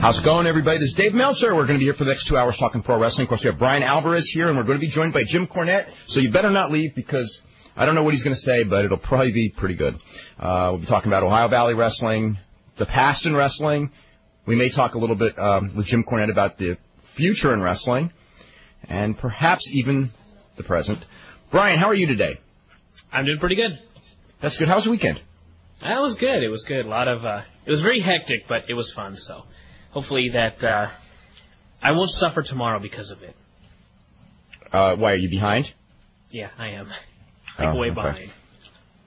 How's it going, everybody? This is Dave Menser. We're going to be here for the next 2 hours talking pro wrestling. Of course, we have Brian Alvarez here, and we're going to be joined by Jim Cornette. So you better not leave because I don't know what he's going to say, but it'll probably be pretty good. We'll be talking about Ohio Valley Wrestling, the past in wrestling. We may talk a little bit with Jim Cornette about the future in wrestling, and perhaps even the present. Brian, how are you today? I'm doing pretty good. That's good. How was the weekend? It was good. It was good. A lot of it was very hectic, but it was fun. So hopefully that I won't suffer tomorrow because of it. Why, are you behind? Yeah, I am. Way behind.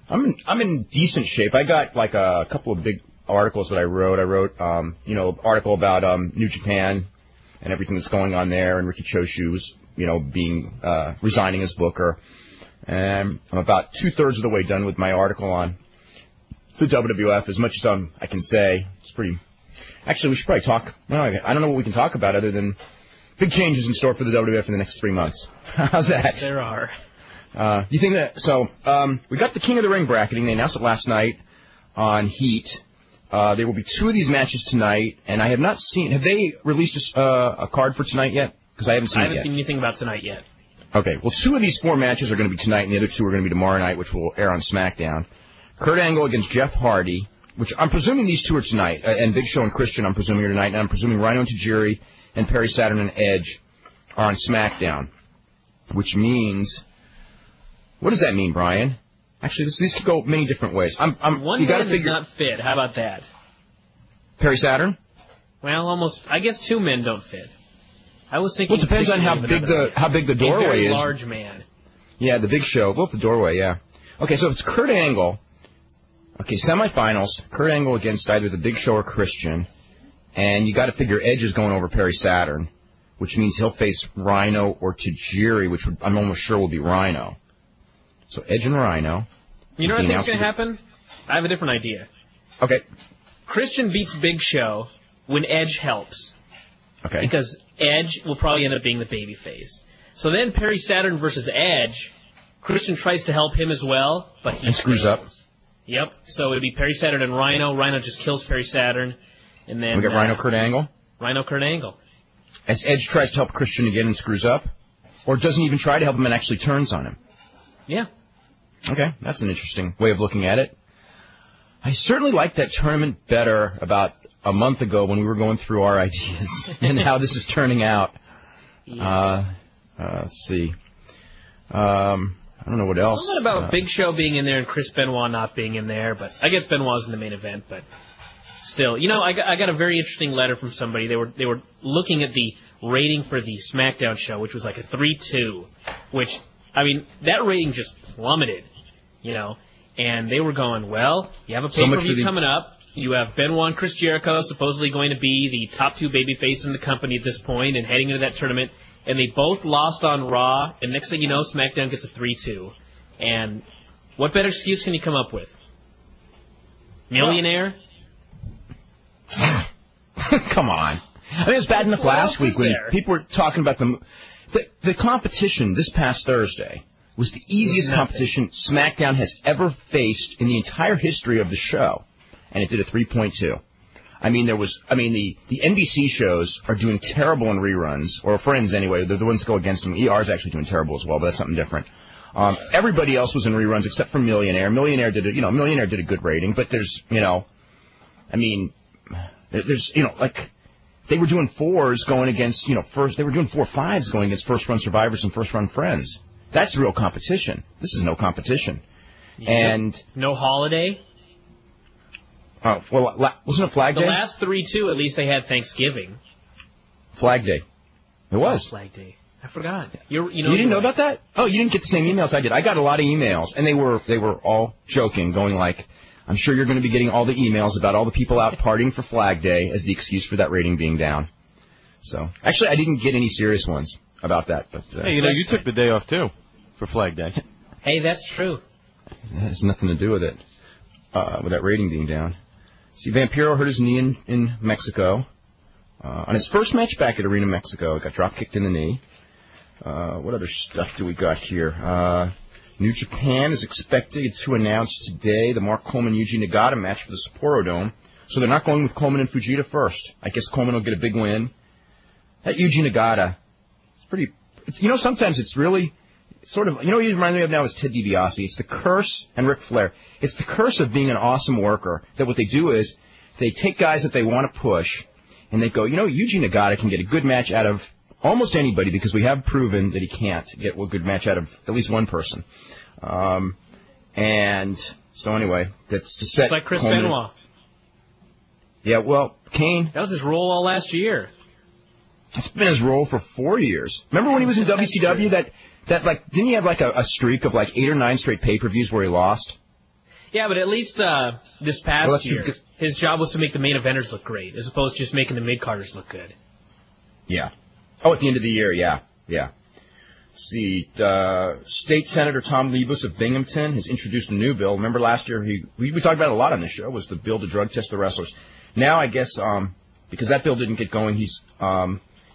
I'm in decent shape. I got like a couple of big articles that I wrote. I wrote, article about New Japan and everything that's going on there, and Ricky Choshu's, being resigning as booker. And I'm about 2/3 of the way done with my article on the WWF. As much as I can say, it's pretty. Actually, we should probably talk. No, I don't know what we can talk about other than big changes in store for the WWF in the next 3 months. How's that? Yes, there are. You think that? So we got the King of the Ring bracketing. They announced it last night on Heat. There will be 2 of these matches tonight, and I have not seen. Have they released a card for tonight yet? Because I haven't seen it yet. I haven't seen anything about tonight yet. Okay. Well, 2 of these 4 matches are going to be tonight, and the other 2 are going to be tomorrow night, which will air on Smackdown. Kurt Angle against Jeff Hardy, which I'm presuming these 2 are tonight, and Big Show and Christian I'm presuming are tonight, and I'm presuming Rhino and Tajiri and Perry Saturn and Edge are on Smackdown, which means, what does that mean, Brian? Actually, these could go many different ways. One you got to man figure. Is not fit. How about that? Perry Saturn? Well, almost. I guess 2 men don't fit. I was thinking. Well, it depends on how big the doorway is. A very large man. Yeah, the Big Show. Both the doorway. Yeah. Okay, so if it's Kurt Angle. Okay, semifinals. Kurt Angle against either the Big Show or Christian, and you got to figure Edge is going over Perry Saturn, which means he'll face Rhino or Tajiri, which I'm almost sure will be Rhino. So Edge and Rhino. You know what I think is going to happen? I have a different idea. Okay. Christian beats Big Show when Edge helps. Okay. Because Edge will probably end up being the babyface. So then Perry Saturn versus Edge, Christian tries to help him as well, but he screws up. Yep. So it would be Perry Saturn and Rhino. Rhino just kills Perry Saturn, and then we got Rhino Kurt Angle. Rhino Kurt Angle. As Edge tries to help Christian again and screws up, or doesn't even try to help him and actually turns on him. Yeah. Okay, that's an interesting way of looking at it. I certainly liked that tournament better about a month ago when we were going through our ideas and how this is turning out. Yes. Let's see. I don't know what else. Something about Big Show being in there and Chris Benoit not being in there, but I guess Benoit's in the main event, but still. I got a very interesting letter from somebody. They were looking at the rating for the Smackdown show, which was like a 3.2, which, I mean, that rating just plummeted, and they were going, well, you have a pay-per-view coming up. You have Benoit and Chris Jericho supposedly going to be the top 2 babyfaces in the company at this point and heading into that tournament. And they both lost on Raw, and next thing you know, SmackDown gets a 3-2. And what better excuse can you come up with? Millionaire? Come on. I mean, it was bad enough last week when people were talking about the competition this past Thursday was the easiest competition SmackDown has ever faced in the entire history of the show. And it did a 3.2. I mean, the NBC shows are doing terrible in reruns, or Friends anyway. They're the ones that go against them. ER is actually doing terrible as well, but that's something different. Everybody else was in reruns except for Millionaire. Millionaire did a good rating, but there's they were doing 4s going against, they were doing 4-5s going against first run Survivors and first run Friends. That's real competition. This is no competition. Yep. And no Holiday. Oh, well, wasn't it Flag Day? The last 3-2, at least they had Thanksgiving. Flag Day. It was. Flag Day. I forgot. You didn't know about that? Oh, you didn't get the same emails I did. I got a lot of emails, and they were all joking, going like, I'm sure you're going to be getting all the emails about all the people out partying for Flag Day as the excuse for that rating being down. So, actually, I didn't get any serious ones about that. But hey, you took the day off, too, for Flag Day. Hey, that's true. That has nothing to do with it, with that rating being down. See, Vampiro hurt his knee in Mexico. On his first match back at Arena Mexico, got drop-kicked in the knee. What other stuff do we got here? New Japan is expected to announce today the Mark Coleman-Yuji Nagata match for the Sapporo Dome. So they're not going with Coleman and Fujita first. I guess Coleman will get a big win. That Yuji Nagata, it's pretty, sometimes it's really sort of, what you remind me of now is Ted DiBiase. It's the curse, and Ric Flair. It's the curse of being an awesome worker, that what they do is they take guys that they want to push, and they go, Yuji Nagata can get a good match out of almost anybody because we have proven that he can't get a good match out of at least one person. And so anyway, that's to set. It's like Chris Coleman. Benoit. Yeah, well, Kane. That was his role all last year. It's been his role for 4 years. Remember when he was in WCW? That didn't he have like a streak of like 8 or 9 straight pay-per-views where he lost? Yeah, but at least this past year, his job was to make the main eventers look great, as opposed to just making the mid-carders look good. Yeah. Oh, at the end of the year, yeah. Let's see, State Senator Tom Liebus of Binghamton has introduced a new bill. Remember last year, we talked about it a lot on this show, was the bill to drug test the wrestlers. Now, I guess, because that bill didn't get going, he's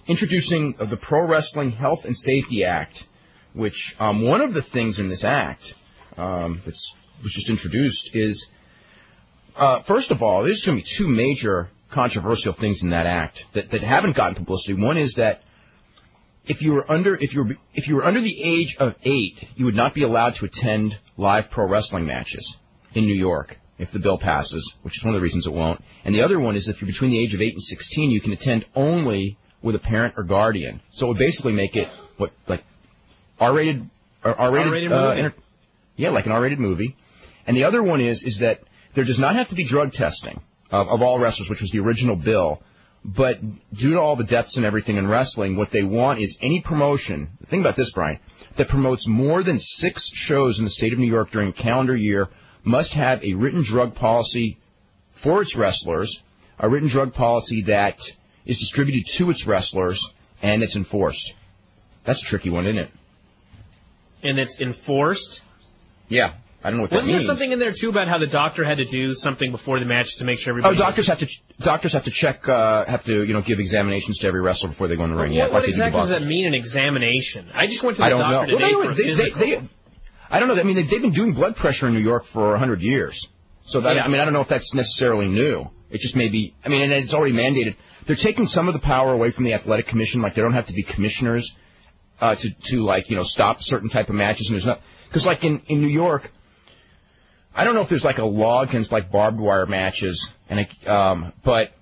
introducing the Pro Wrestling Health and Safety Act, which one of the things in this act that was just introduced is, first of all, there's going to be 2 major controversial things in that act that haven't gotten publicity. One is that if you were under the age of 8, you would not be allowed to attend live pro wrestling matches in New York if the bill passes, which is one of the reasons it won't. And the other one is if you're between the age of 8 and 16, you can attend only with a parent or guardian. So it would basically make it like R-rated movie. Like an R-rated movie. And the other one is that there does not have to be drug testing of all wrestlers, which was the original bill. But due to all the deaths and everything in wrestling, what they want is any promotion, think about this, Brian, that promotes more than 6 shows in the state of New York during a calendar year must have a written drug policy for its wrestlers, a written drug policy that is distributed to its wrestlers, and it's enforced. That's a tricky one, isn't it? And it's enforced? Yeah. I don't know what that means. Wasn't there something in there, too, about how the doctor had to do something before the match to make sure everybody... Oh, doctors have to check, give examinations to every wrestler before they go in the ring. What exactly does that mean, an examination? I just went to the doctor today for a physical. I don't know. I mean, they've been doing blood pressure in New York for 100 years. So that, I don't know if that's necessarily new. It just may be, and it's already mandated. They're taking some of the power away from the athletic commission, like they don't have to be commissioners, to stop certain type of matches. And there's not, because like in New York, I don't know if there's like a law against like barbed wire matches, but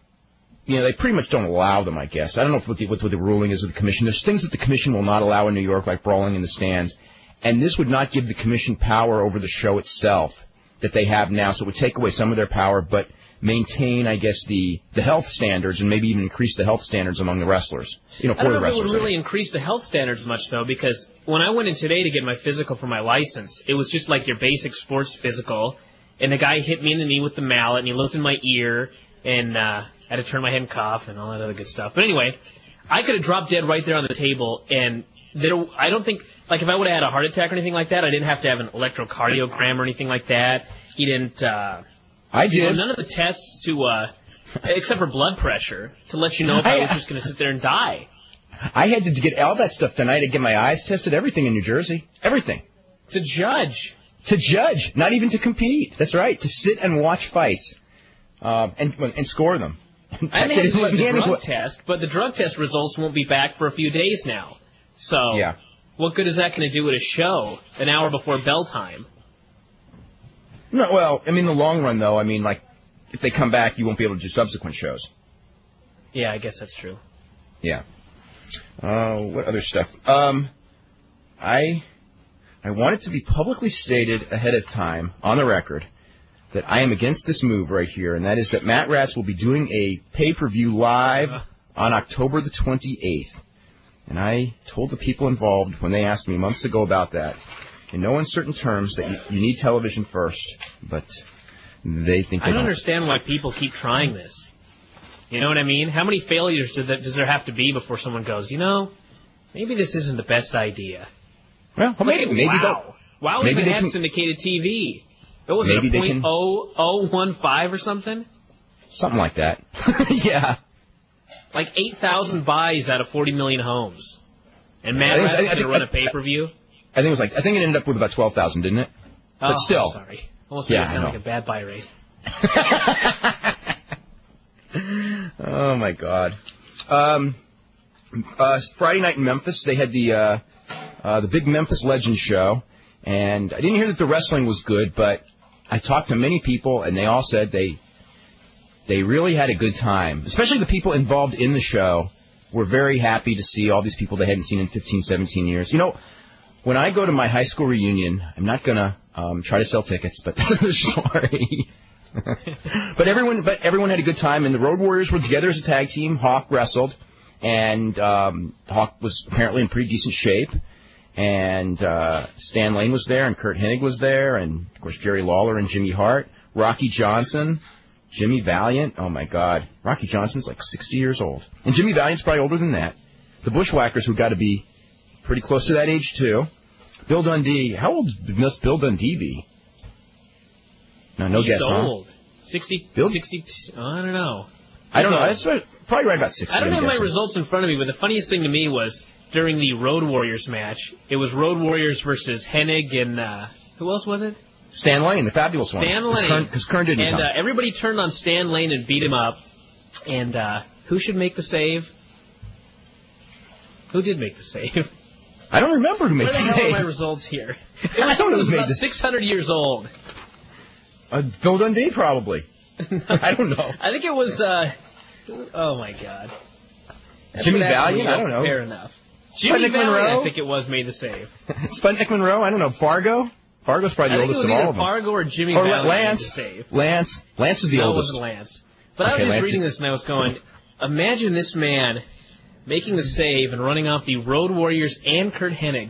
they pretty much don't allow them, I guess. I don't know what the ruling is of the commission. There's things that the commission will not allow in New York, like brawling in the stands, and this would not give the commission power over the show itself that they have now. So it would take away some of their power, but maintain, I guess, the health standards and maybe even increase the health standards among the wrestlers. For the wrestlers. I don't know if it would really increase the health standards much, though, because when I went in today to get my physical for my license, it was just like your basic sports physical, and the guy hit me in the knee with the mallet, and he looked in my ear, and I had to turn my head and cough and all that other good stuff. But anyway, I could have dropped dead right there on the table, and I don't think, like if I would have had a heart attack or anything like that, I didn't have to have an electrocardiogram or anything like that. He didn't... I did. None of the tests except for blood pressure, to let you know if I was just going to sit there and die. I had to get all that stuff done. I had to get my eyes tested, everything in New Jersey. Everything. To judge. To judge, not even to compete. That's right, to sit and watch fights and score them. I may have to do the drug test, but the drug test results won't be back for a few days now. So, yeah. What good is that going to do at a show an hour before bell time? No, well, in the long run, though, if they come back, you won't be able to do subsequent shows. Yeah, I guess that's true. Yeah. What other stuff? I want it to be publicly stated ahead of time, on the record, that I am against this move right here, and that is that Matt Ratz will be doing a pay-per-view live on October the 28th. And I told the people involved when they asked me months ago about that, in no uncertain terms, that you need television first, but they think they don't. I don't understand why people keep trying this. You know what I mean? How many failures does there have to be before someone goes, maybe this isn't the best idea? Well, maybe wow. Wow even had syndicated TV. What was it, 0.0015 or something? Something like that. Yeah. Like 8,000 buys out of 40 million homes. And Matt Ratz is going to run a pay-per-view? I think it ended up with about 12,000, didn't it? But still. I'm sorry. Almost made it sound like a bad buy rate. Oh, my God. Friday night in Memphis, they had the big Memphis Legends show, and I didn't hear that the wrestling was good, but I talked to many people, and they all said they really had a good time. Especially the people involved in the show were very happy to see all these people they hadn't seen in 15, 17 years. You know, when I go to my high school reunion, I'm not going to try to sell tickets, but that's another story. But everyone had a good time, and the Road Warriors were together as a tag team. Hawk wrestled, and Hawk was apparently in pretty decent shape. And Stan Lane was there, and Curt Hennig was there, and, of course, Jerry Lawler and Jimmy Hart, Rocky Johnson, Jimmy Valiant. Oh, my God. Rocky Johnson's like 60 years old. And Jimmy Valiant's probably older than that. The Bushwhackers, who got to be pretty close to that age, too. Bill Dundee. How old must Bill Dundee be? No guess, huh? He's old. 60, Bill? 60, I don't know. I don't know. That's probably right about 60. I don't have my results in front of me, but the funniest thing to me was during the Road Warriors match, it was Road Warriors versus Hennig and, who else was it? Stan Lane, the fabulous one. Stan Lane. Because Kern didn't come. And everybody turned on Stan Lane and beat him up. And who should make the save? Who did make the save? I don't remember who made the save. Where the hell are my results here? I don't know who made about 600 years old. Bill Dundee, probably. I don't know. I think it was, oh my God. Jimmy Valiant? I don't know. Fair enough. Jimmy Valiant, I think it was, made the save. Sputnik Monroe? I don't know. Fargo? Fargo's probably the oldest of all of them. Fargo or Jimmy Valiant Lance. made the save. Lance is the oldest. No, it wasn't Lance. But I was just reading this and I was going, imagine this man making the save and running off the Road Warriors and Curt Hennig.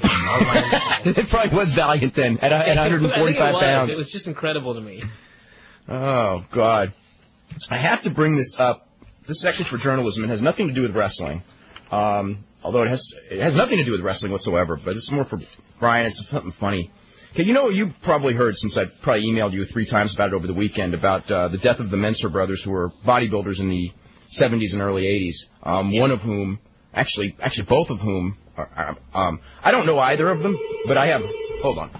It probably was Valiant then, at 145 pounds. It was just incredible to me. Oh, God. I have to bring this up. This is actually for journalism. It has nothing to do with wrestling. Although it has nothing to do with wrestling whatsoever, but this is more for Brian. It's something funny. Okay, you probably heard, since I probably emailed you 3 times about it over the weekend, about the death of the Menser brothers, who were bodybuilders in the 70s and early 80s. One of whom, actually both of whom, I don't know either of them, but I have, hold on.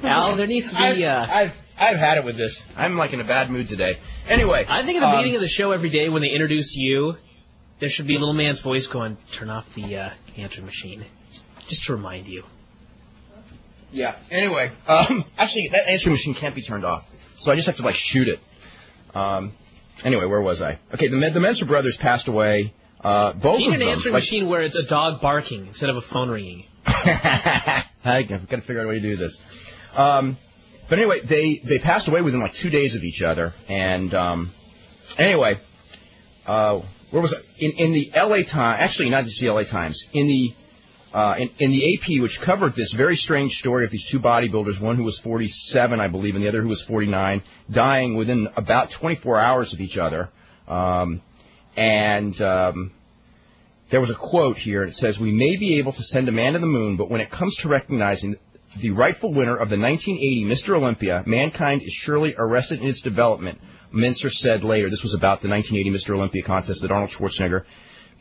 Al, there needs to be, I've had it with this. I'm like in a bad mood today. Anyway. I think at the beginning of the show every day when they introduce you, there should be a little man's voice going, turn off the answering machine. Just to remind you. Yeah. Anyway, actually, that answering machine can't be turned off, so I just have to shoot it. Anyway, where was I? Okay, the Menser brothers passed away. Both of them. You need an answering machine where it's a dog barking instead of a phone ringing. I've got to figure out a way to do this. But anyway, they passed away within 2 days of each other. And anyway, where was I? In the L.A. Times, actually not just the L.A. Times, in the AP, which covered this very strange story of these 2 bodybuilders, one who was 47, I believe, and the other who was 49, dying within about 24 hours of each other. There was a quote here, and it says, "We may be able to send a man to the moon, but when it comes to recognizing the rightful winner of the 1980 Mr. Olympia, mankind is surely arrested in its development," Menser said later. This was about the 1980 Mr. Olympia contest that Arnold Schwarzenegger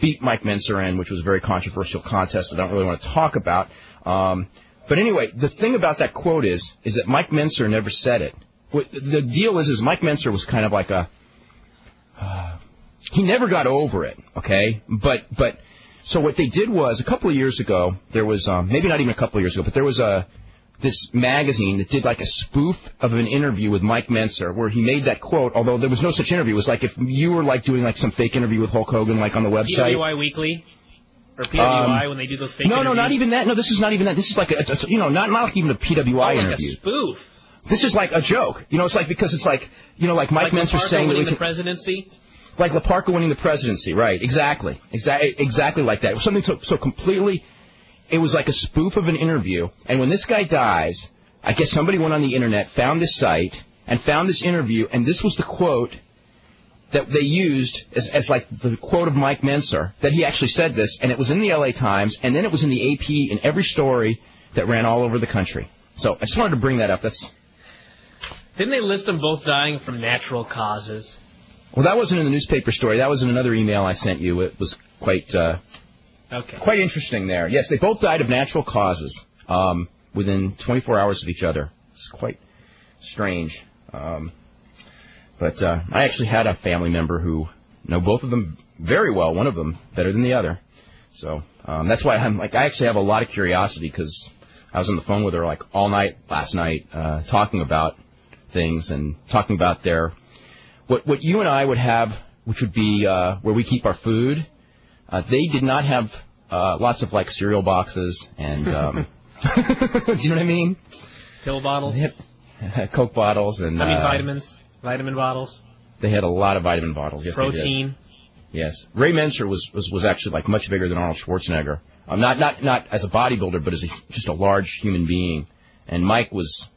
beat Mike Menser in, which was a very controversial contest I don't really want to talk about. But anyway, the thing about that quote is that Mike Menser never said it. The deal is Mike Menser was kind of like he never got over it, okay? But so what they did was, a couple of years ago, there was, maybe not even a couple of years ago, but there was this magazine that did a spoof of an interview with Mike Menser, where he made that quote, although there was no such interview. It was like if you were doing some fake interview with Hulk Hogan, on the website. PWI Weekly? Or PWI when they do those fake interviews? No, not even that. No, this is not even that. This is not even a PWI interview. Like a spoof. This is like a joke. It's because it's Mike Menser saying that winning the presidency? Like Laparca winning the presidency, right? Exactly like that. It was something so completely. It was like a spoof of an interview. And when this guy dies, I guess somebody went on the internet, found this site, and found this interview, and this was the quote that they used as the quote of Mike Menser, that he actually said this, and it was in the L.A. Times, and then it was in the AP in every story that ran all over the country. So I just wanted to bring that up. Didn't they list them both dying from natural causes? Well, that wasn't in the newspaper story. That was in another email I sent you. It was quite interesting there. Yes, they both died of natural causes within 24 hours of each other. It's quite strange. But But I actually had a family member who know both of them very well, one of them better than the other. So that's why I actually have a lot of curiosity, because I was on the phone with her like all night last night talking about things and talking about what you and I would have, which would be where we keep our food. They did not have lots of like cereal boxes and do you know what I mean? Pill bottles? They had Coke bottles and vitamins, vitamin bottles. They had a lot of vitamin bottles. Yes, protein. They did. Yes, Ray Menser was actually like much bigger than Arnold Schwarzenegger. Not as a bodybuilder, but as just a large human being. And Mike was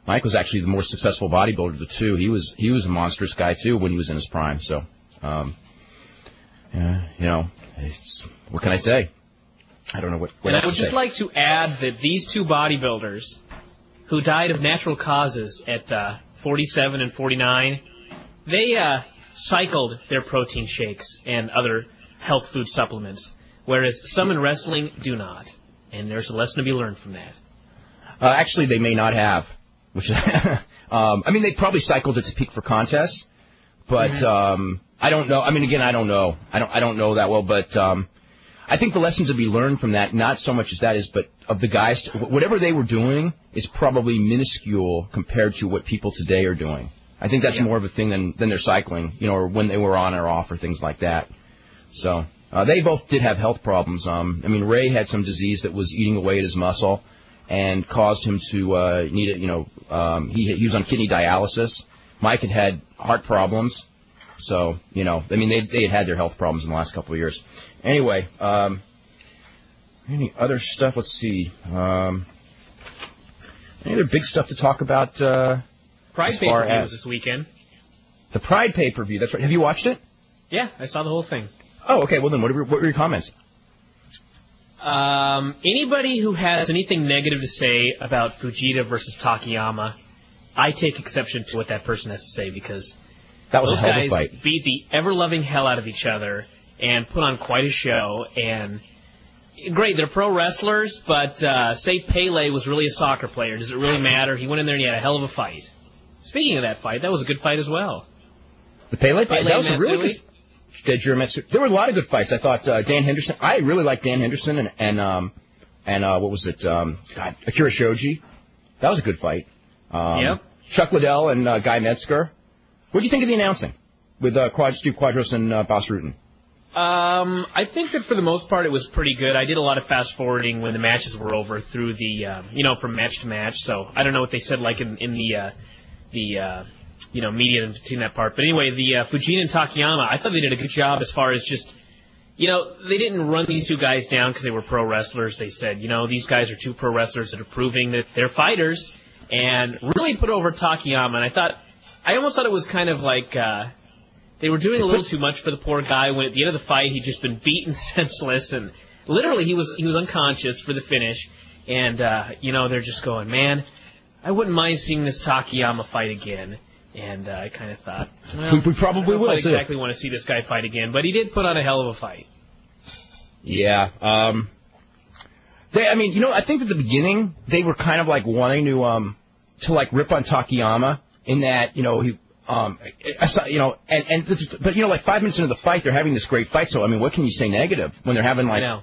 actually the more successful bodybuilder of the two. He was a monstrous guy too when he was in his prime. So, what can I say? I don't know what and else I would to just say. like to add that these two bodybuilders, who died of natural causes at 47 and 49, they cycled their protein shakes and other health food supplements, whereas some in wrestling do not. And there's a lesson to be learned from that. Actually, they may not have. Which, they probably cycled it to peak for contests, but I don't know. I mean, again, I don't know. I don't know that well, but I think the lesson to be learned from that, not so much as that is, but of the guys, whatever they were doing is probably minuscule compared to what people today are doing. I think that's more of a thing than their cycling, or when they were on or off or things like that. So they both did have health problems. Ray had some disease that was eating away at his muscle and caused him to need it. He was on kidney dialysis. Mike had heart problems. So, they had their health problems in the last couple of years. Anyway, any other stuff? Let's see. Any other big stuff to talk about? Pride pay-per-view was this weekend. The Pride pay-per-view, that's right. Have you watched it? Yeah, I saw the whole thing. Oh, okay. Well, then, what were your comments? Anybody who has anything negative to say about Fujita versus Takayama, I take exception to what that person has to say, because that was those a hell of a guys fight. Beat the ever-loving hell out of each other and put on quite a show. And great, they're pro wrestlers, but say Pele was really a soccer player. Does it really matter? He went in there and he had a hell of a fight. Speaking of that fight, that was a good fight as well. The Pele fight? That was a really Matsui? good. There were a lot of good fights. I thought Dan Henderson. I really liked Dan Henderson and what was it? Akira Shoji. That was a good fight. Yep. Chuck Liddell and Guy Metzger. What do you think of the announcing with Stu Quadros and Bas Rutten? I think that for the most part it was pretty good. I did a lot of fast forwarding when the matches were over through the from match to match. So I don't know what they said like in the media in between that part. But anyway, the Fujita and Takayama, I thought they did a good job as far as just, they didn't run these two guys down because they were pro wrestlers. They said, these guys are two pro wrestlers that are proving that they're fighters, and really put over Takayama. And I almost thought it was kind of like they were doing a little too much for the poor guy when at the end of the fight he'd just been beaten senseless, and literally he was unconscious for the finish. And, they're just going, man, I wouldn't mind seeing this Takayama fight again. And I kind of thought, well, we probably will. I don't exactly want to see this guy fight again, but he did put on a hell of a fight. Yeah. I think at the beginning they were kind of like wanting to rip on Takayama in that, he, but like 5 minutes into the fight they're having this great fight. So what can you say negative when they're having an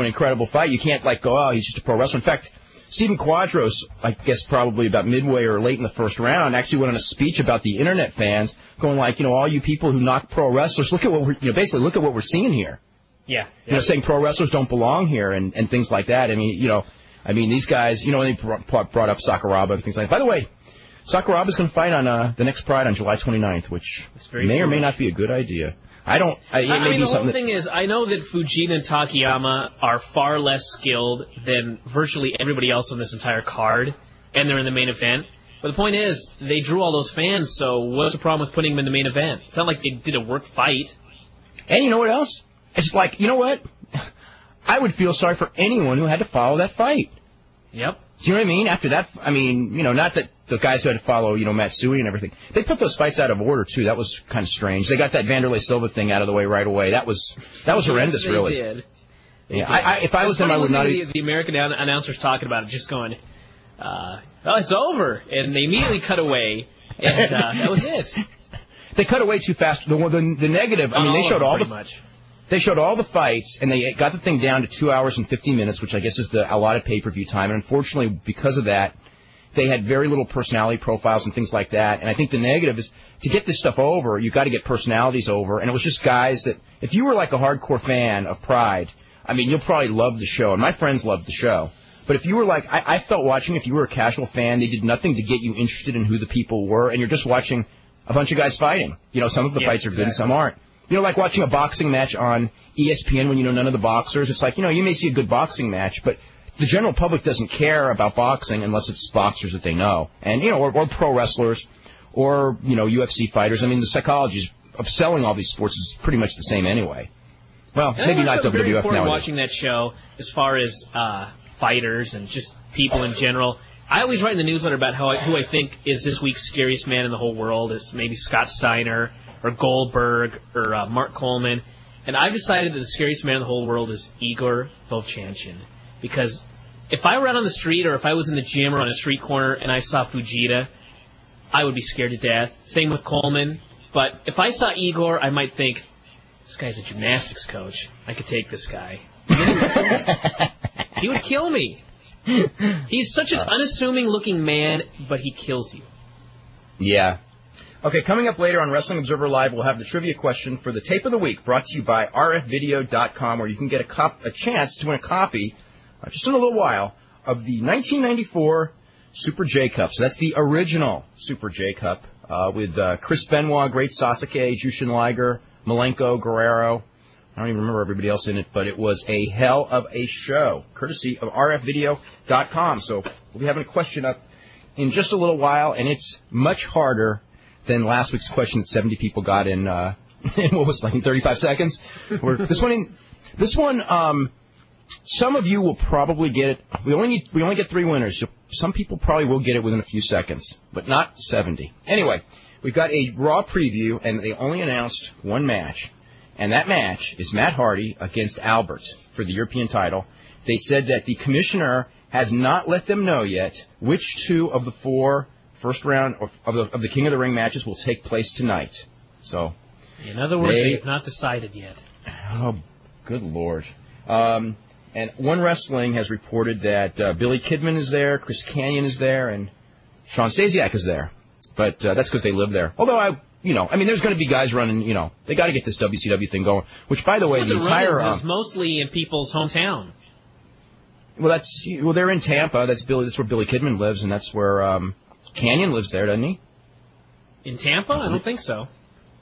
incredible fight? You can't go, oh, he's just a pro wrestler. In fact, Stephen Quadros, I guess probably about midway or late in the first round, actually went on a speech about the internet fans, going all you people who knock pro wrestlers, look at what look at what we're seeing here. Yeah. Saying pro wrestlers don't belong here and things like that. These guys, when they brought up Sakuraba and things like that. By the way, Sakuraba's going to fight on the next Pride on July 29th, which may or may not be a good idea. The whole thing is, I know that Fujita and Takayama are far less skilled than virtually everybody else on this entire card, and they're in the main event. But the point is, they drew all those fans, so what's the problem with putting them in the main event? It's not like they did a work fight. And you know what else? It's like, you know what? I would feel sorry for anyone who had to follow that fight. Yep. Do you know what I mean? After that, not that the guys who had to follow, Matsui and everything. They put those fights out of order, too. That was kind of strange. They got that Vanderlei Silva thing out of the way right away. That was horrendous, really. Did. Yeah, if I was them, I would not. The American announcers talking about it, just going, it's over. And they immediately cut away, and that was it. They cut away too fast. The negative, I mean, they showed They showed all the fights, and they got the thing down to 2 hours and 50 minutes, which I guess is the allotted pay-per-view time. And unfortunately, because of that, they had very little personality profiles and things like that. And I think the negative is to get this stuff over, you've got to get personalities over. And it was just guys that, if you were like a hardcore fan of Pride, I mean, you'll probably love the show. And my friends loved the show. But if you were like, I felt watching, if you were a casual fan, they did nothing to get you interested in who the people were. And you're just watching a bunch of guys fighting. You know, some of the fights are good and some aren't. You know, like watching a boxing match on ESPN when you know none of the boxers. It's like, you know, you may see a good boxing match, but the general public doesn't care about boxing unless it's boxers that they know. And, you know, or pro wrestlers or, you know, UFC fighters. I mean, the psychology of selling all these sports is pretty much the same anyway. Well, and maybe not WWF very important nowadays. Watching that show as far as fighters and just people in general. I always write in the newsletter about who I think is this week's scariest man in the whole world is maybe Scott Steiner or Goldberg or Mark Coleman. And I've decided that the scariest man in the whole world is Igor Vovchanchin. Because if I were out on the street or if I was in the gym or on a street corner and I saw Fujita, I would be scared to death. Same with Coleman. But if I saw Igor, I might think, this guy's a gymnastics coach. I could take this guy. He would kill me. He's such an unassuming looking man, but he kills you. Yeah. Okay, coming up later on Wrestling Observer Live, we'll have the trivia question for the Tape of the Week, brought to you by rfvideo.com, where you can get a chance to win a copy, just in a little while, of the 1994 Super J Cup. So that's the original Super J Cup, with Chris Benoit, Great Sasuke, Jushin Liger, Malenko, Guerrero. I don't even remember everybody else in it, but it was a hell of a show, courtesy of rfvideo.com. So we'll be having a question up in just a little while, and it's much harder than last week's question that 70 people got in what was it, like in 35 seconds. This one, some of you will probably get it. We only get 3 winners. Some people probably will get it within a few seconds, but not 70. Anyway, we've got a Raw preview, and they only announced one match. And that match is Matt Hardy against Albert for the European title. They said that the commissioner has not let them know yet which 2 of the 4 first round of the King of the Ring matches will take place tonight. So, in other words, they've not decided yet. Oh, good Lord. And One Wrestling has reported that Billy Kidman is there, Chris Kanyon is there, and Sean Stasiak is there. But that's because they live there. Although there's going to be guys running, they got to get this WCW thing going. Which, by the way, the entire is mostly in people's hometown. Well, they're in Tampa. That's where Billy Kidman lives, and that's where Kanyon lives there, doesn't he? In Tampa? I don't think so.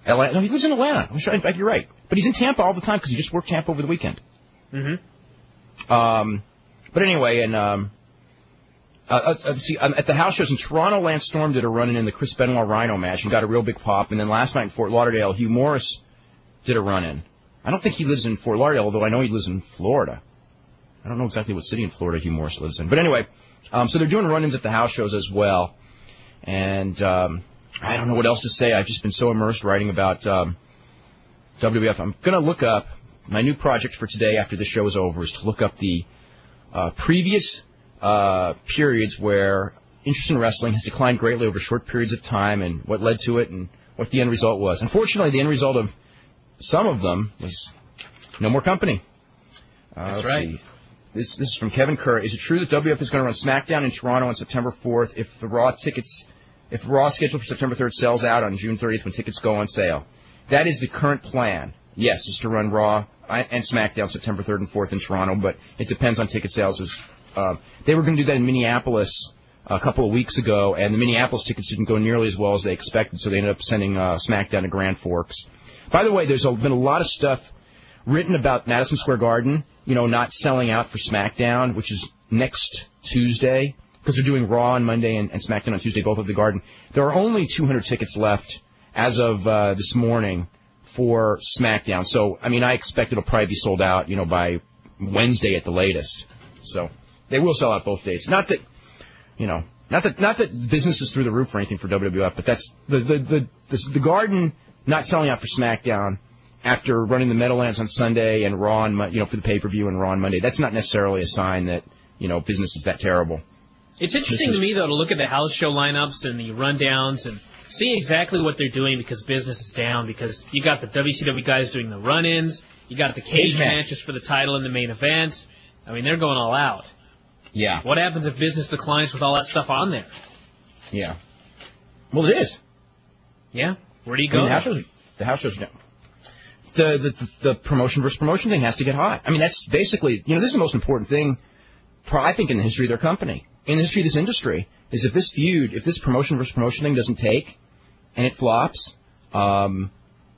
Atlanta? No, he lives in Atlanta. In fact, you're right. But he's in Tampa all the time because he just worked Tampa over the weekend. Mm-hmm. But anyway, and at the house shows in Toronto, Lance Storm did a run-in in the Chris Benoit Rhino match and got a real big pop. And then last night in Fort Lauderdale, Hugh Morris did a run-in. I don't think he lives in Fort Lauderdale, although I know he lives in Florida. I don't know exactly what city in Florida Hugh Morris lives in. But anyway, so they're doing run-ins at the house shows as well. And I don't know what else to say. I've just been so immersed writing about WWF. I'm going to look up my new project for today after the show is over is to look up the previous periods where interest in wrestling has declined greatly over short periods of time and what led to it and what the end result was. Unfortunately, the end result of some of them was no more company. That's right. See. This is from Kevin Kerr. Is it true that WWF is going to run Smackdown in Toronto on September 4th if Raw scheduled for September 3rd sells out on June 30th when tickets go on sale? That is the current plan. Yes, is to run Raw and Smackdown September 3rd and 4th in Toronto, but it depends on ticket sales. They were going to do that in Minneapolis a couple of weeks ago, and the Minneapolis tickets didn't go nearly as well as they expected, so they ended up sending Smackdown to Grand Forks. By the way, there's been a lot of stuff written about Madison Square Garden, not selling out for SmackDown, which is next Tuesday, because they're doing Raw on Monday and SmackDown on Tuesday, both at the Garden. There are only 200 tickets left as of this morning for SmackDown. So, I expect it'll probably be sold out, by Wednesday at the latest. So, they will sell out both days. Not that business is through the roof or anything for WWF, but that's the Garden not selling out for SmackDown after running the Meadowlands on Sunday and Raw on, for the pay-per-view and Raw on Monday. That's not necessarily a sign that, business is that terrible. It's interesting to me, though, to look at the house show lineups and the rundowns and see exactly what they're doing because business is down, because you got the WCW guys doing the run-ins, you got the cage matches for the title in the main event. I mean, they're going all out. Yeah. What happens if business declines with all that stuff on there? Yeah. Well, it is. Yeah. Where do you go? I mean, the house shows down. The promotion versus promotion thing has to get hot. I mean, that's basically, this is the most important thing, I think, in the history of their company, in the history of this industry, is if this promotion versus promotion thing doesn't take, and it flops,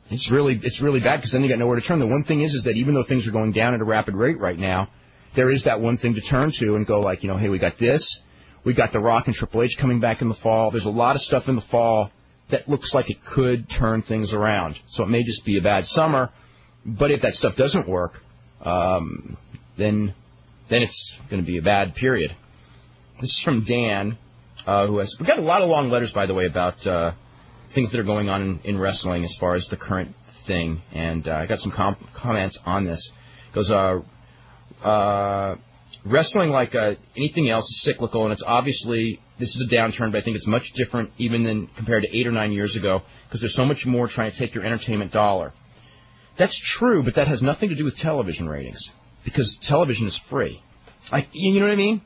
it's really bad, because then you got nowhere to turn. The one thing is that even though things are going down at a rapid rate right now, there is that one thing to turn to and go like, hey, we got this, we got The Rock and Triple H coming back in the fall. There's a lot of stuff in the fall that looks like it could turn things around. So it may just be a bad summer, but if that stuff doesn't work, then it's going to be a bad period. This is from Dan, we've got a lot of long letters, by the way, about things that are going on in wrestling as far as the current thing, and I got some comments on this. It goes, wrestling, like anything else, is cyclical, and it's obviously, this is a downturn, but I think it's much different even than compared to 8 or 9 years ago, because there's so much more trying to take your entertainment dollar. That's true, but that has nothing to do with television ratings, because television is free. You know what I mean?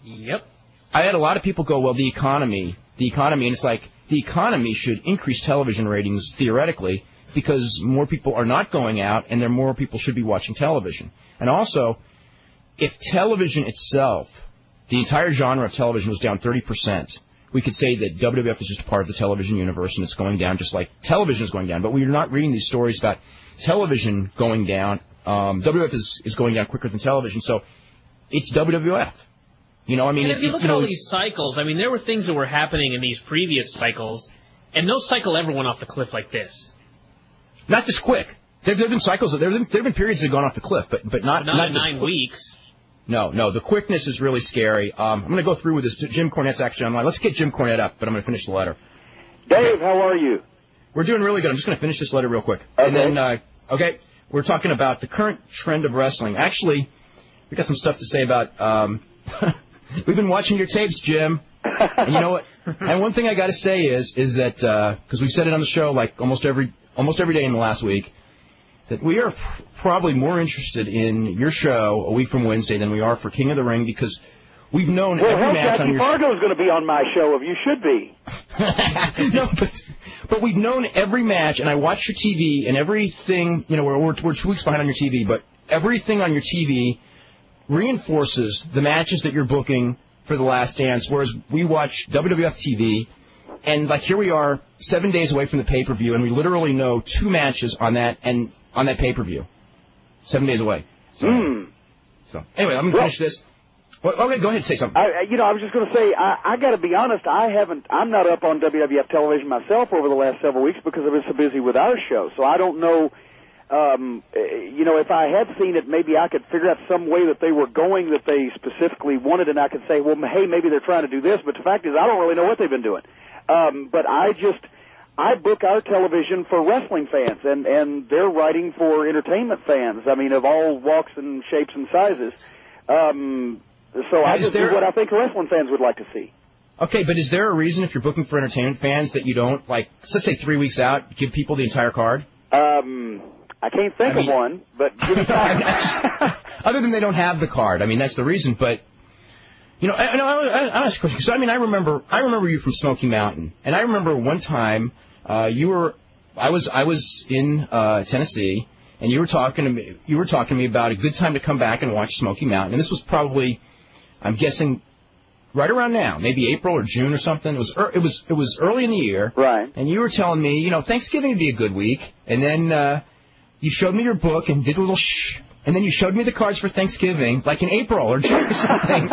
Yep. I had a lot of people go, well, the economy, and it's like, the economy should increase television ratings theoretically, because more people are not going out, and more people should be watching television. And also, if television itself, the entire genre of television was down 30%, we could say that WWF is just a part of the television universe, and it's going down just like television is going down. But we're not reading these stories about television going down. WWF is going down quicker than television, so it's WWF. And if you look at all these cycles, I mean, there were things that were happening in these previous cycles, and no cycle ever went off the cliff like this. Not this quick. There have been cycles. There have been periods that have gone off the cliff, but not in 9 weeks. No. The quickness is really scary. I'm going to go through with this. Jim Cornette's actually online. Let's get Jim Cornette up, but I'm going to finish the letter. Dave, how are you? We're doing really good. I'm just going to finish this letter real quick. Okay. And then, we're talking about the current trend of wrestling. Actually, we got some stuff to say about. We've been watching your tapes, Jim. And you know what? And one thing I got to say is that because we've said it on the show like almost every day in the last week, that we are probably more interested in your show a week from Wednesday than we are for King of the Ring, because we've known every match on your show. Fargo's going to be on my show, if you should be. No, but we've known every match, and I watch your TV, and everything, we're 2 weeks behind on your TV, but everything on your TV reinforces the matches that you're booking for The Last Dance, whereas we watch WWF TV, and like here we are 7 days away from the pay-per-view, and we literally know 2 matches on that pay-per-view. 7 days away. So anyway, I'm going to finish this. Well, okay, go ahead and say something. I was just going to say, I got to be honest, I'm not up on WWF television myself over the last several weeks because I've been so busy with our show, so I don't know. If I had seen it, maybe I could figure out some way that they were going that they specifically wanted, and I could say, well, hey, maybe they're trying to do this, but the fact is I don't really know what they've been doing. But I book our television for wrestling fans, and they're writing for entertainment fans, I mean, of all walks and shapes and sizes. So I just do what I think wrestling fans would like to see. Okay, but is there a reason, if you're booking for entertainment fans, that you don't, like, let's say 3 weeks out, give people the entire card? I can't think of one, but give me time. Other than they don't have the card. I mean, that's the reason. But, I ask a question. So, I remember you from Smoky Mountain. And I remember one time, I was in Tennessee, and you were talking to me about a good time to come back and watch Smoky Mountain. And this was probably, I'm guessing, right around now, maybe April or June or something. It was early in the year. Right. And you were telling me, Thanksgiving would be a good week. And then you showed me your book and did a little shh. And then you showed me the cards for Thanksgiving, like in April or June or something.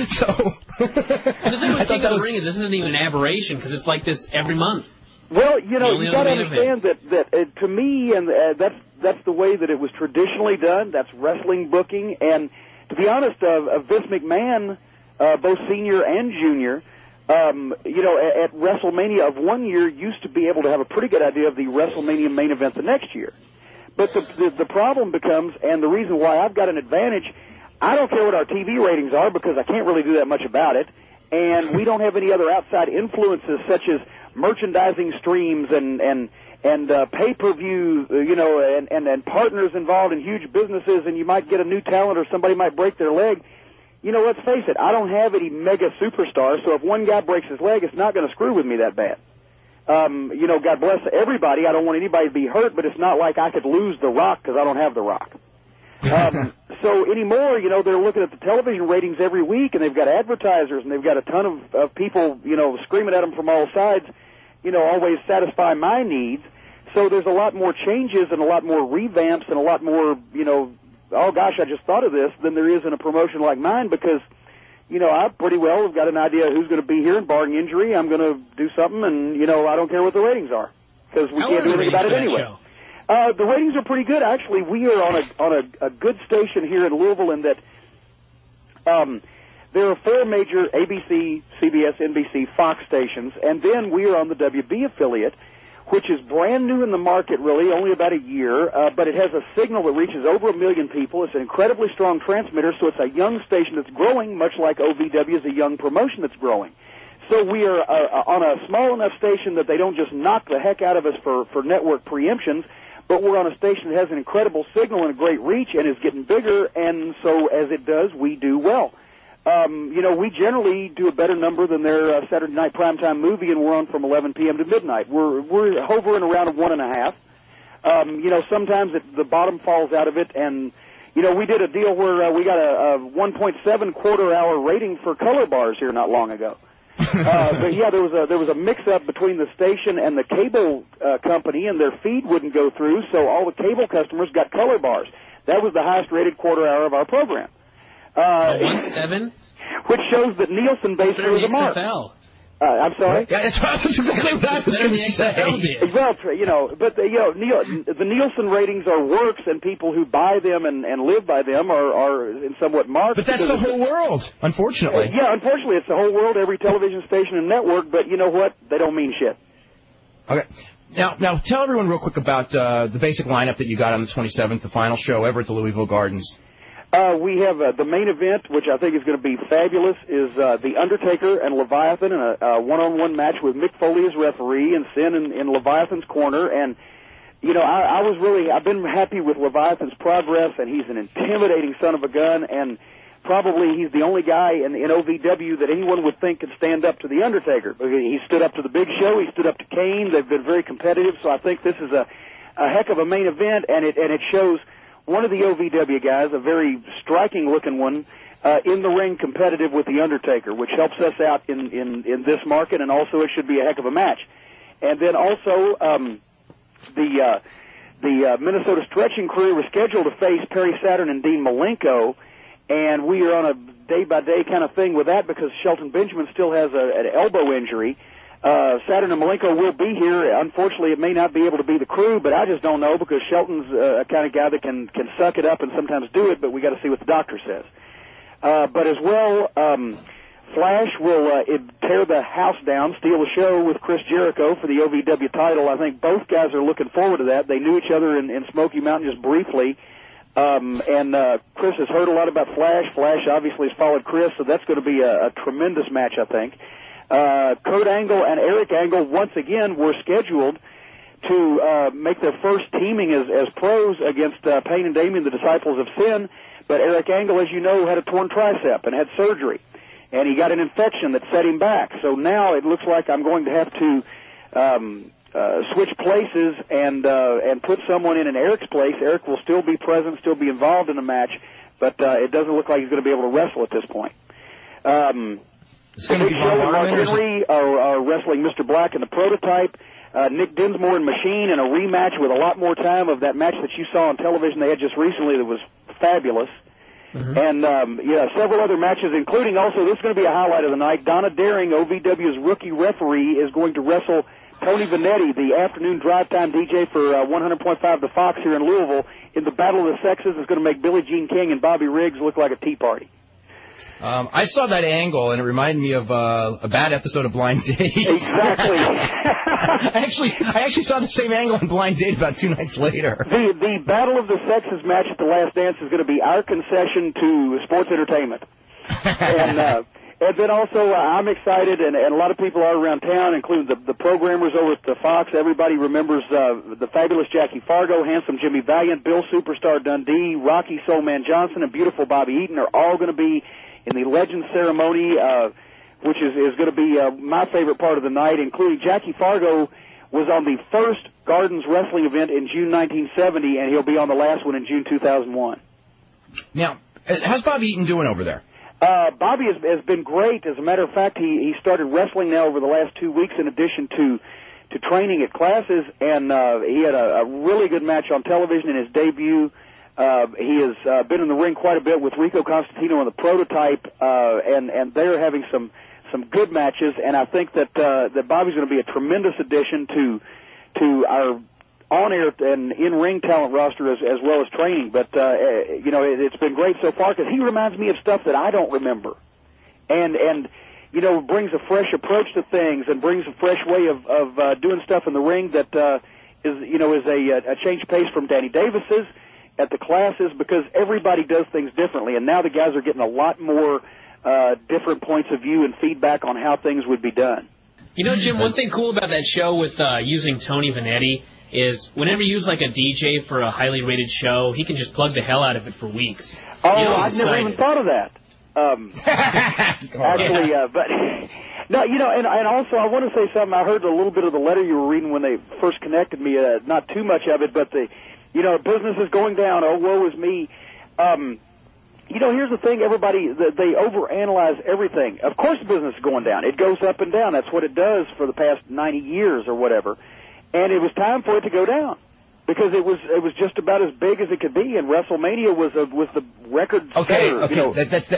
So. The thing with King of the Ring is this isn't even an aberration, because it's like this every month. Well, you got to understand that to me, and that's the way that it was traditionally done. That's wrestling booking. And to be honest, Vince McMahon, both senior and junior, at WrestleMania of one year used to be able to have a pretty good idea of the WrestleMania main event the next year. But the problem becomes, and the reason why I've got an advantage, I don't care what our TV ratings are because I can't really do that much about it. and we don't have any other outside influences such as merchandising streams and pay-per-view, and partners involved in huge businesses, and you might get a new talent or somebody might break their leg. Let's face it, I don't have any mega superstars, so if one guy breaks his leg, it's not going to screw with me that bad. God bless everybody. I don't want anybody to be hurt, but it's not like I could lose The Rock because I don't have The Rock. So anymore, they're looking at the television ratings every week, and they've got advertisers, and they've got a ton of people, screaming at them from all sides, always satisfy my needs. So there's a lot more changes and a lot more revamps and a lot more, oh gosh, I just thought of this, than there is in a promotion like mine because, I pretty well have got an idea who's going to be here, and barring injury, I'm going to do something, and, I don't care what the ratings are because we can't do anything about it anyway. The ratings are pretty good, actually. We are on a good station here in Louisville in that there are 4 major ABC, CBS, NBC, Fox stations, and then we are on the WB affiliate, which is brand new in the market, really, only about a year, but it has a signal that reaches over 1 million people. It's an incredibly strong transmitter, so it's a young station that's growing, much like OVW is a young promotion that's growing. So we are on a small enough station that they don't just knock the heck out of us for network preemptions, but we're on a station that has an incredible signal and a great reach and is getting bigger, and so as it does, we do well. We generally do a better number than their Saturday night primetime movie, and we're on from 11 p.m. to midnight. We're hovering around a 1.5. Sometimes the bottom falls out of it, and, we did a deal where we got a 1.7 quarter-hour rating for color bars here not long ago. But yeah, there was a mix-up between the station and the cable company, and their feed wouldn't go through, so all the cable customers got color bars. That was the highest-rated quarter-hour of our program. 1.7? Which shows that Nielsen basically was a mark. I'm sorry? Yeah, that's exactly what I was going to say. Well, but the Nielsen ratings are works, and people who buy them and live by them are in somewhat marked. But that's the whole world, unfortunately. Yeah, unfortunately, it's the whole world, every television station and network, but you know what? They don't mean shit. Okay. Now tell everyone real quick about the basic lineup that you got on the 27th, the final show ever at the Louisville Gardens. We have the main event, which I think is going to be fabulous, is The Undertaker and Leviathan in a one-on-one match with Mick Foley as referee and Sin in Leviathan's corner. And, I've been happy with Leviathan's progress, and he's an intimidating son of a gun, and probably he's the only guy in OVW that anyone would think could stand up to The Undertaker. He stood up to the Big Show, he stood up to Kane, they've been very competitive, so I think this is a heck of a main event, and it shows one of the OVW guys, a very striking-looking one, in the ring competitive with The Undertaker, which helps us out in this market, and also it should be a heck of a match. And then also the Minnesota Stretching Crew was scheduled to face Perry Saturn and Dean Malenko, and we are on a day-by-day kind of thing with that because Shelton Benjamin still has an elbow injury. Saturn and Malenko will be here. Unfortunately, it may not be able to be the crew, but I just don't know because Shelton's a kind of guy that can suck it up and sometimes do it, but we got to see what the doctor says. But as well, Flash will tear the house down, steal the show with Chris Jericho for the OVW title. I think both guys are looking forward to that. They knew each other in Smoky Mountain just briefly. And Chris has heard a lot about Flash. Flash obviously has followed Chris, so that's going to be a tremendous match, I think. Kurt Angle and Eric Angle once again were scheduled to make their first teaming as pros against Payne and Damien, the Disciples of Sin. But Eric Angle, as you know, had a torn tricep and had surgery, and he got an infection that set him back. So now it looks like I'm going to have to switch places and put someone in Eric's place. Eric will still be present, still be involved in the match, but it doesn't look like he's going to be able to wrestle at this point. It's going to be Mark Henry are wrestling Mr. Black in the Prototype. Nick Dinsmore and Machine in a rematch with a lot more time of that match that you saw on television they had just recently that was fabulous. Mm-hmm. And, several other matches, including also, this is going to be a highlight of the night. Donna Daring, OVW's rookie referee, is going to wrestle Tony Vanetti, the afternoon drive time DJ for 100.5 The Fox here in Louisville, in the Battle of the Sexes. Is going to make Billie Jean King and Bobby Riggs look like a tea party. I saw that angle, and it reminded me of a bad episode of Blind Date. Exactly. I actually saw the same angle on Blind Date about 2 nights later. The Battle of the Sexes match at The Last Dance is going to be our concession to sports entertainment. And then also, I'm excited, and a lot of people are around town, including the programmers over at the Fox. Everybody remembers the fabulous Jackie Fargo, handsome Jimmy Valiant, Bill Superstar Dundee, Rocky Soulman Johnson, and beautiful Bobby Eaton are all going to be in the Legends ceremony, which is going to be my favorite part of the night, including Jackie Fargo was on the first Gardens wrestling event in June 1970, and he'll be on the last one in June 2001. Now, how's Bobby Eaton doing over there? Bobby has been great. As a matter of fact, he started wrestling now over the last 2 weeks in addition to training at classes, and he had a really good match on television in his debut. He has been in the ring quite a bit with Rico Constantino on the Prototype, and they're having some good matches, and I think that Bobby's going to be a tremendous addition to our on-air and in-ring talent roster as well as training. But, it's been great so far because he reminds me of stuff that I don't remember. And brings a fresh approach to things and brings a fresh way of doing stuff in the ring that is a change pace from Danny Davis's at the classes, because everybody does things differently. And now the guys are getting a lot more different points of view and feedback on how things would be done. You know, Jim, one thing cool about that show with using Tony Vanetti is whenever you use like a DJ for a highly rated show, he can just plug the hell out of it for weeks. Oh, I've never even thought of that. Actually, but no, and also I want to say something. I heard a little bit of the letter you were reading when they first connected me. Not too much of it, but business is going down. Oh, woe is me. Here's the thing. Everybody, they overanalyze everything. Of course, the business is going down. It goes up and down. That's what it does for the past 90 years or whatever. And it was time for it to go down because it was just about as big as it could be. And WrestleMania was the record. Okay.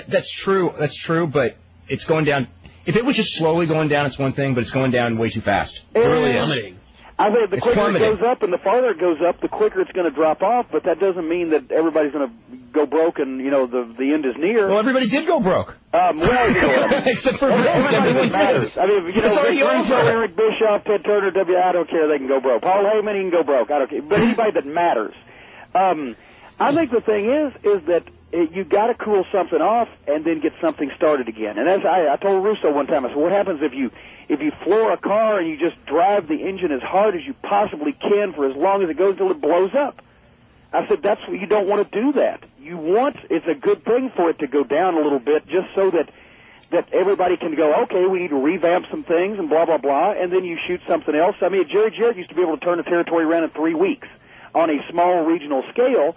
That's true. That's true. But it's going down. If it was just slowly going down, it's one thing. But it's going down way too fast. It really is. I think the quicker it goes up and the farther it goes up, the quicker it's going to drop off. But that doesn't mean that everybody's going to go broke and the end is near. Well, everybody did go broke. Except for Vince, everybody matters. I mean, Eric Bischoff, Ted Turner, I don't care. They can go broke. Paul Heyman, he can go broke. I don't care. But anybody that matters. I think the thing is that you got to cool something off and then get something started again. And as I told Russo one time, I said, what happens if you floor a car and you just drive the engine as hard as you possibly can for as long as it goes until it blows up? I said, that's what you don't want to do that. It's a good thing for it to go down a little bit just so that everybody can go, okay, we need to revamp some things and blah, blah, blah, and then you shoot something else. I mean, Jerry Jarrett used to be able to turn the territory around in 3 weeks on a small regional scale.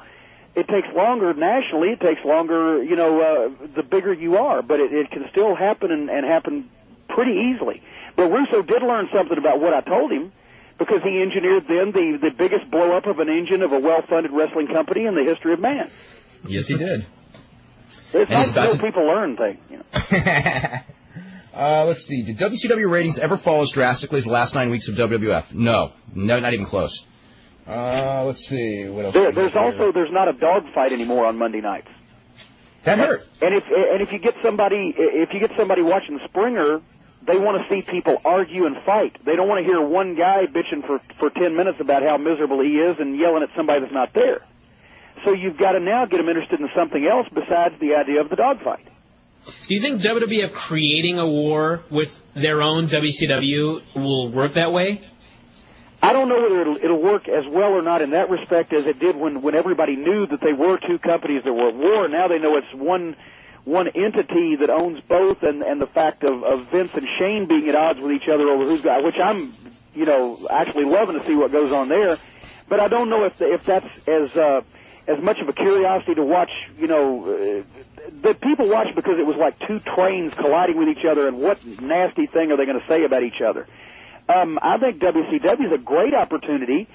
It takes longer nationally. It takes longer, the bigger you are, but it can still happen and happen pretty easily. But Russo did learn something about what I told him, because he engineered then the biggest blow-up of an engine of a well-funded wrestling company in the history of man. Yes, he did. It's nice to know people learn things. Let's see. Did WCW ratings ever fall as drastically as the last 9 weeks of WWF? No, not even close. Let's see. What else? There's not a dogfight anymore on Monday nights. That hurt. And if you get somebody watching Springer, they want to see people argue and fight. They don't want to hear one guy bitching for 10 minutes about how miserable he is and yelling at somebody that's not there. So you've got to now get them interested in something else besides the idea of the dogfight. Do you think WWF creating a war with their own WCW will work that way? I don't know whether it'll work as well or not in that respect as it did when everybody knew that they were two companies that were at war. Now they know it's one entity that owns both, and the fact of Vince and Shane being at odds with each other over who's got, which I'm, actually loving to see what goes on there. But I don't know if that's as much of a curiosity to watch, that people watch because it was like two trains colliding with each other, and what nasty thing are they going to say about each other? I think WCW is a great opportunity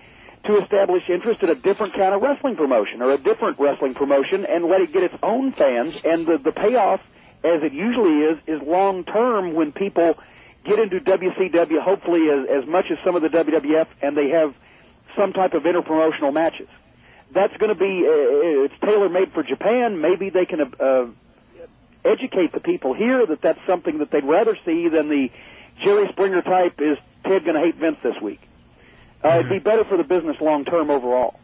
to establish interest in a different kind of wrestling promotion or a different wrestling promotion and let it get its own fans. And the payoff, as it usually is long-term when people get into WCW, hopefully as much as some of the WWF, and they have some type of interpromotional matches. That's going to be, it's tailor-made for Japan. Maybe they can educate the people here that that's something that they'd rather see than the Jerry Springer type, is Ted going to hate Vince this week? It'd be better for the business long-term overall.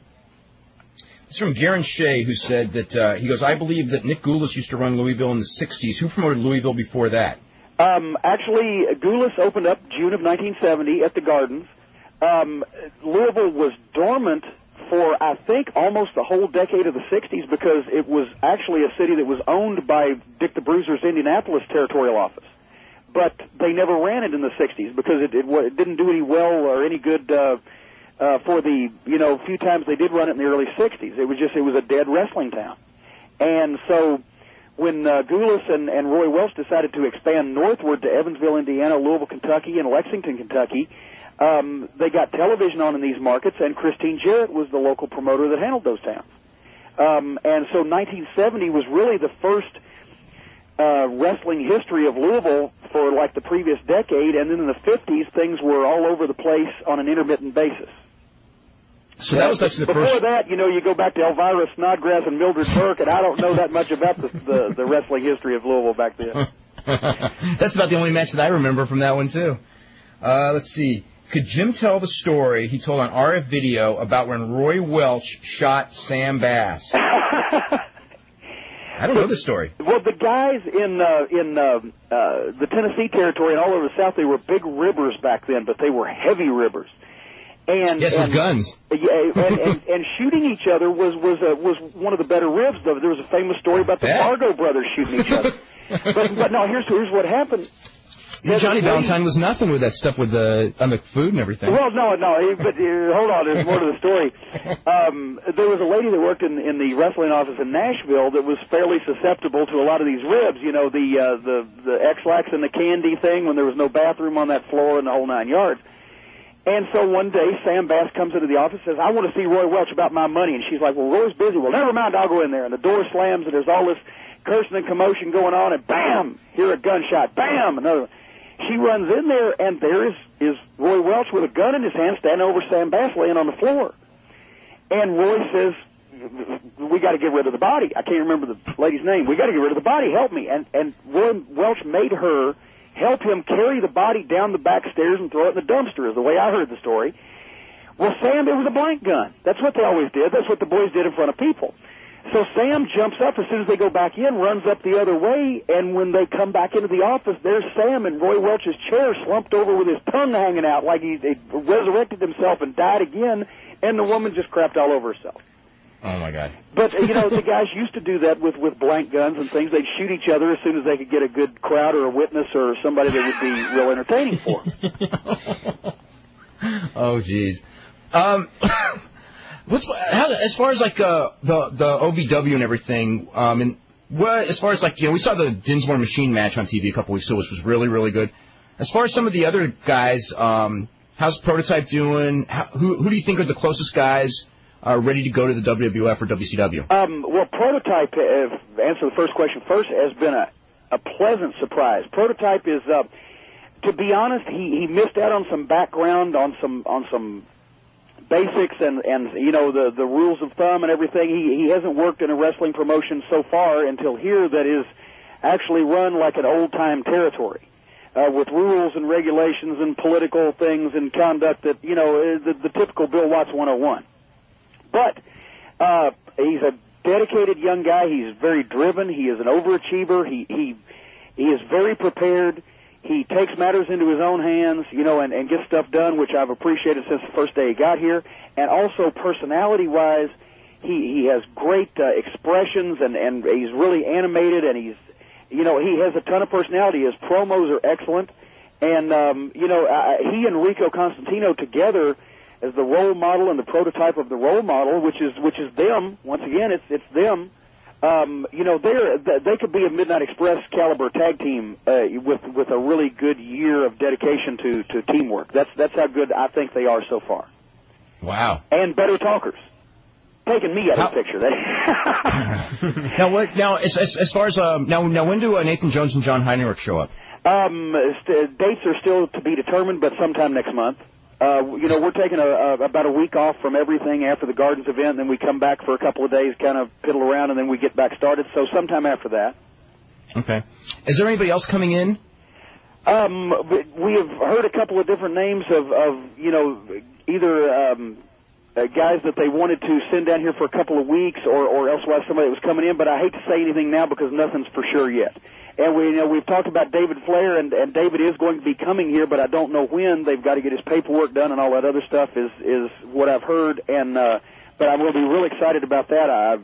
It's from Garen Shea, who said that, he goes, I believe that Nick Goulas used to run Louisville in the 60s. Who promoted Louisville before that? Actually, Goulas opened up June of 1970 at the Gardens. Louisville was dormant for, I think, almost the whole decade of the 60s because it was actually a city that was owned by Dick the Bruiser's Indianapolis territorial office. But they never ran it in the 60s because it didn't do any well or any good for the, few times they did run it in the early 60s. It was a dead wrestling town. And so when Goulas and Roy Welch decided to expand northward to Evansville, Indiana, Louisville, Kentucky, and Lexington, Kentucky, they got television on in these markets, and Christine Jarrett was the local promoter that handled those towns. And so 1970 was really the first wrestling history of Louisville for like the previous decade, and then in the 50s, things were all over the place on an intermittent basis. So that was actually the Before first... that, you go back to Elvira Snodgrass and Mildred Burke, and I don't know that much about the wrestling history of Louisville back then. That's about the only match that I remember from that one, too. Let's see. Could Jim tell the story he told on RF Video about when Roy Welch shot Sam Bass? I don't know the story. Well, the guys in the Tennessee territory and all over the South, they were big ribbers back then, but they were heavy ribbers. And, yes, with guns. Yeah, and shooting each other was one of the better ribs. There was a famous story about the Fargo brothers shooting each other. But no, here's what happened. See, Johnny Valentine was nothing with that stuff with on the food and everything. Well, no, but hold on, there's more to the story. There was a lady that worked in the wrestling office in Nashville that was fairly susceptible to a lot of these ribs. The X-Lax and the candy thing when there was no bathroom on that floor and the whole 9 yards. And so one day, Sam Bass comes into the office and says, I want to see Roy Welch about my money. And she's like, well, Roy's busy. Well, never mind, I'll go in there. And the door slams, and there's all this cursing and commotion going on, and bam, hear a gunshot. Bam, another one. She runs in there, and there is Roy Welch with a gun in his hand standing over Sam Bass laying on the floor. And Roy says, we got to get rid of the body. I can't remember the lady's name. We got to get rid of the body. Help me. And Roy Welch made her help him carry the body down the back stairs and throw it in the dumpster, is the way I heard the story. Well, Sam, it was a blank gun. That's what they always did. That's what the boys did in front of people. So Sam jumps up as soon as they go back in, runs up the other way, and when they come back into the office, there's Sam in Roy Welch's chair slumped over with his tongue hanging out like he resurrected himself and died again, and the woman just crapped all over herself. Oh, my God. But, the guys used to do that with blank guns and things. They'd shoot each other as soon as they could get a good crowd or a witness or somebody that would be real entertaining for them. Oh, jeez. As far as like the OVW and everything, as far as like we saw the Dinsmore Machine match on TV a couple weeks ago, which was really, really good. As far as some of the other guys, how's Prototype doing? Who do you think are the closest guys ready to go to the WWF or WCW? Well, Prototype, answer the first question first, has been a pleasant surprise. Prototype is, to be honest, he missed out on some background on some basics and the rules of thumb and everything. He hasn't worked in a wrestling promotion so far until here that is actually run like an old-time territory. With rules and regulations and political things and conduct that, the typical Bill Watts 101. But he's a dedicated young guy. He's very driven. He is an overachiever. He is very prepared. He takes matters into his own hands, and gets stuff done, which I've appreciated since the first day he got here. And also personality-wise, he has great expressions, and he's really animated, and he has a ton of personality. His promos are excellent. And, he and Rico Constantino together as the role model and the prototype of the role model, which is them. Once again, it's them. They could be a Midnight Express caliber tag team with a really good year of dedication to teamwork. That's how good I think they are so far. Wow. And better talkers. Taking me out of the picture. Now, as far as now, when do Nathan Jones and John Heinrich show up? Dates are still to be determined, but sometime next month. We're taking about a week off from everything after the Gardens event, and then we come back for a couple of days, kind of piddle around, and then we get back started. So sometime after that. Okay. Is there anybody else coming in? We have heard a couple of different names of either guys that they wanted to send down here for a couple of weeks, or elsewise somebody that was coming in. But I hate to say anything now because nothing's for sure yet. And we've talked about David Flair, and David is going to be coming here, but I don't know when. They've got to get his paperwork done, and all that other stuff is what I've heard. And but I'm going to be real excited about that. I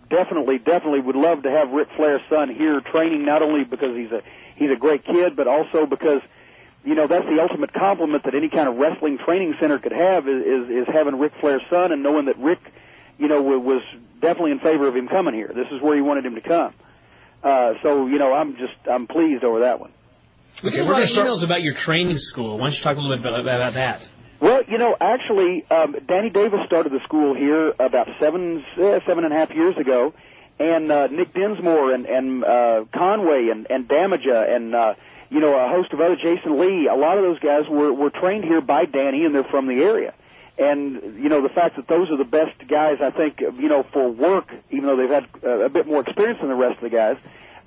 definitely would love to have Ric Flair's son here training, not only because he's a great kid, but also because that's the ultimate compliment that any kind of wrestling training center could have is having Ric Flair's son and knowing that Rick, was definitely in favor of him coming here. This is where he wanted him to come. So I'm pleased over that one. We get a lot of emails about your training school. Why don't you talk a little bit about that? Well, actually, Danny Davis started the school here about 7.5 years ago, and Nick Dinsmore and Conway and Damaja and a host of other, Jason Lee. A lot of those guys were trained here by Danny, and they're from the area. And the fact that those are the best guys, I think, for work, even though they've had a bit more experience than the rest of the guys,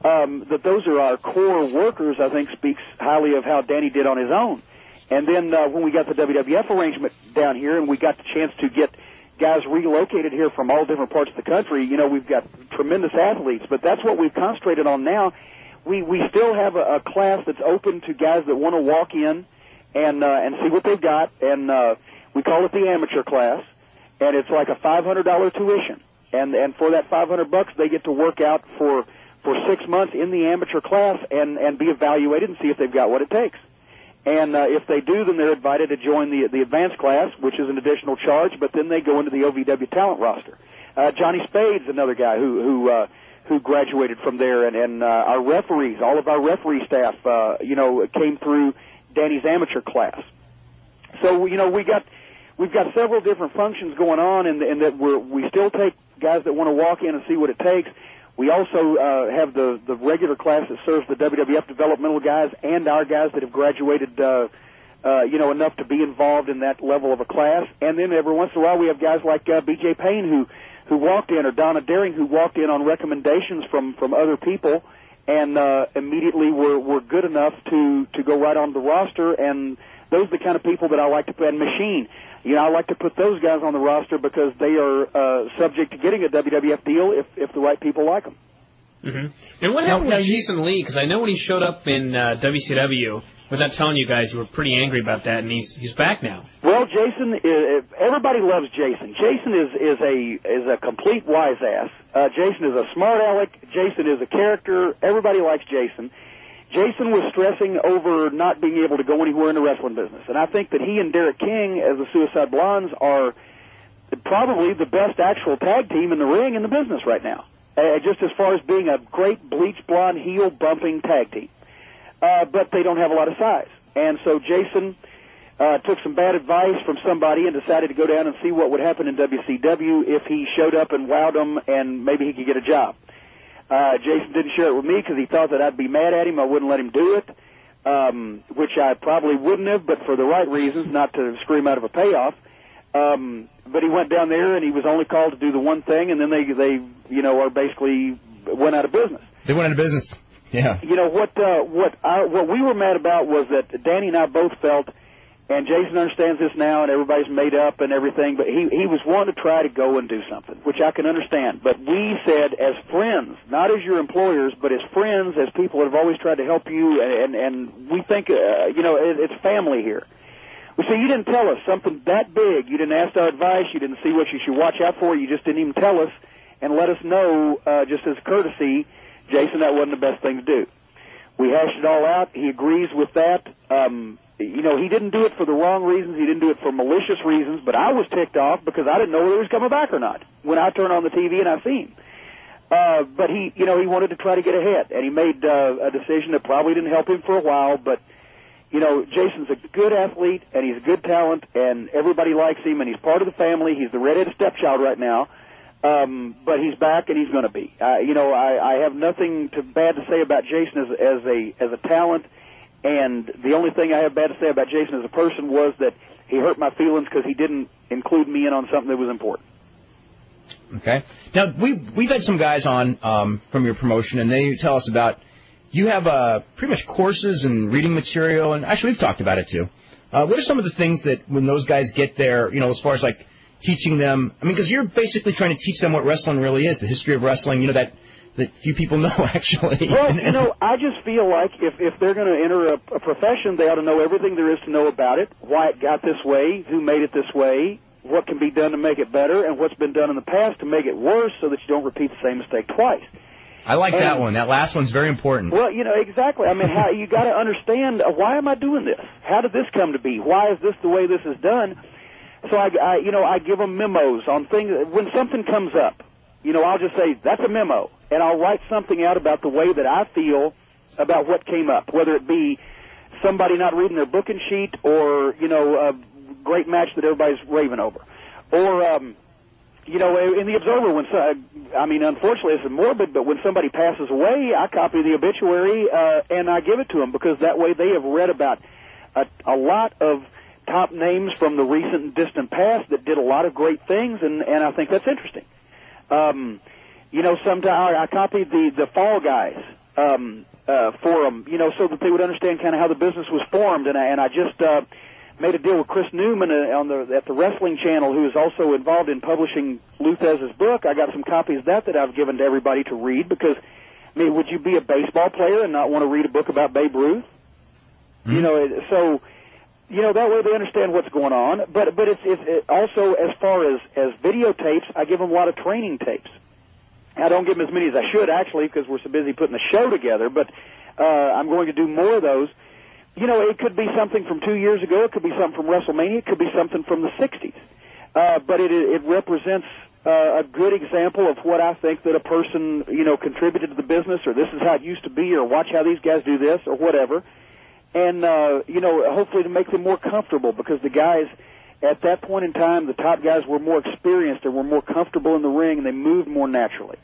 that those are our core workers, I think, speaks highly of how Danny did on his own. And then when we got the WWF arrangement down here and we got the chance to get guys relocated here from all different parts of the country, we've got tremendous athletes. But that's what we've concentrated on now. We still have a class that's open to guys that want to walk in and see what they've got. And we call it the amateur class. And it's like a $500 tuition. And for that $500, they get to work out for 6 months in the amateur class and be evaluated and see if they've got what it takes. And if they do, then they're invited to join the advanced class, which is an additional charge, but then they go into the OVW talent roster. Johnny Spade's another guy who graduated from there, and our referees, all of our referee staff, came through Danny's amateur class. So, we've got several different functions going on, and that we still take guys that want to walk in and see what it takes. We also have the regular class that serves the WWF developmental guys and our guys that have graduated, enough to be involved in that level of a class. And then every once in a while we have guys like B.J. Payne who walked in, or Donna Daring who walked in on recommendations from other people and immediately were good enough to go right on the roster. And those are the kind of people that I like to put in Machine. I like to put those guys on the roster because they are subject to getting a WWF deal if the right people like them. Mm-hmm. And what happened with Jason Lee? Because I know when he showed up in WCW, without telling you guys, you were pretty angry about that, and he's back now. Well, Jason, everybody loves Jason. Jason is a complete wise ass. Jason is a smart aleck. Jason is a character. Everybody likes Jason. Jason was stressing over not being able to go anywhere in the wrestling business. And I think that he and Derek King, as the Suicide Blondes, are probably the best actual tag team in the ring in the business right now, just as far as being a great bleach blonde, heel-bumping tag team. But they don't have a lot of size. And so Jason took some bad advice from somebody and decided to go down and see what would happen in WCW if he showed up and wowed them and maybe he could get a job. Jason didn't share it with me because he thought that I'd be mad at him. I wouldn't let him do it, which I probably wouldn't have, but for the right reasons, not to scream out of a payoff. But he went down there, and he was only called to do the one thing, and then they are basically went out of business. They went out of business. Yeah. What we were mad about was that Danny and I both felt, and Jason understands this now, and everybody's made up and everything, but he was wanting to try to go and do something, which I can understand. But we said, as friends, not as your employers, but as friends, as people that have always tried to help you, and we think, it's family here. We said, you didn't tell us something that big. You didn't ask our advice. You didn't see what you should watch out for. You just didn't even tell us and let us know, just as courtesy, Jason, that wasn't the best thing to do. We hashed it all out. He agrees with that. He didn't do it for the wrong reasons. He didn't do it for malicious reasons, but I was ticked off because I didn't know whether he was coming back or not when I turned on the TV and I seen him. But he wanted to try to get ahead, and he made a decision that probably didn't help him for a while, but Jason's a good athlete, and he's a good talent, and everybody likes him, and he's part of the family. He's the redheaded stepchild right now, but he's back, and he's going to be. I have nothing bad to say about Jason as a talent, and the only thing I have bad to say about Jason as a person was that he hurt my feelings because he didn't include me in on something that was important. Okay. Now, we've had some guys on from your promotion, and they tell us about you have pretty much courses and reading material, and actually we've talked about it too. What are some of the things that when those guys get there, as far as like teaching them? I mean, because you're basically trying to teach them what wrestling really is, the history of wrestling, that few people know, actually. Well, I just feel like if they're going to enter a profession, they ought to know everything there is to know about it, why it got this way, who made it this way, what can be done to make it better, and what's been done in the past to make it worse so that you don't repeat the same mistake twice. I like that one. That last one's very important. Well, exactly. I mean, you got to understand, why am I doing this? How did this come to be? Why is this the way this is done? So I give them memos on things. When something comes up, I'll just say, that's a memo, and I'll write something out about the way that I feel about what came up, whether it be somebody not reading their booking sheet or, a great match that everybody's raving over. Or, in the Observer, unfortunately it's morbid, but when somebody passes away, I copy the obituary, and I give it to them, because that way they have read about a lot of top names from the recent and distant past that did a lot of great things, and I think that's interesting. Sometimes I copied the Fall Guys forum, so that they would understand kind of how the business was formed, and I just made a deal with Chris Newman at the Wrestling Channel, who is also involved in publishing Luthez' book. I got some copies of that I've given to everybody to read, because, would you be a baseball player and not want to read a book about Babe Ruth? Mm-hmm. That way they understand what's going on. But it's also, as far as videotapes, I give them a lot of training tapes. I don't give them as many as I should, actually, because we're so busy putting the show together, but I'm going to do more of those. It could be something from 2 years ago. It could be something from WrestleMania. It could be something from the 60s. But it represents a good example of what I think that a person, contributed to the business, or this is how it used to be, or watch how these guys do this, or whatever. And, hopefully to make them more comfortable, because the guys at that point in time, the top guys were more experienced and were more comfortable in the ring, and they moved more naturally.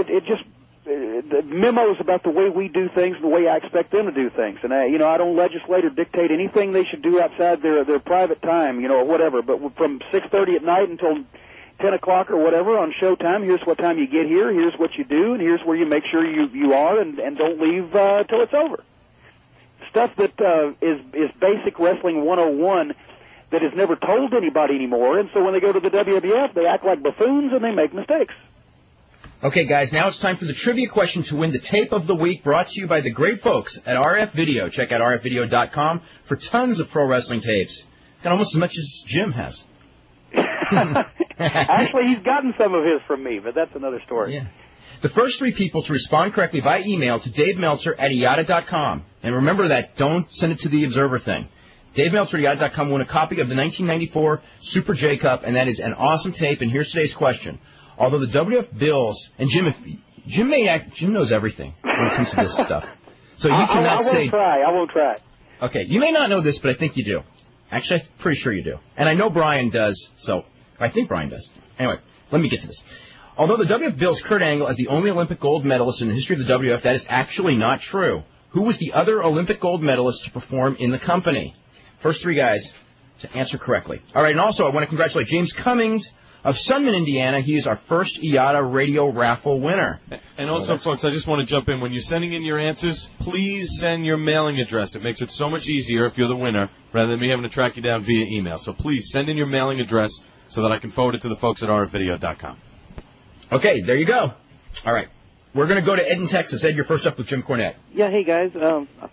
It just the memos about the way we do things and the way I expect them to do things. And, I don't legislate or dictate anything they should do outside their private time, or whatever. But from 6:30 at night until 10 o'clock or whatever on showtime, here's what time you get here, here's what you do, and here's where you make sure you are and don't leave till it's over. Stuff that is basic wrestling 101 that is never told to anybody anymore, and so when they go to the WWF, they act like buffoons and they make mistakes. Okay, guys, now it's time for the trivia question to win the tape of the week, brought to you by the great folks at RF Video. Check out rfvideo.com for tons of pro wrestling tapes. Got almost as much as Jim has. Actually, he's gotten some of his from me, but that's another story. Yeah. The first three people to respond correctly via email to Dave Meltzer at Eyada.com. And remember that, don't send it to the Observer thing. Dave Meltzer at Eyada.com won a copy of the 1994 Super J Cup, and that is an awesome tape. And here's today's question. Although the WWF Bills, and Jim knows everything when it comes to this stuff. So you cannot say... I won't try. Okay, you may not know this, but I think you do. Actually, I'm pretty sure you do. And I know Brian does, so I think Brian does. Anyway, let me get to this. Although the WWF bills Kurt Angle as the only Olympic gold medalist in the history of the WWF, that is actually not true. Who was the other Olympic gold medalist to perform in the company? First three guys to answer correctly. All right, and also I want to congratulate James Cummings of Sunman, Indiana. He is our first Eyada radio raffle winner. And also, folks, I just want to jump in. When you're sending in your answers, please send your mailing address. It makes it so much easier if you're the winner rather than me having to track you down via email. So please send in your mailing address so that I can forward it to the folks at rfvideo.com. Okay, there you go. All right. We're going to go to Ed in Texas. Ed, you're first up with Jim Cornette. Yeah, hey, guys.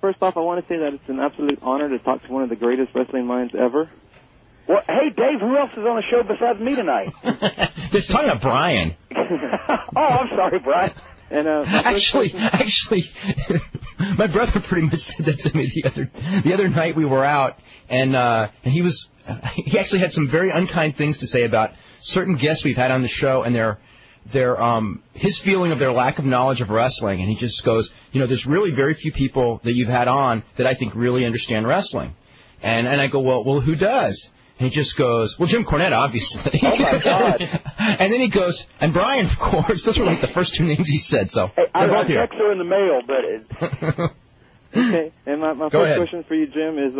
First off, I want to say that it's an absolute honor to talk to one of the greatest wrestling minds ever. Well, hey, Dave, who else is on the show besides me tonight? They're talking about Brian. Oh, I'm sorry, Brian. And actually, my brother pretty much said that to me the other night we were out, and he actually had some very unkind things to say about certain guests we've had on the show and his feeling of their lack of knowledge of wrestling, and he just goes, there's really very few people that you've had on that I think really understand wrestling, and I go, well, who does? And he just goes, well, Jim Cornette, obviously. Oh, my God. And then he goes, and Brian, of course. Those were like the first two names he said, so. Hey, I checks are in the mail, but... Okay, and my first question for you, Jim, is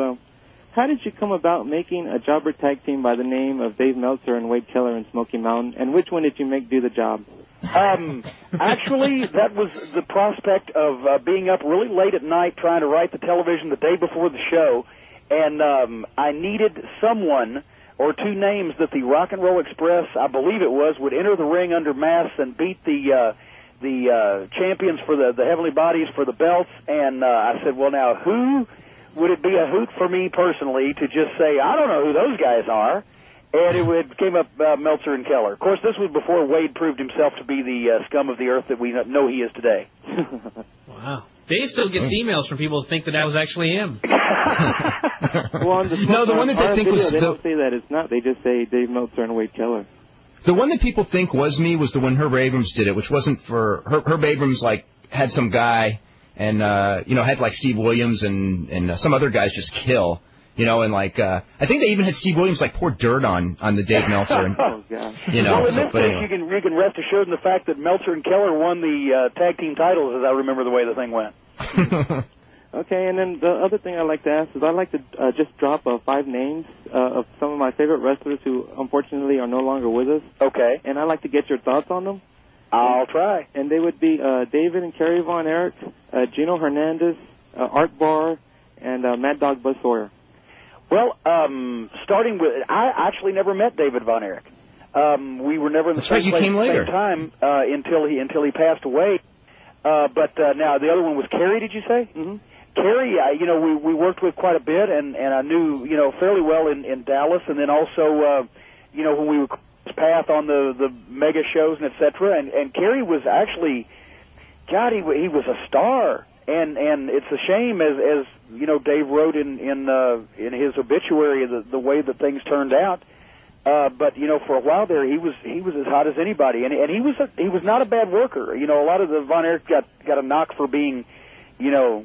how did you come about making a jobber tag team by the name of Dave Meltzer and Wade Keller in Smoky Mountain, and which one did you make do the job? Actually, that was the prospect of being up really late at night trying to write the television the day before the show. and I needed someone or two names that the Rock and Roll Express, I believe it was, would enter the ring under masks and beat the champions for the heavenly bodies for the belts. And I said, well, now, who would it be a hoot for me personally to just say, I don't know who those guys are? And it came up Meltzer and Keller. Of course, this was before Wade proved himself to be the scum of the earth that we know he is today. Wow. Dave still gets emails from people who think that was actually him. Well, the one that they think was... They don't say that it's not. They just say Dave Meltzer and Wade Keller. The one that people think was me was the one Herb Abrams did it, which wasn't for... Herb Abrams, had some guy and, had, Steve Williams and some other guys just kill. And I think they even had Steve Williams pour dirt on the Dave Meltzer. And, well, in this case, anyway. you can rest assured in the fact that Meltzer and Keller won the tag team titles, as I remember the way the thing went. Okay, and then the other thing I'd like to ask is I'd like to just drop 5 names of some of my favorite wrestlers who unfortunately are no longer with us. Okay. And I'd like to get your thoughts on them. I'll try. And they would be David and Kerry Von Erich, Gino Hernandez, Art Barr, and Mad Dog Buzz Sawyer. Well, starting with, I actually never met David Von Erich. We were never in the same place at the same time until he passed away. But now the other one was Kerry. Did you say? Mm-hmm. Kerry, we worked with quite a bit, and I knew fairly well in Dallas, and then also when we would cross path on the mega shows and etc. And Kerry was actually, God, he was a star. And it's a shame, as Dave wrote in his obituary, the way that things turned out. But for a while there, he was as hot as anybody, and he was not a bad worker. A lot of the Von Erich got a knock for being,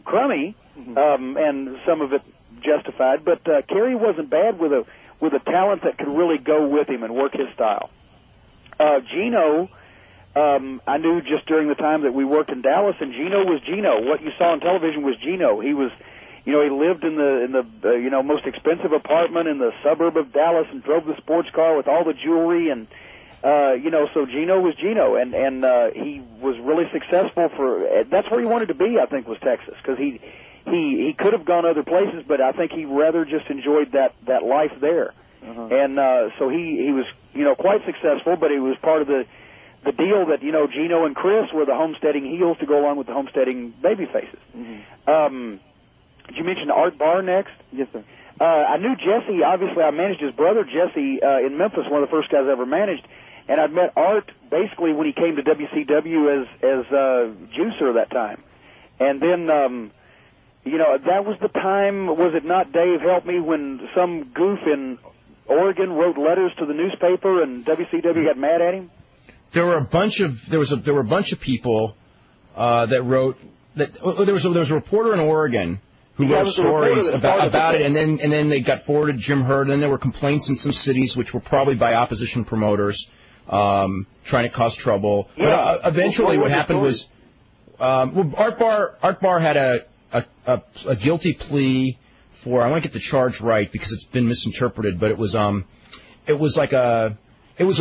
crummy, and some of it justified. But Kerry wasn't bad with a talent that could really go with him and work his style. Gino. I knew just during the time that we worked in Dallas, and Gino was Gino. What you saw on television was Gino. He was, he lived in the most expensive apartment in the suburb of Dallas and drove the sports car with all the jewelry, and so Gino was Gino, and he was really successful that's where he wanted to be. I think was Texas, because he could have gone other places, but I think he rather just enjoyed that life there, and so he was quite successful, but he was part of the deal that, Gino and Chris were the homesteading heels to go along with the homesteading baby faces. Mm-hmm. Did you mention Art Barr next? Yes, sir. I knew Jesse. Obviously, I managed his brother, Jesse, in Memphis, one of the first guys I ever managed. And I'd met Art basically when he came to WCW as juicer that time. And then, that was the time, was it not, Dave, help me, when some goof in Oregon wrote letters to the newspaper and WCW got mad at him? There were a bunch of people that wrote that. There was a reporter in Oregon who wrote stories about it, and then they got forwarded to Jim Herd. And then there were complaints in some cities, which were probably by opposition promoters trying to cause trouble. Yeah. But eventually, what happened was Art Barr had a guilty plea for, I want to get the charge right because it's been misinterpreted, but it was a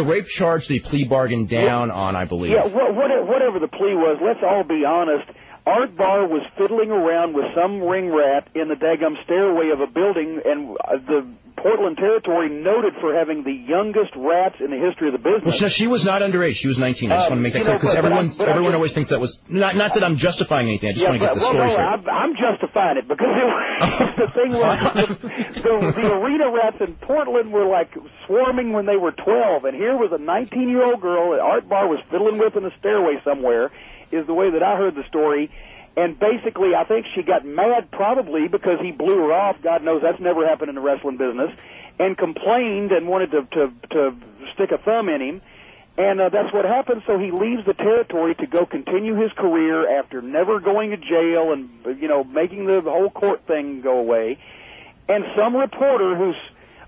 rape charge that he plea bargained down on, I believe. Yeah, whatever the plea was, let's all be honest. Art Barr was fiddling around with some ring rat in the daggum stairway of a building, and the Portland territory noted for having the youngest rats in the history of the business. Well, she was not underage. She was 19. I just want to make that clear, because everyone always thinks that was... Not that I'm justifying anything. I just want to get the story straight. I'm justifying it, because the thing was, the arena rats in Portland were swarming when they were 12, and here was a 19-year-old girl that Art Barr was fiddling with in a stairway somewhere, is the way that I heard the story. And basically, I think she got mad probably because he blew her off. God knows that's never happened in the wrestling business. And complained and wanted to stick a thumb in him. And that's what happened. So he leaves the territory to go continue his career after never going to jail and, making the whole court thing go away. And some reporter who's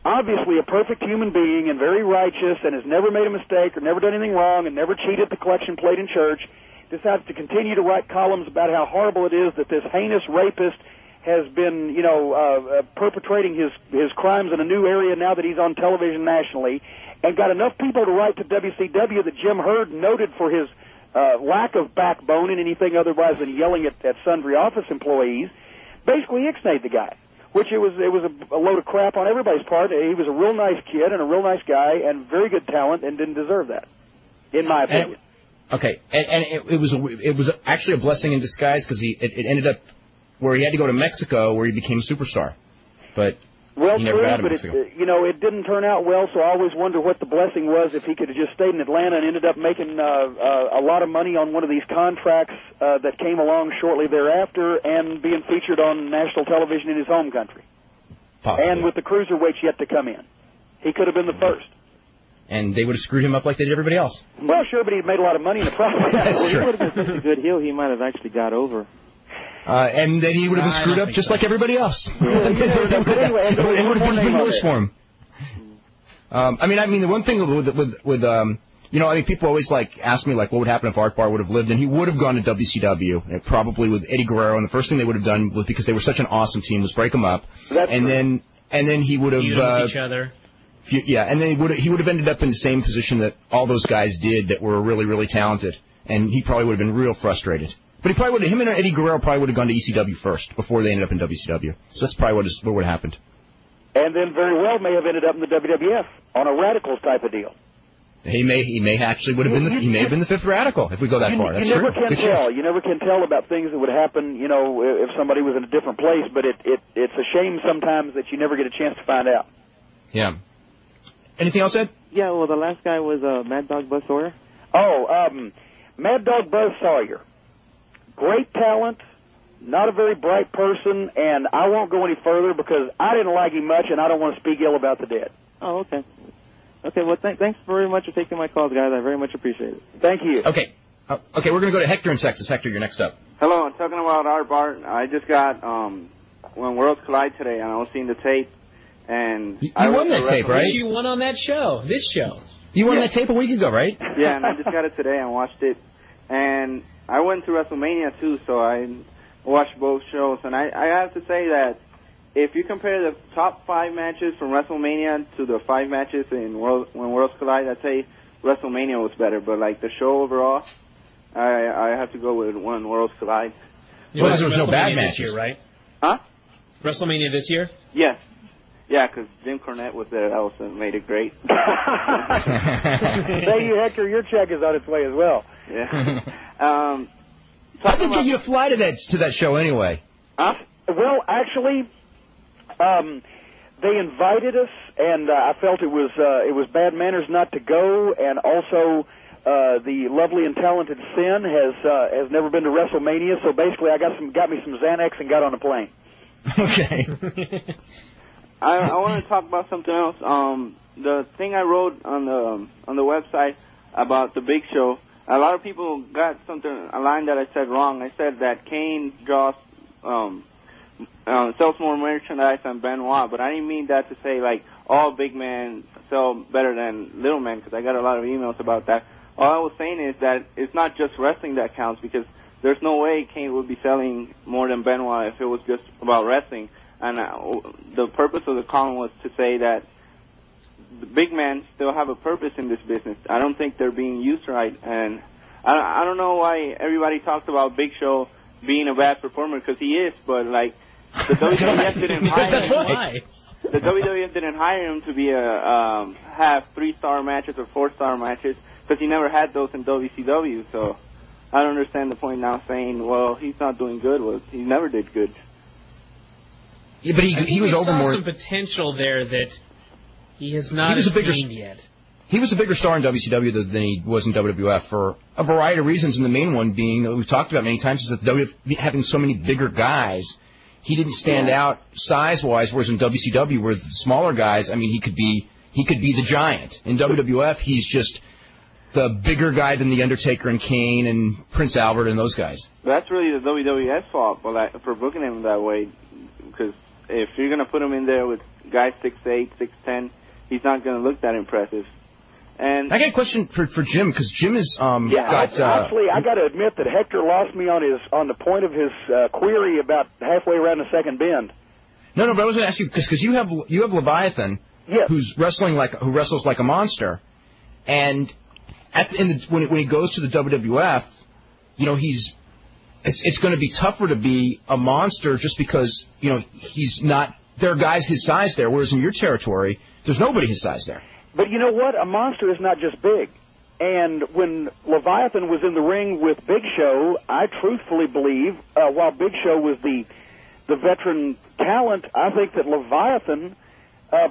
obviously a perfect human being and very righteous and has never made a mistake or never done anything wrong and never cheated the collection plate in church decides to continue to write columns about how horrible it is that this heinous rapist has been, perpetrating his crimes in a new area now that he's on television nationally, and got enough people to write to WCW that Jim Herd, noted for his lack of backbone in anything otherwise than yelling at sundry office employees, basically ixnayed the guy. which it was a load of crap on everybody's part. He was a real nice kid and a real nice guy and very good talent and didn't deserve that, in my opinion. Okay, and it was actually a blessing in disguise because it ended up where he had to go to Mexico where he became a superstar, but he never got to Mexico. It didn't turn out well, so I always wonder what the blessing was if he could have just stayed in Atlanta and ended up making a lot of money on one of these contracts that came along shortly thereafter and being featured on national television in his home country. Possibly. And with the cruiserweights yet to come in. He could have been the first. And they would have screwed him up like they did everybody else. Well, sure, but he made a lot of money in the process. That's true. He would have been such a good heel, he might have actually got over. And then he would have been screwed up just like everybody else. It would have been worse for him. I mean, the one thing with people always ask me what would happen if Art Barr would have lived, and he would have gone to WCW, probably with Eddie Guerrero, and the first thing they would have done was, because they were such an awesome team, was break them up, and then he would have with each other. And then he would have ended up in the same position that all those guys did that were really, really talented, and he probably would have been real frustrated. But him and Eddie Guerrero probably would have gone to ECW first before they ended up in WCW. So that's probably what would have happened. And then very well may have ended up in the WWF on a Radicals type of deal. He may actually would have been he may have been the fifth Radical if we go that far. That's you never true. can tell. You never can tell about things that would happen. If somebody was in a different place. But it's a shame sometimes that you never get a chance to find out. Yeah. Anything else, Ed? Yeah. Well, the last guy was Mad Dog Buzz Sawyer. Mad Dog Buzz Sawyer. Great talent, not a very bright person, and I won't go any further because I didn't like him much, and I don't want to speak ill about the dead. Oh, okay. Okay, well, thanks very much for taking my calls, guys. I very much appreciate it. Thank you. Okay, we're going to go to Hector in Texas. Hector, you're next up. Hello, I'm talking about Art Barr. I just got When Worlds Collide today, and I was seeing the tape, and you won that tape, right? You won on that show, this show. You won that tape a week ago, right? Yeah, and I just got it today and watched it, and I went to WrestleMania too, so I watched both shows, and I have to say that if you compare the top 5 matches from WrestleMania to the 5 matches in When Worlds Collide, I'd say WrestleMania was better, but the show overall, I have to go with When Worlds Collide. Well, there was no bad matches, this year, right? Huh? WrestleMania this year? Yes. Yeah, because Jim Cornette was there. That also made it great. Thank you, Hector. Your check is on its way as well. Yeah. I didn't get you to fly to that show anyway. Huh? Well, actually, they invited us, and I felt it was bad manners not to go, and also the lovely and talented Sin has never been to WrestleMania, so basically I got me some Xanax and got on a plane. Okay. I want to talk about something else. The thing I wrote on the website about the Big Show, a lot of people got a line that I said wrong. I said that Kane sells more merchandise than Benoit, but I didn't mean that to say all big men sell better than little men, because I got a lot of emails about that. All I was saying is that it's not just wrestling that counts, because there's no way Kane would be selling more than Benoit if it was just about wrestling. And the purpose of the column was to say that the big men still have a purpose in this business. I don't think they're being used right. And I don't know why everybody talks about Big Show being a bad performer, because he is, but the WWF didn't hire him. The WWF didn't hire him to be have 3-star matches or 4-star matches, because he never had those in WCW. So I don't understand the point now saying, well, he's not doing good. Well, he never did good. Yeah, but he was over more. Some potential there that he has not attained yet. He was a bigger star in WCW than he was in WWF for a variety of reasons, and the main one being that we've talked about many times is that WWF having so many bigger guys, he didn't stand out size-wise, whereas in WCW, where the smaller guys, he could be the Giant. In WWF, he's just the bigger guy than The Undertaker and Kane and Prince Albert and those guys. That's really the WWF's fault for booking him that way, because if you're going to put him in there with guys 6'8", 6'10", he's not going to look that impressive. And I got a question for Jim, because Jim is actually, I got to admit that Hector lost me on the point of his query about halfway around the second bend. No, but I was going to ask you because you have Leviathan, yes, who wrestles like a monster, and when he goes to the WWF, it's going to be tougher to be a monster just because he's not there are guys his size there, whereas in your territory, there's nobody his size there. But you know what? A monster is not just big. And when Leviathan was in the ring with Big Show, I truthfully believe, while Big Show was the veteran talent, I think that Leviathan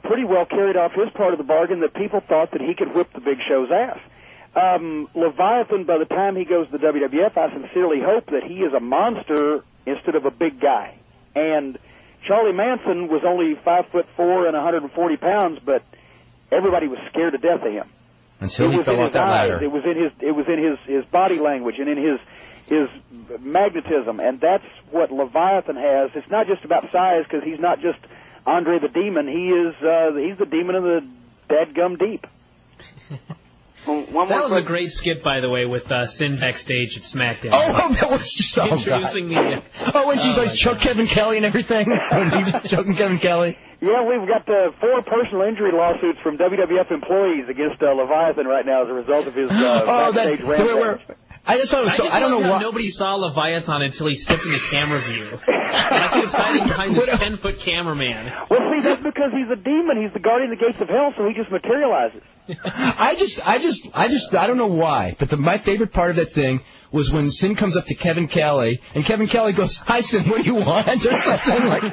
pretty well carried off his part of the bargain, that people thought that he could whip the Big Show's ass. Leviathan, by the time he goes to the WWF, I sincerely hope that he is a monster instead of a big guy. And Charlie Manson was only 5'4" and 140 pounds, but everybody was scared to death of him. Until he fell off that ladder. It was in his body language and in his magnetism, and that's what Leviathan has. It's not just about size, because he's not just Andre the Demon. He's the demon of the dadgum deep. That was a great skit, by the way, with Sin backstage at Smackdown. Oh, that was just introducing the. When she choked Kevin Kelly and everything. When he was choking Kevin Kelly. Yeah, we've got 4 personal injury lawsuits from WWF employees against Leviathan right now as a result of his backstage rampage. I don't know why nobody saw Leviathan until he stepped in the camera view. Like he was hiding behind this 10-foot cameraman. Well, see, that's because he's a demon. He's the guardian of the gates of hell, so he just materializes. I don't know why, but my favorite part of that thing was when Sin comes up to Kevin Kelly, and Kevin Kelly goes, "Hi, Sin, what do you want?" or something like.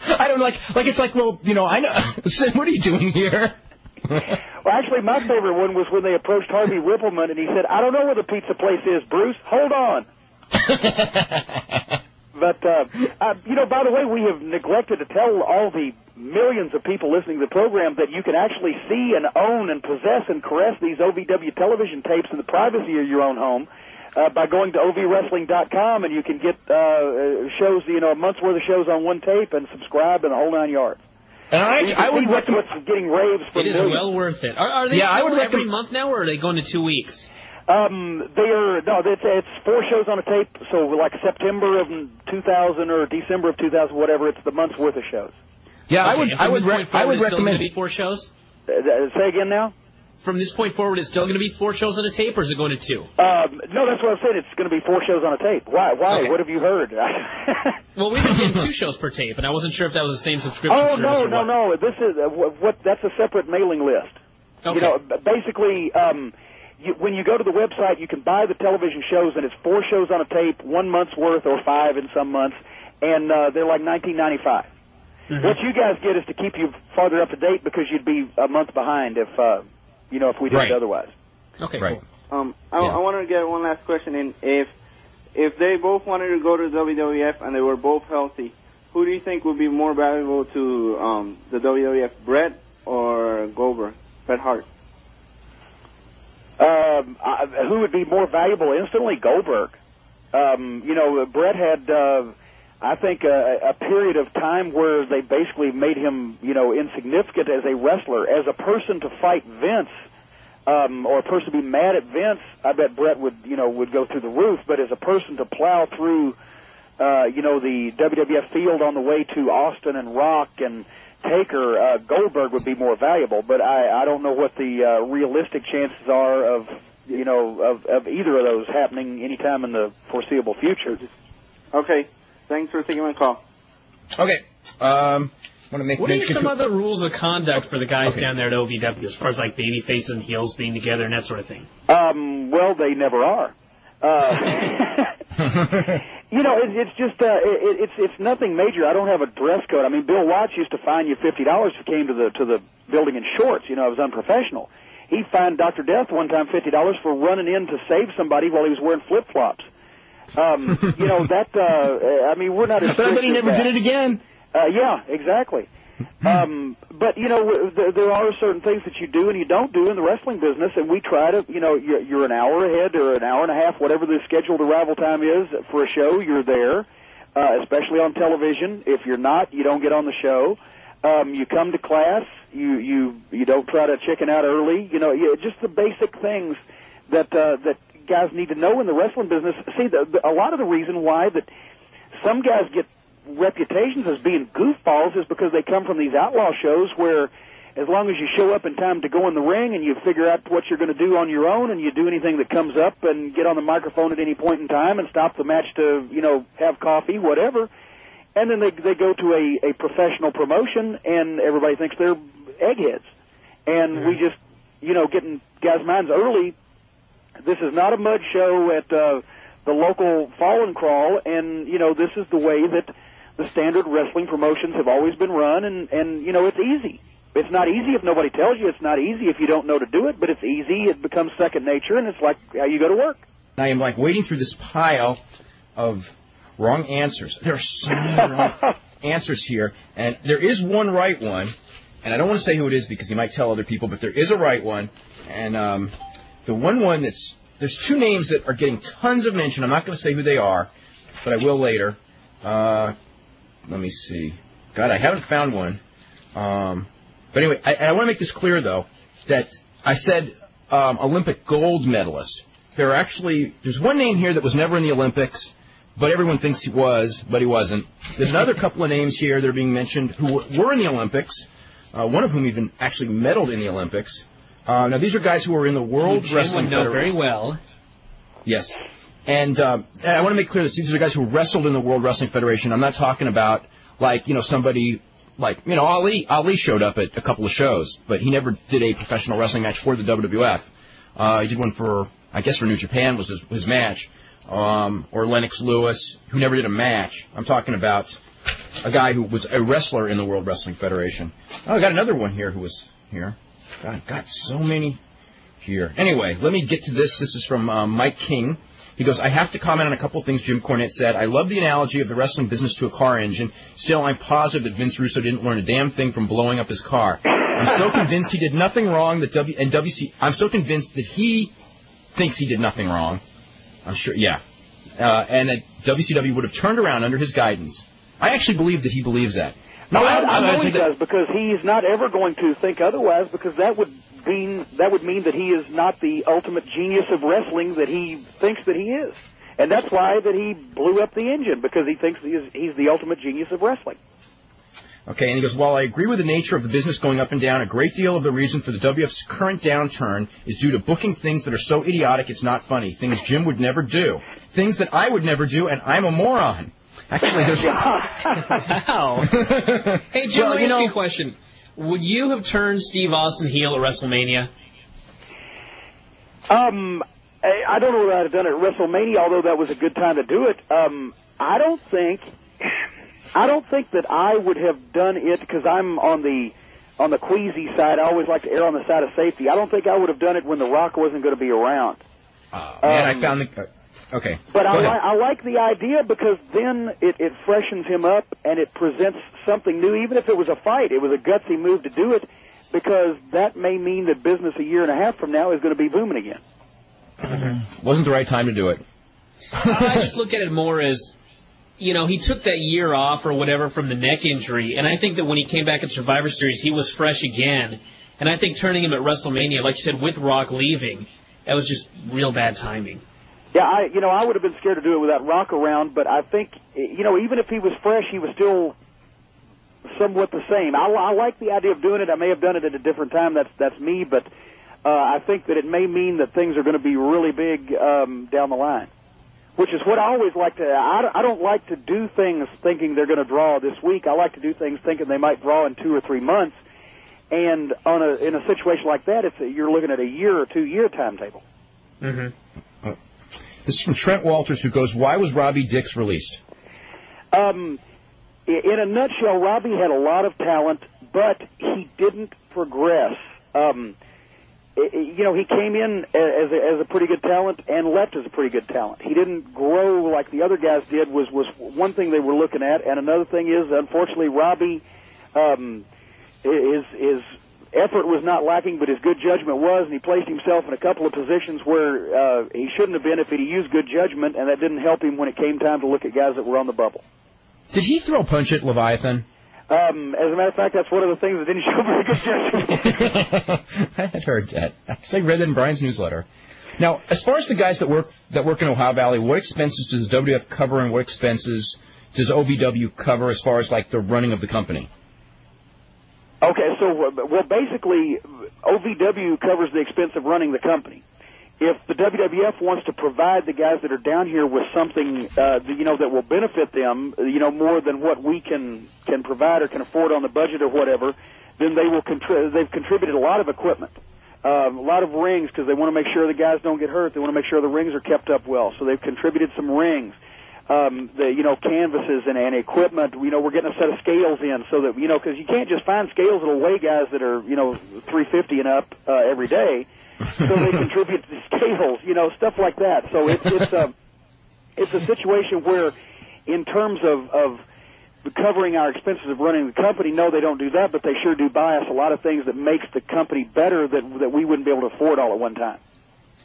I don't like it's like, well, I know, Sin, what are you doing here? Well, actually, my favorite one was when they approached Harvey Rippleman, and he said, "I don't know where the pizza place is, Bruce. Hold on." But, by the way, we have neglected to tell all the millions of people listening to the program that you can actually see and own and possess and caress these OVW television tapes in the privacy of your own home by going to ovwrestling.com, and you can get shows, a month's worth of shows on one tape and subscribe and the whole 9 yards. And I would recommend what's getting raves from it is millions. well worth it. Are they every month now, or are they going to 2 weeks? It's 4 shows on a tape, so like September of 2000 or December of 2000, whatever, it's the month's worth of shows. Yeah, okay, I would recommend. Still going to be 4 shows? Say again now? From this point forward, it's still going to be 4 shows on a tape, or is it going to 2? No, that's what I said. It's going to be 4 shows on a tape. Why? Okay. What have you heard? Well, we've been getting 2 shows per tape, and I wasn't sure if that was the same subscription service. No. This is that's a separate mailing list. Okay. Basically, when you go to the website, you can buy the television shows, and it's 4 shows on a tape, 1 month's worth, or 5 in some months, and they're like $19.95. Mm-hmm. What you guys get is to keep you farther up to date, because you'd be a month behind if we did it otherwise. Okay, right. Cool. I wanted to get one last question in. If they both wanted to go to WWF and they were both healthy, who do you think would be more valuable to the WWF, Bret or Goldberg, Bret Hart? Who would be more valuable instantly? Goldberg. Bret had, I think, a period of time where they basically made him, insignificant as a wrestler. As a person to fight Vince, or a person to be mad at Vince, I bet Bret would go through the roof. But as a person to plow through, the WWF field on the way to Austin and Rock and Taker, Goldberg would be more valuable. But I don't know what the realistic chances are of either of those happening anytime in the foreseeable future. Okay. Thanks for taking my call. Okay. What are some other rules of conduct for the guys down there at OVW, as far as like baby faces and heels being together and that sort of thing? Well, they never are. It's just it's nothing major. I don't have a dress code. I mean, Bill Watts used to fine you $50 if you came to the building in shorts. It was unprofessional. He fined Dr. Death one time $50 for running in to save somebody while he was wearing flip flops. We're not as but he never did it again. Yeah, exactly. But, there are certain things that you do and you don't do in the wrestling business, and we try to, you're an hour ahead or an hour and a half, whatever the scheduled arrival time is for a show, you're there, especially on television. If you're not, you don't get on the show. You come to class, you don't try to chicken out early, just the basic things that guys need to know in the wrestling business. See, a lot of the reason why that some guys get reputations as being goofballs is because they come from these outlaw shows where as long as you show up in time to go in the ring and you figure out what you're going to do on your own and you do anything that comes up and get on the microphone at any point in time and stop the match to, have coffee, whatever, and then they go to a professional promotion, and everybody thinks they're eggheads. And we just, getting guys' minds early, this is not a mud show at the local fall and crawl, and, this is the way that the standard wrestling promotions have always been run, and it's easy. It's not easy if nobody tells you. It's not easy if you don't know to do it, but it's easy. It becomes second nature, and it's like how you go to work. I am wading through this pile of wrong answers. There are so many wrong answers here, and there is one right one, and I don't want to say who it is because he might tell other people, but there is a right one, and the one that's, there's two names that are getting tons of mention. I'm not going to say who they are, but I will later. Let me see. God, I haven't found one. But anyway, I want to make this clear, though, that I said Olympic gold medalist. There's one name here that was never in the Olympics, but everyone thinks he was, but he wasn't. There's another couple of names here that are being mentioned who were in the Olympics, one of whom even actually medaled in the Olympics. Now, these are guys who are in the World Wrestling Federation. Very well. Yes. And I want to make clear that these are guys who wrestled in the World Wrestling Federation. I'm not talking about, somebody... Ali showed up at a couple of shows, but he never did a professional wrestling match for the WWF. He did one for New Japan was his match, or Lennox Lewis, who never did a match. I'm talking about a guy who was a wrestler in the World Wrestling Federation. Oh, I got another one here who was here. God, I've got so many here. Anyway, let me get to this. This is from Mike King. He goes, I have to comment on a couple of things Jim Cornette said. I love the analogy of the wrestling business to a car engine. Still, I'm positive that Vince Russo didn't learn a damn thing from blowing up his car. I'm so convinced he did nothing wrong I'm so convinced that he thinks he did nothing wrong. I'm sure, yeah. And that WCW would have turned around under his guidance. I actually believe that he believes that. No, I know he does, because he's not ever going to think otherwise, because that would mean that he is not the ultimate genius of wrestling that he thinks that he is. And that's why that he blew up the engine, because he thinks he's the ultimate genius of wrestling. Okay, and he goes, while I agree with the nature of the business going up and down, a great deal of the reason for the WWF's current downturn is due to booking things that are so idiotic it's not funny, things Jim would never do, things that I would never do, and I'm a moron. Actually, there's... Wow. Hey, Jim, let me ask you a question. Would you have turned Steve Austin heel at WrestleMania? I don't know what I'd have done at WrestleMania, although that was a good time to do it. I don't think that I would have done it, because I'm on the queasy side. I always like to err on the side of safety. I don't think I would have done it when The Rock wasn't going to be around. I found the... Okay. But I like the idea, because then it freshens him up and it presents something new. Even if it was a fight, it was a gutsy move to do it, because that may mean that business a year and a half from now is going to be booming again. Mm-hmm. Wasn't the right time to do it. I just look at it more as, he took that year off or whatever from the neck injury, and I think that when he came back at Survivor Series, he was fresh again. And I think turning him at WrestleMania, like you said, with Rock leaving, that was just real bad timing. Yeah, I would have been scared to do it without Rock around, but I think, even if he was fresh, he was still somewhat the same. I like the idea of doing it. I may have done it at a different time. That's me, but I think that it may mean that things are going to be really big down the line, which is what I always like to. I don't like to do things thinking they're going to draw this week. I like to do things thinking they might draw in 2 or 3 months, and in a situation like that, you're looking at a year or 2 year timetable. Mm-hmm. This is from Trent Walters, who goes, why was Robbie Dix released? In a nutshell, Robbie had a lot of talent, but he didn't progress. He came in as a pretty good talent and left as a pretty good talent. He didn't grow like the other guys did, was one thing they were looking at. And another thing is, unfortunately, Robbie, his effort was not lacking, but his good judgment was, and he placed himself in a couple of positions where he shouldn't have been if he'd used good judgment, and that didn't help him when it came time to look at guys that were on the bubble. Did he throw a punch at Leviathan? As a matter of fact, that's one of the things that didn't show very good judgment. I had heard that. I read that in Brian's newsletter. Now, as far as the guys that work in Ohio Valley, what expenses does WWF cover, and what expenses does OVW cover as far as like the running of the company? Okay, so basically, OVW covers the expense of running the company. if the WWF wants to provide the guys that are down here with something, that will benefit them, more than what we can provide or can afford on the budget or whatever, then they will they've contributed a lot of equipment, a lot of rings, because they want to make sure the guys don't get hurt. They want to make sure the rings are kept up well. So they've contributed some rings, canvases and equipment. We're getting a set of scales in so that, because you can't just find scales that'll weigh guys that are, 350 and up every day. So they contribute to scales, stuff like that. So it's a situation where, in terms of covering our expenses of running the company, no, they don't do that, but they sure do buy us a lot of things that makes the company better that we wouldn't be able to afford all at one time.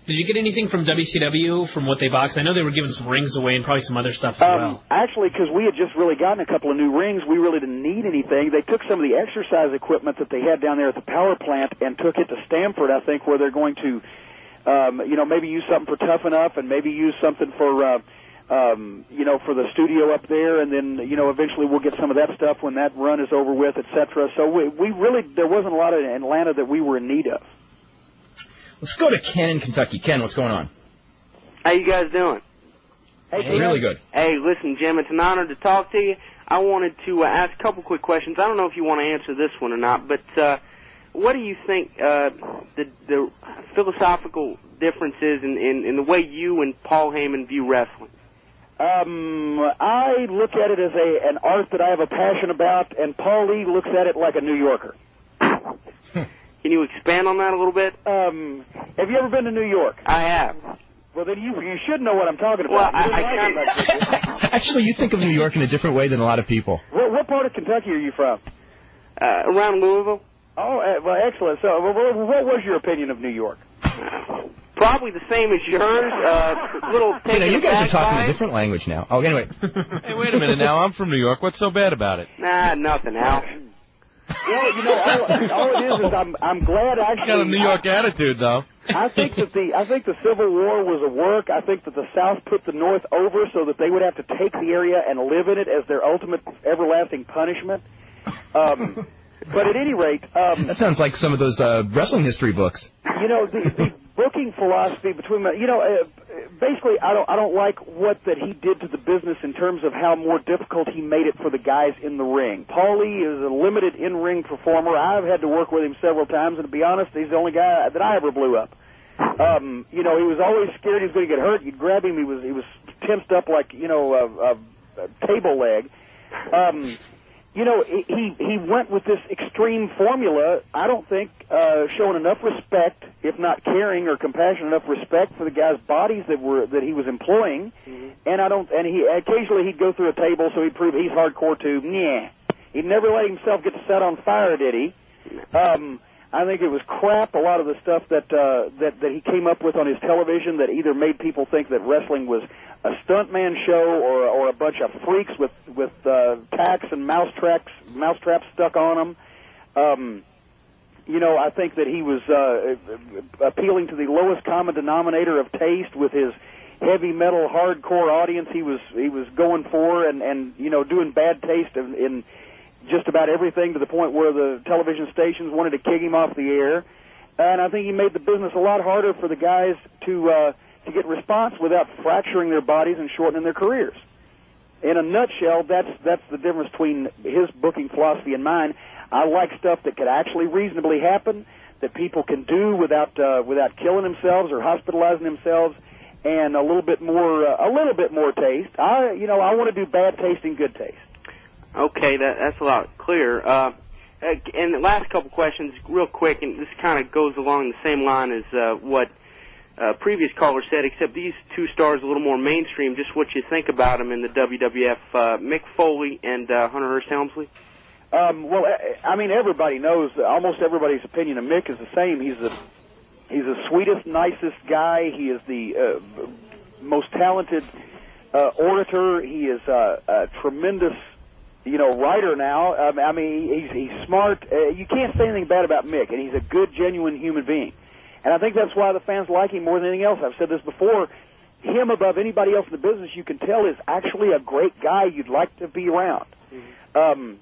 Did you get anything from WCW from what they boxed? I know they were giving some rings away and probably some other stuff as well. Actually, because we had just really gotten a couple of new rings, we really didn't need anything. They took some of the exercise equipment that they had down there at the power plant and took it to Stamford, I think, where they're going to, maybe use something for Toughen Up and maybe use something for, for the studio up there, and then, eventually we'll get some of that stuff when that run is over with, et cetera. So we really, there wasn't a lot in Atlanta that we were in need of. Let's go to Ken in Kentucky. Ken, what's going on? How you guys doing? Hey, really good. Hey, listen, Jim, it's an honor to talk to you. I wanted to ask a couple quick questions. I don't know if you want to answer this one or not, but what do you think the philosophical difference is in the way you and Paul Heyman view wrestling? I look at it as an art that I have a passion about, and Paul Lee looks at it like a New Yorker. Can you expand on that a little bit? Have you ever been to New York? I have. Well, then you should know what I'm talking about. Well, Actually, you think of New York in a different way than a lot of people. What part of Kentucky are you from? Around Louisville. Oh, well, excellent. So, what was your opinion of New York? Probably the same as yours. You guys are talking a different language now. Oh, anyway. Hey, wait a minute now. I'm from New York. What's so bad about it? Nah, nothing, Al. Well, all it is I'm glad actually. He's got a New York attitude, though. I think the Civil War was a work. I think that the South put the North over so that they would have to take the area and live in it as their ultimate everlasting punishment. But at any rate, that sounds like some of those wrestling history books. The booking philosophy between basically I don't like what that he did to the business in terms of how more difficult he made it for the guys in the ring. Paul Lee is a limited in-ring performer. I've had to work with him several times, and to be honest, he's the only guy that I ever blew up. He was always scared he was going to get hurt. You'd grab him, he was tensed up like a table leg. He went with this extreme formula, I don't think, showing enough respect, if not caring or compassion, enough respect for the guys' bodies that he was employing. Mm-hmm. And he occasionally he'd go through a table, so he'd prove he's hardcore too. Nah. He'd never let himself get set on fire, did he? I think it was crap, a lot of the stuff that he came up with on his television that either made people think that wrestling was a stuntman show or a bunch of freaks with tacks and mousetraps stuck on them. I think that he was appealing to the lowest common denominator of taste with his heavy metal hardcore audience he was going for, and doing bad taste in just about everything to the point where the television stations wanted to kick him off the air. And I think he made the business a lot harder for the guys to get response without fracturing their bodies and shortening their careers. In a nutshell, that's the difference between his booking philosophy and mine. I like stuff that could actually reasonably happen, that people can do without killing themselves or hospitalizing themselves, and a little bit more taste. I want to do bad taste and good taste. Okay, that's a lot clearer. And the last couple questions, real quick, and this kind of goes along the same line as what previous caller said, except these two stars a little more mainstream. Just what you think about them in the WWF, Mick Foley and Hunter Hearst Helmsley? Well, I mean, everybody knows, almost everybody's opinion of Mick is the same. He's the sweetest, nicest guy. He is the most talented orator. He is a tremendous, writer now. I mean, he's smart. You can't say anything bad about Mick, and he's a good, genuine human being. And I think that's why the fans like him more than anything else. I've said this before. Him above anybody else in the business, you can tell, is actually a great guy you'd like to be around. Mm-hmm.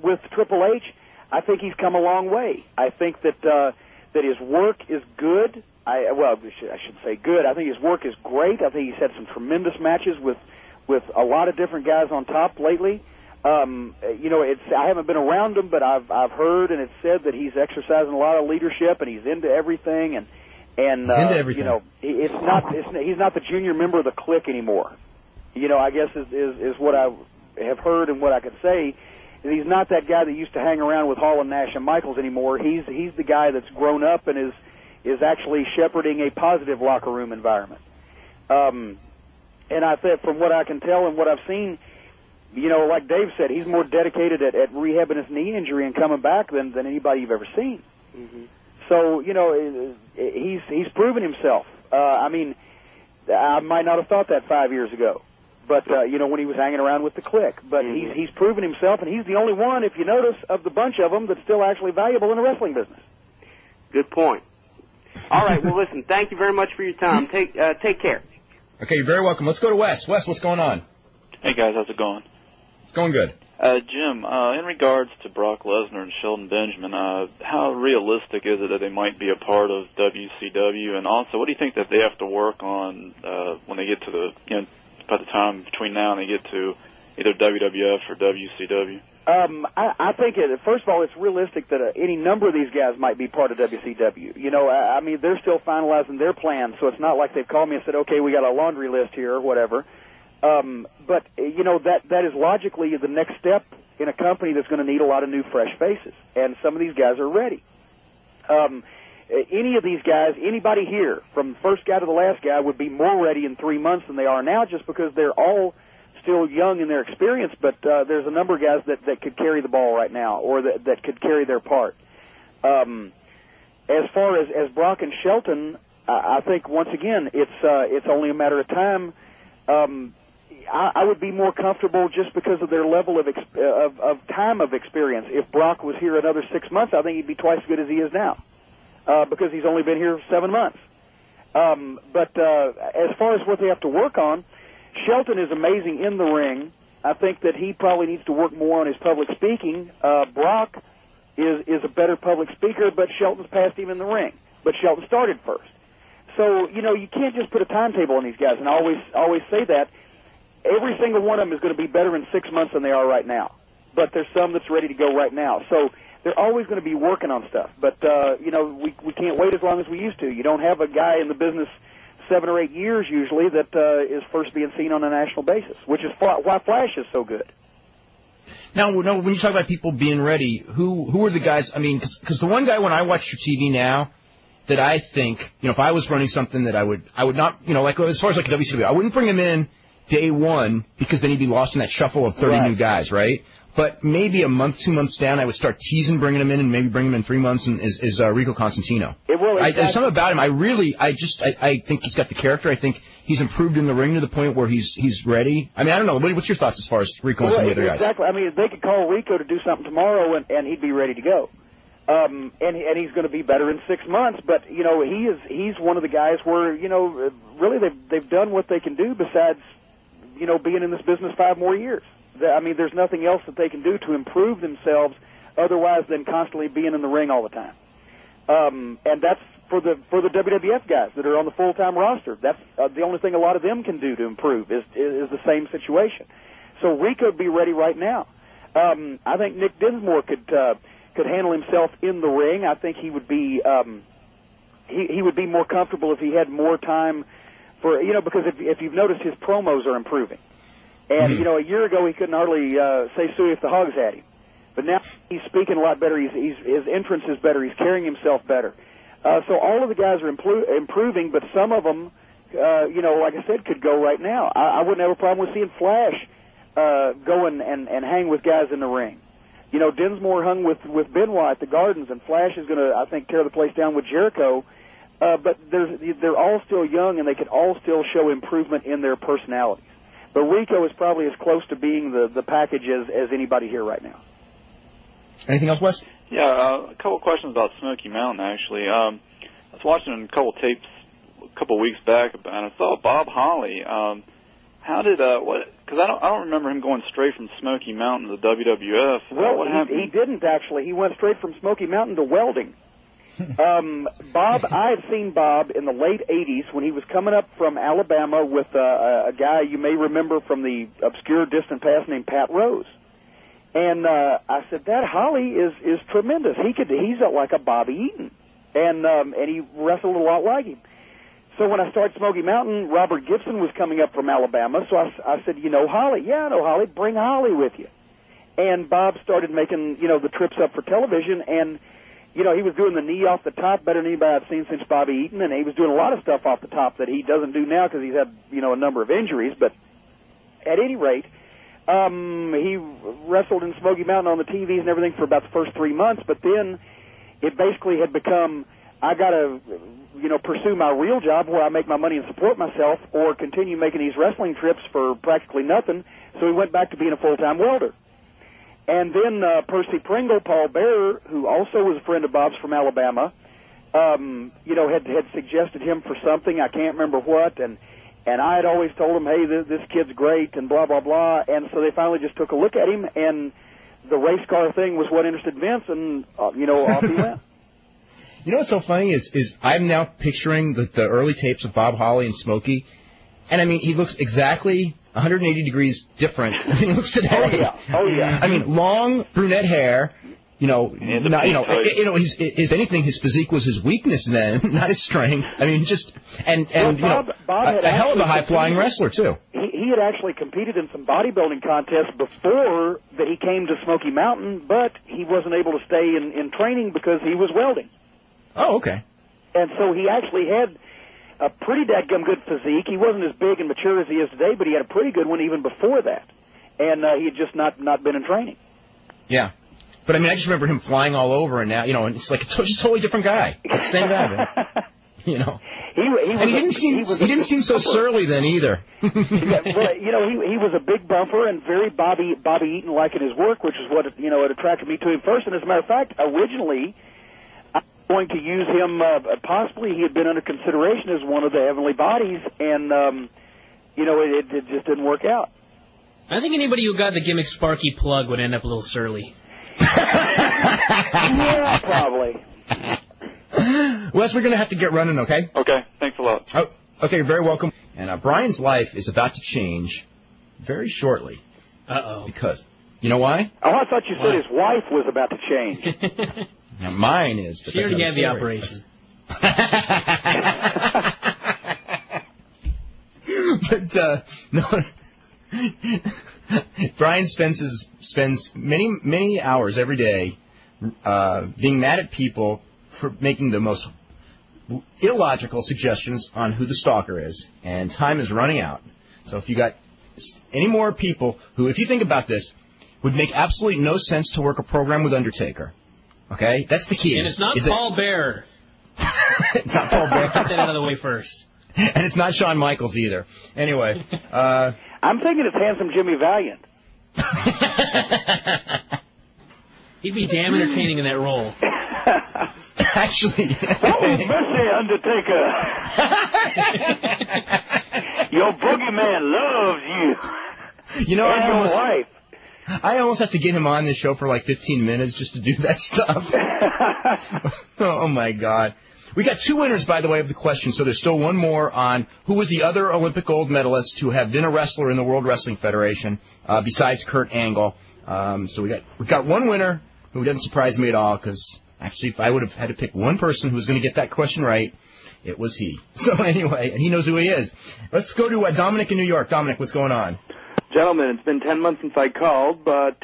With Triple H, I think he's come a long way. I think that his work is good. should say good. I think his work is great. I think he's had some tremendous matches with a lot of different guys on top lately. I haven't been around him, but I've heard and it's said that he's exercising a lot of leadership and he's into everything and he's into everything. He's not the junior member of the clique anymore. I guess is what I have heard and what I could say. He's not that guy that used to hang around with Hall and Nash and Michaels anymore. He's the guy that's grown up and is actually shepherding a positive locker room environment. And I think from what I can tell and what I've seen, like Dave said, he's more dedicated at rehabbing his knee injury and coming back than anybody you've ever seen. Mm-hmm. So, he's proven himself. I might not have thought that 5 years ago, but, when he was hanging around with the clique. But he's proven himself, and he's the only one, if you notice, of the bunch of them that's still actually valuable in the wrestling business. Good point. All right, well, listen, thank you very much for your time. Take care. Okay, you're very welcome. Let's go to Wes. Wes, what's going on? Hey, guys, how's it going? It's going good. Jim, in regards to Brock Lesnar and Shelton Benjamin, how realistic is it that they might be a part of WCW? And also, what do you think that they have to work on when they get to by the time between now and they get to either WWF or WCW? I think, first of all, it's realistic that any number of these guys might be part of WCW. They're still finalizing their plans, so it's not like they've called me and said, okay, we got a laundry list here or whatever. But that is logically the next step in a company that's going to need a lot of new, fresh faces. And some of these guys are ready. Any of these guys, anybody here, from the first guy to the last guy, would be more ready in 3 months than they are now just because they're all still young in their experience, but there's a number of guys that could carry the ball right now or that could carry their part. As far as Brock and Shelton, I think, once again, it's only a matter of time. I would be more comfortable just because of their level of time of experience. If Brock was here another 6 months, I think he'd be twice as good as he is now because he's only been here 7 months. But as far as what they have to work on, Shelton is amazing in the ring. I think that he probably needs to work more on his public speaking. Brock is a better public speaker, but Shelton's passed him in the ring. But Shelton started first. So, you can't just put a timetable on these guys, and I always say that. Every single one of them is going to be better in 6 months than they are right now. But there's some that's ready to go right now. So they're always going to be working on stuff. But, we can't wait as long as we used to. You don't have a guy in the business 7 or 8 years usually that is first being seen on a national basis, which is why Flash is so good. Now, when you talk about people being ready, who are the guys? Because the one guy when I watch your TV now that I think, if I was running something that I would not, like as far as like WCW, I wouldn't bring him in day one because then he'd be lost in that shuffle of 30 new guys, right? But maybe a month, 2 months down, I would start teasing bringing him in and maybe bring him in 3 months and is Rico Constantino. There's something about him. I think he's got the character. I think he's improved in the ring to the point where he's ready. I don't know. What's your thoughts as far as Rico and some of the other guys? Exactly. They could call Rico to do something tomorrow and he'd be ready to go. And he's going to be better in 6 months. But, he's one of the guys where, really they've done what they can do besides, being in this business 5 more years. There's nothing else that they can do to improve themselves otherwise than constantly being in the ring all the time. And that's for the WWF guys that are on the full-time roster. That's the only thing a lot of them can do to improve is the same situation. So Rico would be ready right now. I think Nick Dinsmore could handle himself in the ring. I think he would be he would be more comfortable if he had more time for because if you've noticed his promos are improving. And, a year ago he couldn't hardly say suey if the hogs had him. But now he's speaking a lot better. His entrance is better. He's carrying himself better. So all of the guys are improving, but some of them, like I said, could go right now. I wouldn't have a problem with seeing Flash go and hang with guys in the ring. Dinsmore hung with Benoit at the Gardens, and Flash is going to, I think, tear the place down with Jericho. But they're all still young, and they can all still show improvement in their personalities. But Rico is probably as close to being the package as anybody here right now. Anything else, Wes? Yeah, a couple questions about Smoky Mountain, actually. I was watching a couple tapes a couple weeks back, and I saw Bob Holly. How did, because I don't remember him going straight from Smoky Mountain to the WWF. Well, he didn't, actually. He went straight from Smoky Mountain to welding. Bob, I had seen Bob in the late 80s when he was coming up from Alabama with a guy you may remember from the obscure distant past named Pat Rose. And I said, that Holly is tremendous. He's like a Bobby Eaton. And he wrestled a lot like him. So when I started Smoky Mountain, Robert Gibson was coming up from Alabama, so I said, you know Holly? Yeah, I know Holly. Bring Holly with you. And Bob started making, the trips up for television, and, he was doing the knee off the top better than anybody I've seen since Bobby Eaton, and he was doing a lot of stuff off the top that he doesn't do now because he's had, a number of injuries. But at any rate, he wrestled in Smoky Mountain on the TVs and everything for about the first 3 months, but then it basically had become, I got to, pursue my real job where I make my money and support myself, or continue making these wrestling trips for practically nothing. So he went back to being a full-time welder. And then Percy Pringle, Paul Bearer, who also was a friend of Bob's from Alabama, had suggested him for something. I can't remember what. And I had always told him, hey, this kid's great, and blah, blah, blah. And so they finally just took a look at him, and the race car thing was what interested Vince, and, off he went. You know what's so funny is I'm now picturing the early tapes of Bob Holly and Smokey, and I mean he looks exactly 180 degrees different than he looks today. Oh yeah. I mean, long brunette hair. If anything, his physique was his weakness then, not his strength. I mean, Bob a hell of a high flying wrestler too. He had actually competed in some bodybuilding contests before that he came to Smoky Mountain, but he wasn't able to stay in training because he was welding. Oh, okay. And so he actually had a pretty dadgum good physique. He wasn't as big and mature as he is today, but he had a pretty good one even before that. And he had just not been in training. Yeah. But, I mean, I just remember him flying all over, and now, and it's like a totally different guy. It's the same guy, man. He didn't seem so surly then either. Yeah, well, he was a big bumper and very Bobby Eaton-like in his work, which is what, it attracted me to him first. And as a matter of fact, originally, I was going to use him, possibly he had been under consideration as one of the Heavenly Bodies, and, it just didn't work out. I think anybody who got the gimmick Sparky Plug would end up a little surly. Yeah, probably. Wes, we're going to have to get running, okay? Okay, thanks a lot. Oh, okay, you're very welcome. And Brian's life is about to change very shortly. Uh-oh. Because, you know why? Oh, I thought you said his wife was about to change. Now, mine is. But she already had the operation. But, no. Brian spends many hours every day being mad at people for making the most illogical suggestions on who the stalker is, and time is running out. So if you got any more people who, if you think about this, would make absolutely no sense to work a program with Undertaker, okay? That's the key. And it's not Paul Bearer. It's not Paul Bearer. Get that out of the way first. And it's not Shawn Michaels either. Anyway. I'm thinking it's Handsome Jimmy Valiant. He'd be damn entertaining in that role. Actually. Oh, mercy, Undertaker. Your boogeyman loves you. You know, and your wife. I almost have to get him on this show for like 15 minutes just to do that stuff. Oh, my God. We got 2 winners, by the way, of the question, so there's still one more on who was the other Olympic gold medalist to have been a wrestler in the World Wrestling Federation, besides Kurt Angle. So we got one winner who doesn't surprise me at all, because actually if I would have had to pick one person who was going to get that question right, it was he. So anyway, and he knows who he is. Let's go to Dominic in New York. Dominic, what's going on? Gentlemen, it's been 10 months since I called, but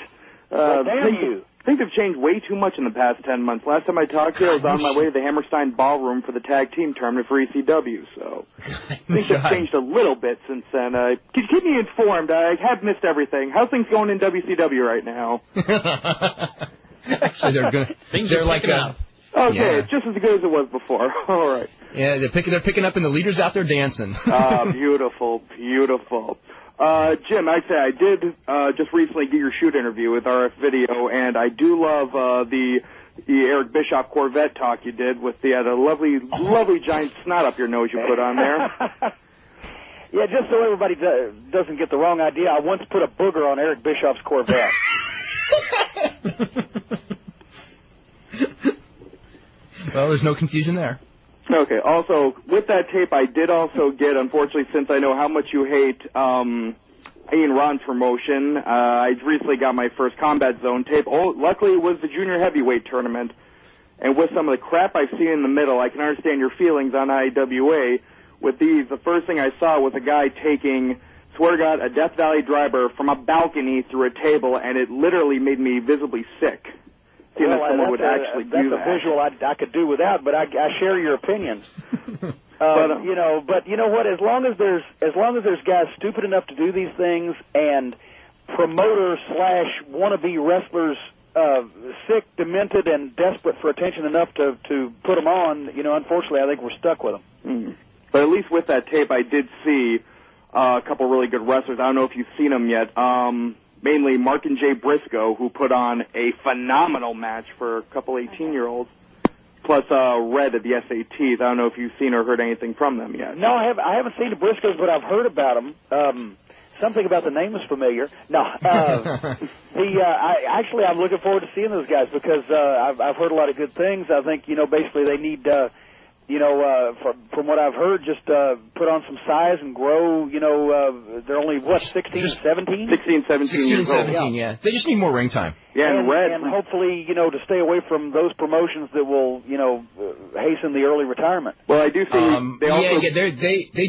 things have changed way too much in the past 10 months. Last time I talked to you, I was on my way to the Hammerstein Ballroom for the tag team tournament for ECW, so things have changed a little bit since then. Could you keep me informed? I have missed everything. How's things going in WCW right now? Actually, they're good. They're like up. Okay, yeah. Just as good as it was before. All right. Yeah, they're picking up, and the leader's out there dancing. Beautiful, beautiful. Jim, I'd say I did just recently get your shoot interview with RF Video, and I do love the Eric Bischoff Corvette talk you did with the lovely giant snot up your nose you put on there. Yeah, just so everybody doesn't get the wrong idea, I once put a booger on Eric Bischoff's Corvette. Well, there's no confusion there. Okay. Also, with that tape, I did also get, unfortunately, since I know how much you hate Ian Ron's promotion, I recently got my first Combat Zone tape. Oh, luckily, it was the junior heavyweight tournament. And with some of the crap I've seen in the middle, I can understand your feelings on IWA. With these, the first thing I saw was a guy taking, swear to God, a Death Valley driver from a balcony through a table, and it literally made me visibly sick. Seeing that someone would actually do that. That's a visual I could do without, but I share your opinion. But you know what? As long as there's guys stupid enough to do these things, and promoter / wannabe wrestlers sick, demented, and desperate for attention enough to put them on, unfortunately, I think we're stuck with them. Mm. But at least with that tape, I did see a couple really good wrestlers. I don't know if you've seen them yet. Mainly Mark and Jay Briscoe, who put on a phenomenal match for a couple 18-year-olds. Plus Red at the SATs. I don't know if you've seen or heard anything from them yet. No, I haven't seen the Briscoes, but I've heard about them. Something about the name is familiar. No, I'm looking forward to seeing those guys because I've heard a lot of good things. I think basically they need from what I've heard, just put on some size and grow. They're only 16, 17? 16, 17 yeah. They just need more ring time. Yeah, and hopefully, to stay away from those promotions that will, hasten the early retirement. Well, I do think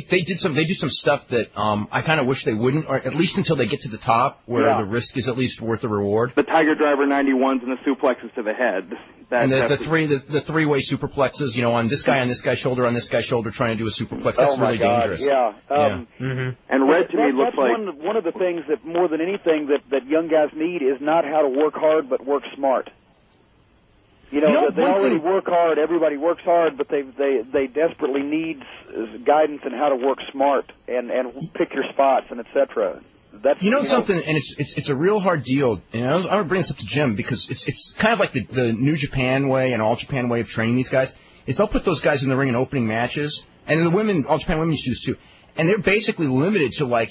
they do some stuff that I kind of wish they wouldn't, or at least until they get to the top, where the risk is at least worth the reward. The Tiger Driver 91s and the suplexes to the head. And the three-way superplexes, on this guy's shoulder, on this guy's shoulder, trying to do a superplex. That's really dangerous. Yeah. And Red to me looks like one of the things that more than anything that young guys need is not how to work hard, but work smart. They already work hard. Everybody works hard, but they desperately need guidance in how to work smart and pick your spots and etc. Something, and it's a real hard deal. And I'm going to bring this up to Jim because it's kind of like the New Japan way and All Japan way of training these guys. Is they'll put those guys in the ring in opening matches, and the women, All Japan women used to do this too. And they're basically limited to like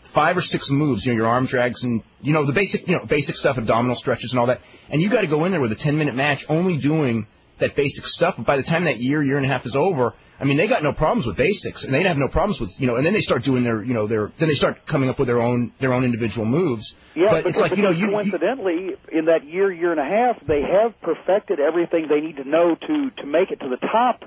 5 or 6 moves, your arm drags and, the basic stuff, abdominal stretches and all that. And you got to go in there with a 10-minute match only doing that basic stuff. But by the time that year and a half is over, I mean, they got no problems with basics, and they'd have no problems with, and then they start doing then they start coming up with their own individual moves. Yeah, but it's like, coincidentally, in that year and a half, they have perfected everything they need to know to make it to the top.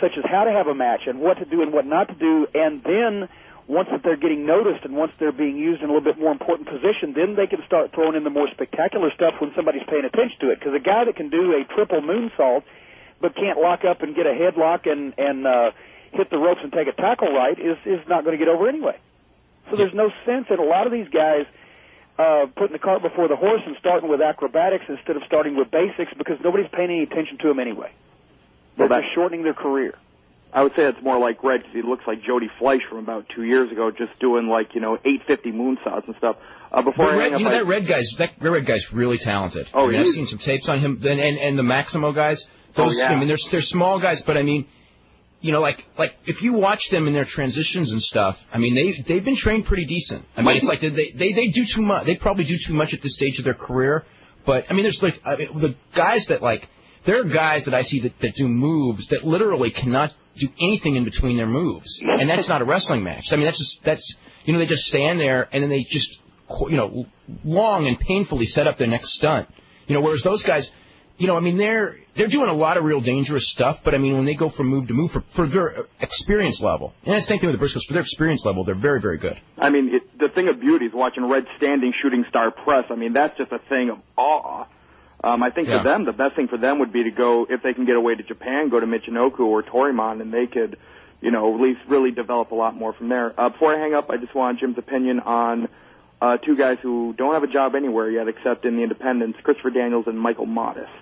Such as how to have a match and what to do and what not to do, and then once that they're getting noticed and once they're being used in a little bit more important position, then they can start throwing in the more spectacular stuff when somebody's paying attention to it. Because a guy that can do a triple moonsault but can't lock up and get a headlock and hit the ropes and take a tackle right is not going to get over anyway. So there's no sense in a lot of these guys putting the cart before the horse and starting with acrobatics instead of starting with basics because nobody's paying any attention to them anyway. They're shortening their career. I would say it's more like Red because he looks like Jody Fleisch from about 2 years ago, just doing 850 moonsaults and stuff. That red guy's really talented. Oh, I've seen some tapes on him. And the Maximo guys. I mean, they're small guys, but I mean, like if you watch them in their transitions and stuff, I mean, they've been trained pretty decent. I mean, it's like they do too much. They probably do too much at this stage of their career. But I mean, there's the guys that there are guys that I see that do moves that literally cannot do anything in between their moves, and that's not a wrestling match. I mean, that's they just stand there and then they just long and painfully set up their next stunt. Whereas those guys, I mean, they're doing a lot of real dangerous stuff, but I mean, when they go from move to move for their experience level, and it's the same thing with the Briscoes, for their experience level, they're very, very good. I mean, the thing of beauty is watching Red standing shooting star press. I mean, that's just a thing of awe. I think for them, the best thing for them would be to go, if they can get away to Japan, go to Michinoku or Torimon, and they could, at least really develop a lot more from there. Before I hang up, I just want Jim's opinion on 2 guys who don't have a job anywhere yet except in the independents, Christopher Daniels and Michael Modest.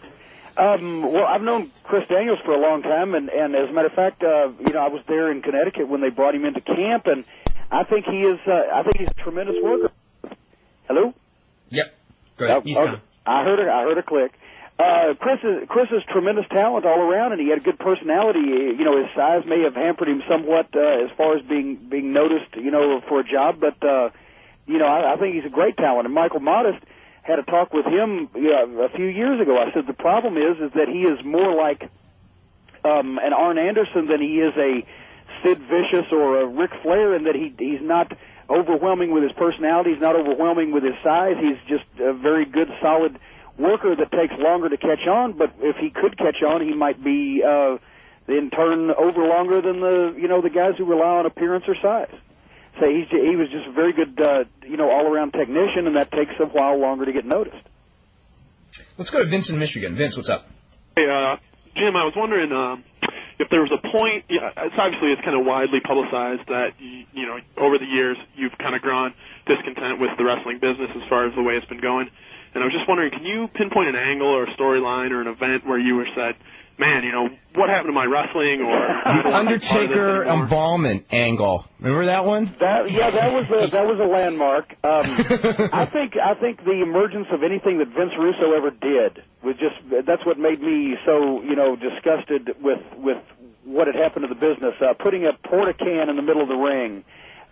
Well, I've known Chris Daniels for a long time, and as a matter of fact, I was there in Connecticut when they brought him into camp, and I think he's a tremendous worker. Hello? Yep. Go ahead. Okay. I heard a click. Chris is tremendous talent all around, and he had a good personality. His size may have hampered him somewhat as far as being noticed, for a job, but I think he's a great talent. And Michael Modest, had a talk with him a few years ago. I said the problem is that he is more like an Arn Anderson than he is a Sid Vicious or a Ric Flair, in that he's not overwhelming with his personality, he's not overwhelming with his size. He's just a very good, solid worker that takes longer to catch on. But if he could catch on, he might be in turn over longer than the guys who rely on appearance or size. So he was just a very good all-around technician, and that takes a while longer to get noticed. Let's go to Vince in Michigan. Vince, what's up? Hey, Jim, I was wondering if there was a point. It's kind of widely publicized that over the years you've kind of grown discontent with the wrestling business as far as the way it's been going. And I was just wondering, can you pinpoint an angle or a storyline or an event where you were said, man, what happened to my wrestling? Or the Undertaker embalmment angle. Remember that one? That was a landmark. I think the emergence of anything that Vince Russo ever did was that's what made me so disgusted with what had happened to the business. Putting a porta-can in the middle of the ring.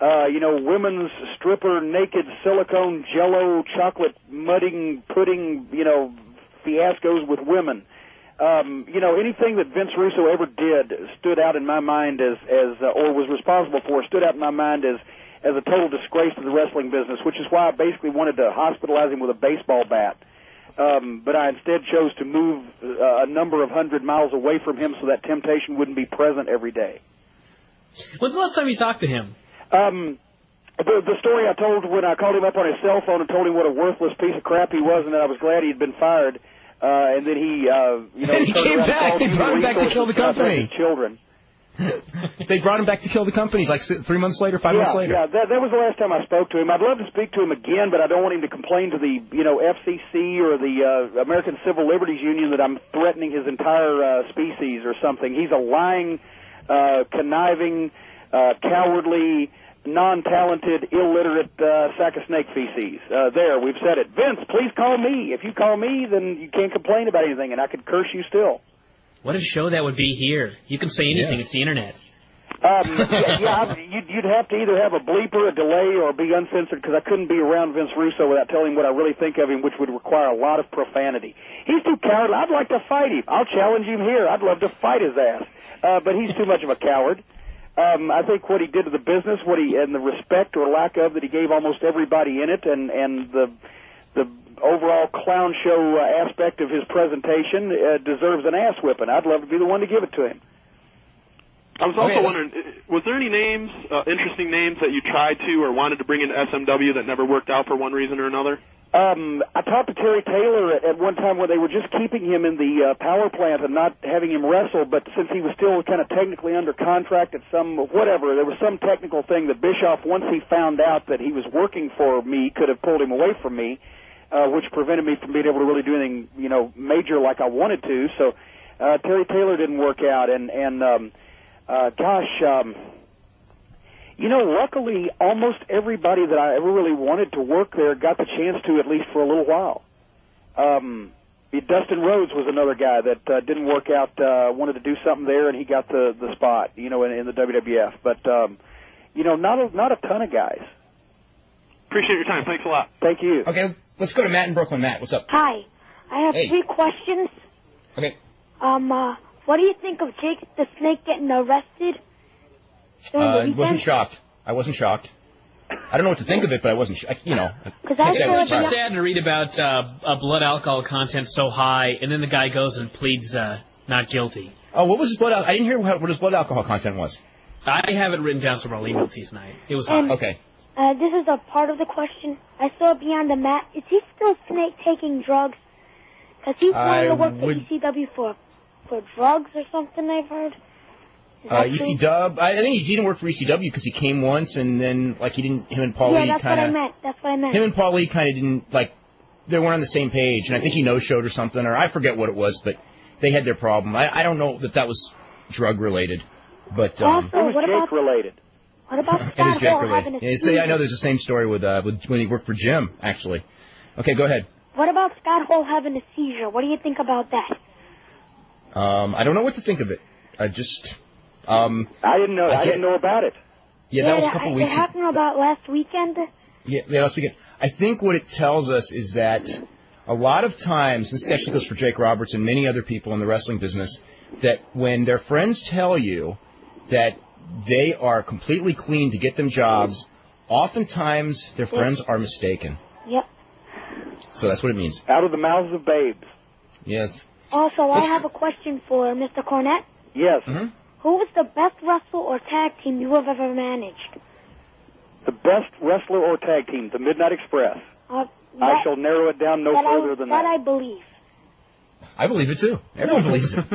Women's stripper, naked silicone, jello, chocolate mudding, pudding, fiascos with women. Anything that Vince Russo ever did stood out in my mind or was responsible for, stood out in my mind as a total disgrace to the wrestling business, which is why I basically wanted to hospitalize him with a baseball bat. But I instead chose to move a number of 100 miles away from him so that temptation wouldn't be present every day. When's the last time you talked to him? The story I told when I called him up on his cell phone and told him what a worthless piece of crap he was, and that I was glad he'd been fired. And then he he came back. They brought him back to kill the company. Children. They brought him back to kill the company like 3 months later, 5 months later. Yeah, that was the last time I spoke to him. I'd love to speak to him again, but I don't want him to complain to the FCC or the American Civil Liberties Union that I'm threatening his entire species or something. He's a lying, conniving, cowardly, non-talented, illiterate sack of snake feces. There, we've said it. Vince, please call me. If you call me, then you can't complain about anything, and I could curse you still. What a show that would be here. You can say anything. Yes. It's the Internet. You'd have to either have a bleeper, a delay, or be uncensored, because I couldn't be around Vince Russo without telling him what I really think of him, which would require a lot of profanity. He's too cowardly. I'd like to fight him. I'll challenge him here. I'd love to fight his ass. But he's too much of a coward. I think what he did to the business, and the respect or lack of that he gave almost everybody in it, and the overall clown show aspect of his presentation deserves an ass whipping. I'd love to be the one to give it to him. I was also wondering, was there any names, interesting names that you tried to or wanted to bring into SMW that never worked out for one reason or another? I talked to Terry Taylor at one time when they were just keeping him in the power plant and not having him wrestle, but since he was still kind of technically under contract at there was some technical thing that Bischoff, once he found out that he was working for me, could have pulled him away from me, which prevented me from being able to really do anything, major like I wanted to. So Terry Taylor didn't work out, luckily, almost everybody that I ever really wanted to work there got the chance to, at least for a little while. Dustin Rhodes was another guy that didn't work out, wanted to do something there, and he got the spot, in the WWF. But, not a ton of guys. Appreciate your time. Thanks a lot. Thank you. Okay, let's go to Matt in Brooklyn. Matt, what's up? Hi. I have 3 questions. Okay. What do you think of Jake the Snake getting arrested? I wasn't shocked. I don't know what to think of it, but I wasn't, It's just sad to read about a blood alcohol content so high, and then the guy goes and pleads not guilty. Oh, what was his blood? I didn't hear what his blood alcohol content was. I have it written down, so I'll email it to you tonight. It was high. Okay. This is a part of the question. I saw Beyond the Mat. Is he still Snake taking drugs? Because he's wanting to work for ECW for drugs or something, I've heard. ECW, I think he didn't work for ECW because he came once and then, him and Paul Lee kind of... Yeah, that's what I meant. Him and Paul Lee kind of didn't, they weren't on the same page, and I think he no-showed or something, or I forget what it was, but they had their problem. I don't know that was drug-related, but... Also, it was Jake-related. What about Scott Hall having a seizure? I know there's the same story with when he worked for Jim, actually. Okay, go ahead. What about Scott Hall having a seizure? What do you think about that? I don't know what to think of it. I just... I didn't know about it. Yeah, that was a couple weeks ago. It happened about last weekend. Yeah, last weekend. I think what it tells us is that a lot of times, this actually goes for Jake Roberts and many other people in the wrestling business, that when their friends tell you that they are completely clean to get them jobs, oftentimes their friends are mistaken. Yep. So that's what it means. Out of the mouths of babes. Yes. Also, I have a question for Mr. Cornette. Yes. Mm-hmm. Who was the best wrestler or tag team you have ever managed? The best wrestler or tag team, the Midnight Express. I shall narrow it down no further than that. That I believe. I believe it too. Everyone believes it.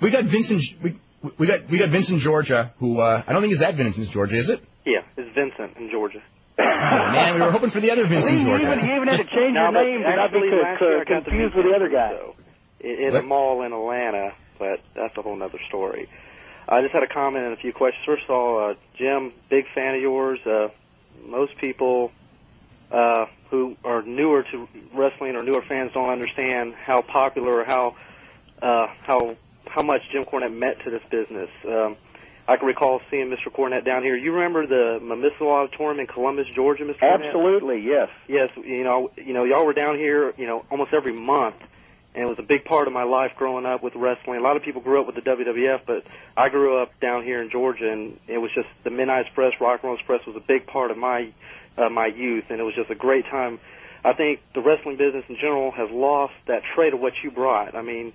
We got Vincent. We got Vincent Georgia, who I don't think is that Vincent Georgia, is it? Yeah, it's Vincent in Georgia. Oh, man, we were hoping for the other Vincent Georgia. You even had to change your name to not be confused with the other guy. In a mall in Atlanta, but that's a whole other story. I just had a comment and a few questions. First of all, Jim, big fan of yours. Most people who are newer to wrestling or newer fans don't understand how popular or how much Jim Cornette meant to this business. I can recall seeing Mr. Cornette down here. You remember the Memphis Auditorium in Columbus, Georgia, Mr. Cornette? Absolutely, yes. Yes, y'all were down here, almost every month, and it was a big part of my life growing up with wrestling. A lot of people grew up with the WWF, but I grew up down here in Georgia, and it was just the Midnight Express, Rock and Roll Express was a big part of my youth, and it was just a great time. I think the wrestling business in general has lost that trait of what you brought. I mean,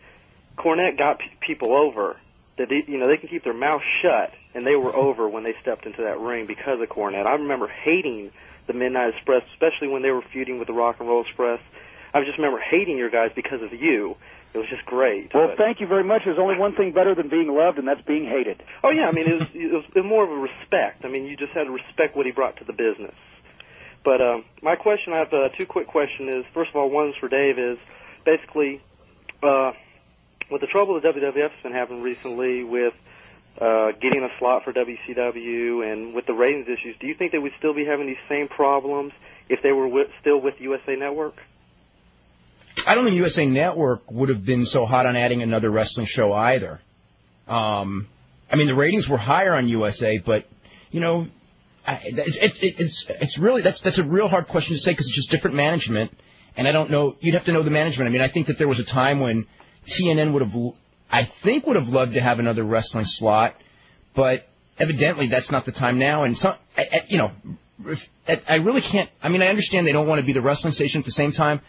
Cornette got people over. That they can keep their mouth shut, and they were over when they stepped into that ring because of Cornette. I remember hating the Midnight Express, especially when they were feuding with the Rock and Roll Express. I just remember hating your guys because of you. It was just great. Well, thank you very much. There's only one thing better than being loved, and that's being hated. Oh, yeah, I mean, it was more of a respect. I mean, you just had to respect what he brought to the business. But my question, I have two quick questions. Is first of all, one is for Dave, is basically with the trouble the WWF's been having recently with getting a slot for WCW and with the ratings issues, do you think they would still be having these same problems if they were still with USA Network? I don't think USA Network would have been so hot on adding another wrestling show either. I mean, the ratings were higher on USA, but, it's really, that's a real hard question to say because it's just different management, and I don't know, you'd have to know the management. I mean, I think that there was a time when TNN would have loved to have another wrestling slot, but evidently that's not the time now. And so, I really can't. I mean, I understand they don't want to be the wrestling station at the same time.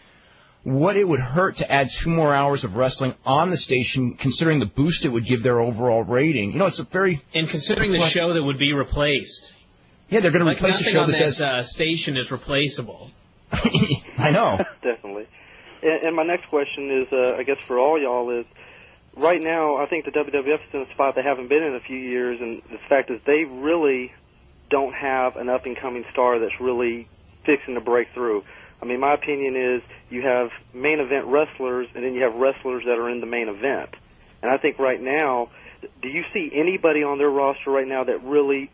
What it would hurt to add 2 more hours of wrestling on the station, considering the boost it would give their overall rating. It's a very and considering the show that would be replaced. Yeah, they're going to replace the show that station is replaceable. I know. Definitely. And my next question is, I guess for all y'all, is right now I think the WWF is in a spot they haven't been in a few years, and the fact is they really don't have an up-and-coming star that's really fixing to break through. I mean, my opinion is you have main event wrestlers, and then you have wrestlers that are in the main event. And I think right now, do you see anybody on their roster right now that really...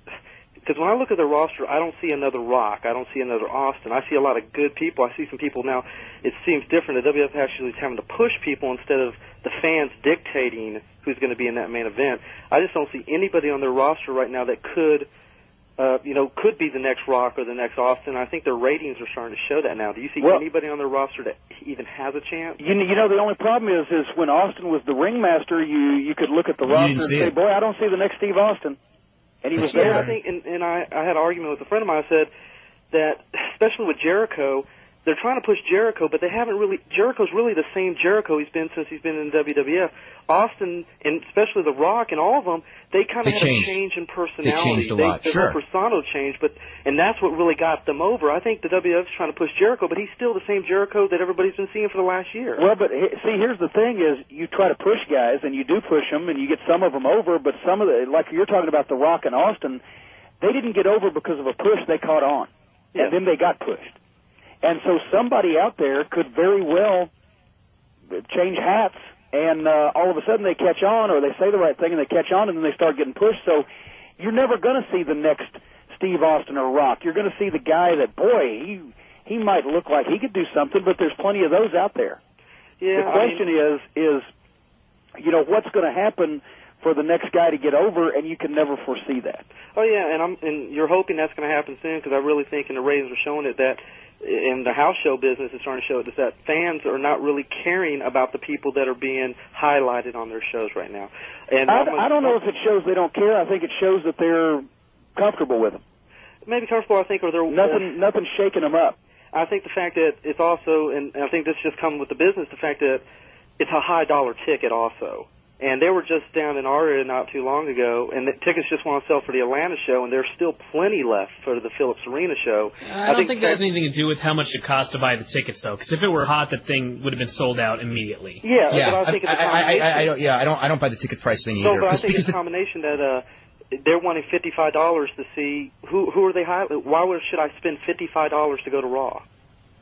Because when I look at the roster, I don't see another Rock. I don't see another Austin. I see a lot of good people. I see some people now. It seems different. The WWF actually is having to push people instead of the fans dictating who's going to be in that main event. I just don't see anybody on their roster right now that could be the next Rock or the next Austin. I think their ratings are starting to show that now. Do you see anybody on their roster that even has a chance? The only problem is when Austin was the ringmaster, you could look at the roster and say, boy, I don't see the next Steve Austin. And he was there. I think, and I had an argument with a friend of mine. I said that, especially with Jericho, they're trying to push Jericho, but they haven't really. Jericho's really the same Jericho he's been since he's been in the WWF. Austin, and especially The Rock and all of them, they kind of had a change in personality. They changed a lot, their persona changed, and that's what really got them over. I think the WWF's trying to push Jericho, but he's still the same Jericho that everybody's been seeing for the last year. Well, but see, here's the thing: is you try to push guys, and you do push them, and you get some of them over, but some of like you're talking about The Rock and Austin, they didn't get over because of a push; they caught on, and then they got pushed. And so somebody out there could very well change hats, and all of a sudden they catch on, or they say the right thing and they catch on, and then they start getting pushed. So you're never going to see the next Steve Austin or Rock. You're going to see the guy that, boy, he might look like he could do something, but there's plenty of those out there. Yeah, the question is what's going to happen for the next guy to get over, and you can never foresee that. Oh yeah, and you're hoping that's going to happen soon, because I really think, and the ratings are showing it, that in the house show business is starting to show it, is that fans are not really caring about the people that are being highlighted on their shows right now. And I don't know if it shows they don't care. I think it shows that they're comfortable with them. Maybe comfortable, I think, or they're nothing's shaking them up. I think the fact that it's also, and I think this just comes with the business, the fact that it's a high dollar ticket also. And they were just down in our area not too long ago, and the tickets just want to sell for the Atlanta show, and there's still plenty left for the Phillips Arena show. I don't think that has anything to do with how much it costs to buy the tickets, though, because if it were hot, the thing would have been sold out immediately. Yeah. Yeah. But I think it's a combination. I don't buy the ticket price thing No, either. but I think it's a combination that they're wanting $55 to see who are they highlighting. Why should I spend $55 to go to Raw?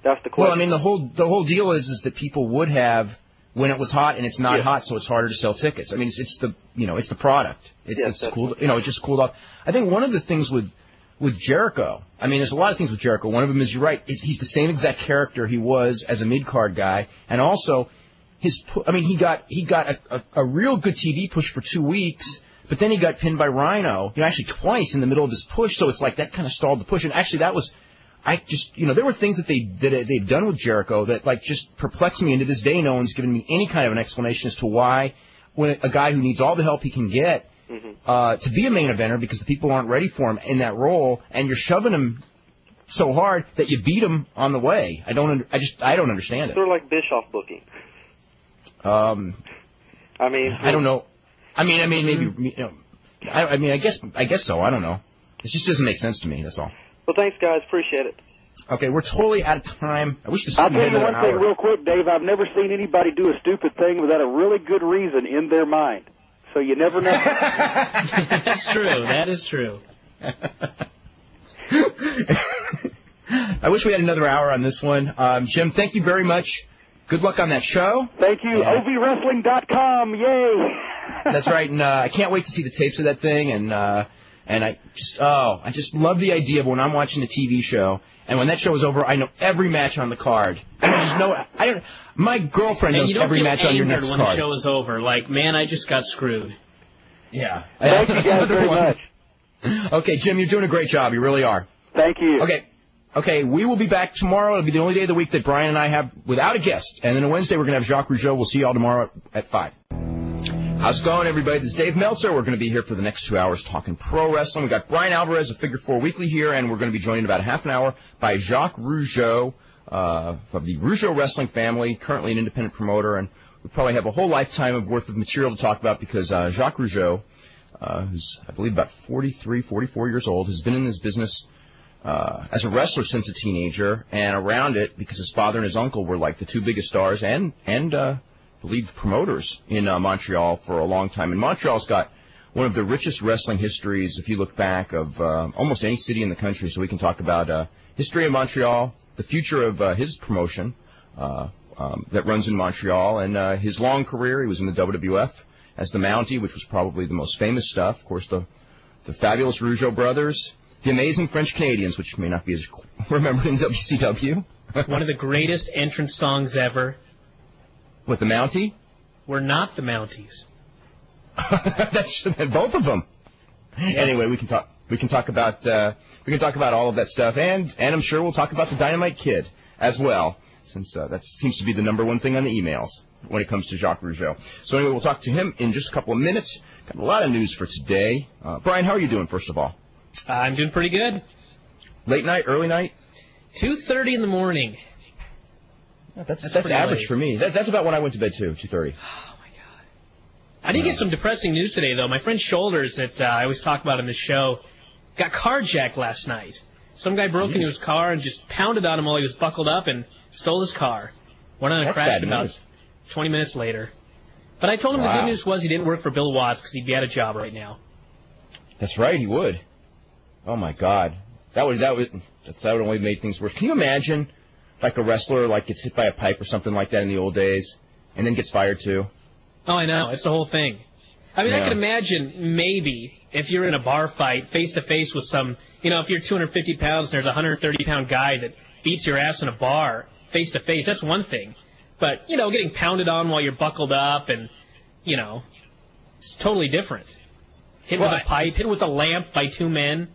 That's the question. Well, I mean, the whole deal is that people would have when it was hot, and it's not hot, so it's harder to sell tickets. I mean, it's the product. It's cool. It just cooled off. I think one of the things with Jericho, I mean, there's a lot of things with Jericho. One of them is, you're right, he's the same exact character he was as a mid-card guy, and also he got a real good TV push for 2 weeks, but then he got pinned by Rhino, actually twice in the middle of his push, so it's like that kind of stalled the push. And actually that was, there were things that they've done with Jericho that just perplex me, and to this day no one's given me any kind of an explanation as to why, when a guy who needs all the help he can get to be a main eventer, because the people aren't ready for him in that role, and you're shoving him so hard that you beat him on the way. I don't understand it. Sort of like Bischoff booking. I don't know. I mean, maybe, I guess so. I don't know. It just doesn't make sense to me. That's all. Well, thanks, guys. Appreciate it. Okay, we're totally out of time. I wish this I'll had tell you another one thing hour. real quick, Dave. I've never seen anybody do a stupid thing without a really good reason in their mind. So you never know. That's true. That is true. I wish we had another hour on this one. Jim, thank you very much. Good luck on that show. Thank you. Yeah. OVWrestling.com. Yay. That's right, and I can't wait to see the tapes of that thing, and I just love the idea of when I'm watching a TV show, and when that show is over, I know every match on the card. My girlfriend knows every match on your next when card. The show is over, like, man, I just got screwed. Yeah. Thank you guys very much. Okay, Jim, you're doing a great job. You really are. Thank you. Okay, we will be back tomorrow. It'll be the only day of the week that Brian and I have without a guest. And then on Wednesday, we're going to have Jacques Rogeau. We'll see you all tomorrow at 5. How's it going, everybody? This is Dave Meltzer. We're going to be here for the next 2 hours talking pro wrestling. We've got Brian Alvarez of Figure 4 Weekly here, and we're going to be joined in about a half an hour by Jacques Rogeau of the Rougeau Wrestling family, currently an independent promoter. And we probably have a whole lifetime worth of material to talk about because Jacques Rogeau, who's, I believe, about 43, 44 years old, has been in this business as a wrestler since a teenager, and around it because his father and his uncle were like the two biggest stars and believe promoters in Montreal for a long time. And Montreal's got one of the richest wrestling histories, if you look back, of almost any city in the country. So we can talk about history of Montreal, the future of his promotion that runs in Montreal, and his long career. He was in the WWF as the Mountie, which was probably the most famous stuff. Of course, the fabulous Rougeau brothers, the amazing French Canadians, which may not be as remembered in WCW. One of the greatest entrance songs ever. What, the Mountie? We're not the Mounties. That's both of them. Yeah. Anyway, we can talk about all of that stuff, and I'm sure we'll talk about the Dynamite Kid as well, since that seems to be the number one thing on the emails when it comes to Jacques Rogeau. So anyway, we'll talk to him in just a couple of minutes. Got a lot of news for today. Brian, how are you doing, first of all? I'm doing pretty good. Late night, early night? 2:30 in the morning. That's average for me. That's about when I went to bed, too, 2:30. Oh, my God. I did get some depressing news today, though. My friend Shoulders, that I always talk about on this show, got carjacked last night. Some guy broke into his car and just pounded on him while he was buckled up and stole his car. Went on and crashed about 20 minutes later. But I told him the good news was he didn't work for Bill Watts because he'd be out of job right now. That's right, he would. Oh, my God. That would only make things worse. Can you imagine, like, a wrestler gets hit by a pipe or something like that in the old days and then gets fired, too? Oh, I know. It's the whole thing. I mean, I can imagine maybe if you're in a bar fight face-to-face with some, if you're 250 pounds and there's a 130-pound guy that beats your ass in a bar face-to-face, that's one thing. But, getting pounded on while you're buckled up and, It's totally different. Hit with a pipe, hit with a lamp by two men.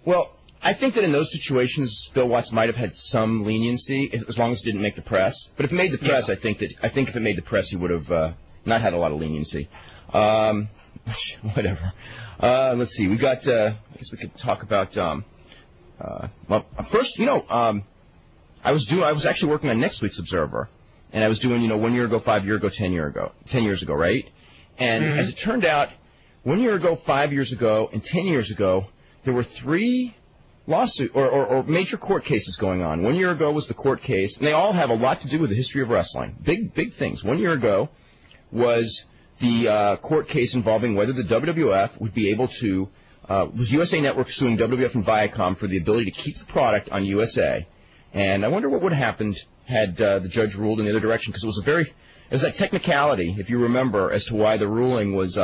Well, I think that in those situations, Bill Watts might have had some leniency as long as it didn't make the press. But if it made the press, I think if it made the press, he would have not had a lot of leniency. Whatever. Let's see. We got. I guess we could talk about. Well, first, I was actually working on next week's Observer, and I was doing 1 year ago, 5 years ago, 10 years ago, right? And as it turned out, 1 year ago, 5 years ago, and 10 years ago, there were 3 lawsuit or major court cases going on. 1 year ago was the court case, and they all have a lot to do with the history of wrestling. Big things. 1 year ago was the court case involving whether the WWF would be able to was USA Network suing WWF and Viacom for the ability to keep the product on USA. And I wonder what would have happened had the judge ruled in the other direction, because it was that technicality, if you remember, as to why the ruling was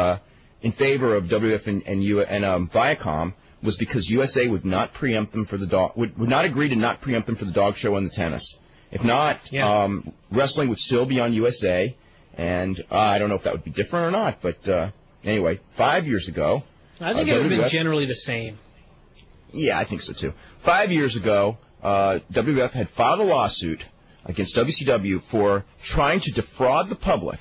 in favor of WWF and Viacom, was because USA would not preempt them for the dog, would not agree to not preempt them for the dog show and the tennis. If not, wrestling would still be on USA, and I don't know if that would be different or not, but anyway, 5 years ago. I think it would have been generally the same. Yeah, I think so too. 5 years ago, WWF had filed a lawsuit against WCW for trying to defraud the public.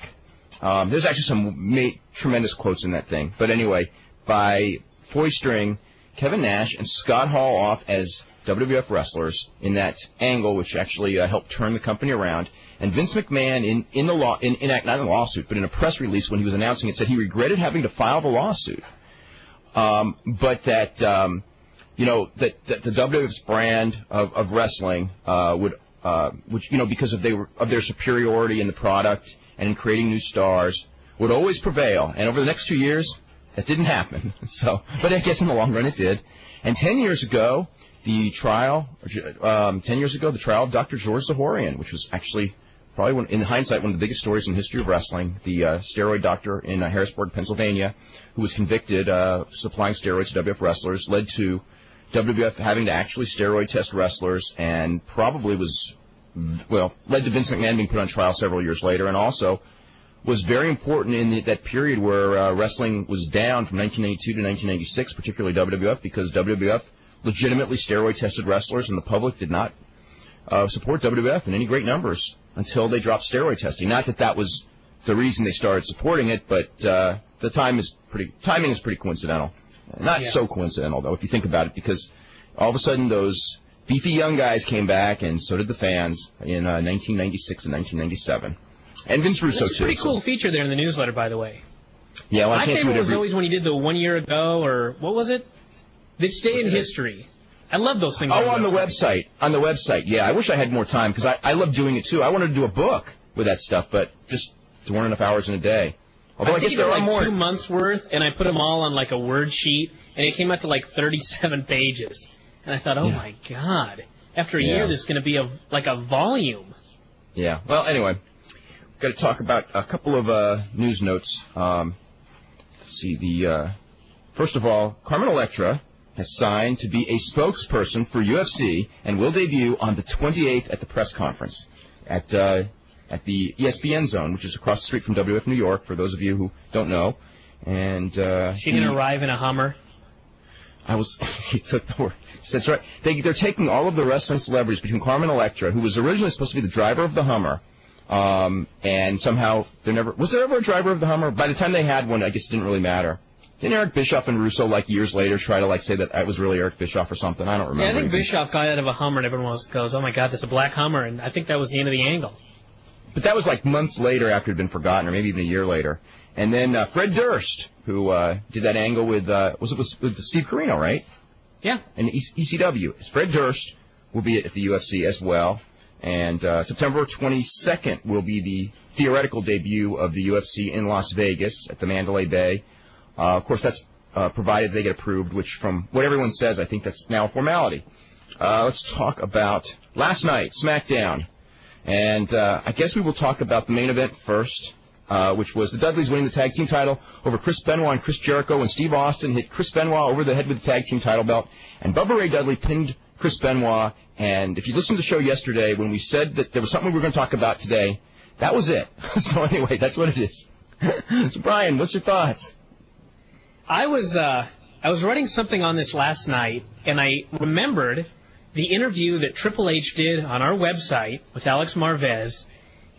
There's actually some tremendous quotes in that thing, but anyway, by foisting Kevin Nash and Scott Hall off as WWF wrestlers in that angle, which actually helped turn the company around. And Vince McMahon, not in a lawsuit, but in a press release when he was announcing it, said he regretted having to file the lawsuit, but that that the WWF's brand of wrestling would because of their superiority in the product and in creating new stars, would always prevail. And over the next 2 years, that didn't happen. But I guess in the long run it did. And 10 years ago, the trial of Dr. George Zahorian, which was actually probably, in hindsight, one of the biggest stories in the history of wrestling, the steroid doctor in Harrisburg, Pennsylvania, who was convicted of supplying steroids to WWF wrestlers, led to WWF having to actually steroid test wrestlers, and probably led to Vince McMahon being put on trial several years later, and also was very important in that period where wrestling was down from 1992 to 1996, particularly WWF, because WWF legitimately steroid-tested wrestlers, and the public did not support WWF in any great numbers until they dropped steroid testing. Not that was the reason they started supporting it, but the timing is pretty coincidental. Not so coincidental, though, if you think about it, because all of a sudden those beefy young guys came back, and so did the fans in 1996 and 1997. And Vince Russo, too. Pretty cool feature there in the newsletter, by the way. Yeah, well, my favorite was always when he did the 1 year ago, or what was it? This Day in History. I love those things. Oh, on the website. On the website, yeah. I wish I had more time, because I love doing it, too. I wanted to do a book with that stuff, but just there weren't enough hours in a day. Although I guess there are more. 2 months worth, and I put them all on like a word sheet, and it came out to like 37 pages. And I thought, oh my God, after a year, this is going to be like a volume. Yeah. Well, anyway, we've got to talk about a couple of news notes. Let's see. First of all, Carmen Electra has signed to be a spokesperson for UFC and will debut on the 28th at the press conference at the ESPN Zone, which is across the street from WWF New York, for those of you who don't know. And she can arrive in a Hummer. He took the word. That's right. They're taking all of the wrestling celebrities between Carmen Electra, who was originally supposed to be the driver of the Hummer, and somehow was there ever a driver of the Hummer? By the time they had one, I guess it didn't really matter. Didn't Eric Bischoff and Russo, years later, try to, say that I was really Eric Bischoff or something? I don't remember. Yeah, I think Bischoff got out of a Hummer, and everyone goes, oh, my God, that's a black Hummer, and I think that was the end of the angle. But that was, months later after it had been forgotten, or maybe even a year later. And then Fred Durst, who did that angle with, with Steve Corino, right? Yeah. And ECW. Fred Durst will be at the UFC as well. And September 22nd will be the theoretical debut of the UFC in Las Vegas at the Mandalay Bay. Of course, that's provided they get approved, which from what everyone says, I think that's now a formality. Let's talk about last night, Smackdown. And I guess we will talk about the main event first, which was the Dudleys winning the tag team title over Chris Benoit and Chris Jericho, and Steve Austin hit Chris Benoit over the head with the tag team title belt, and Bubba Ray Dudley pinned Chris Benoit. And if you listened to the show yesterday, when we said that there was something we were going to talk about today, that was it. So anyway, that's what it is. So, Brian, what's your thoughts? I was writing something on this last night, and I remembered the interview that Triple H did on our website with Alex Marvez,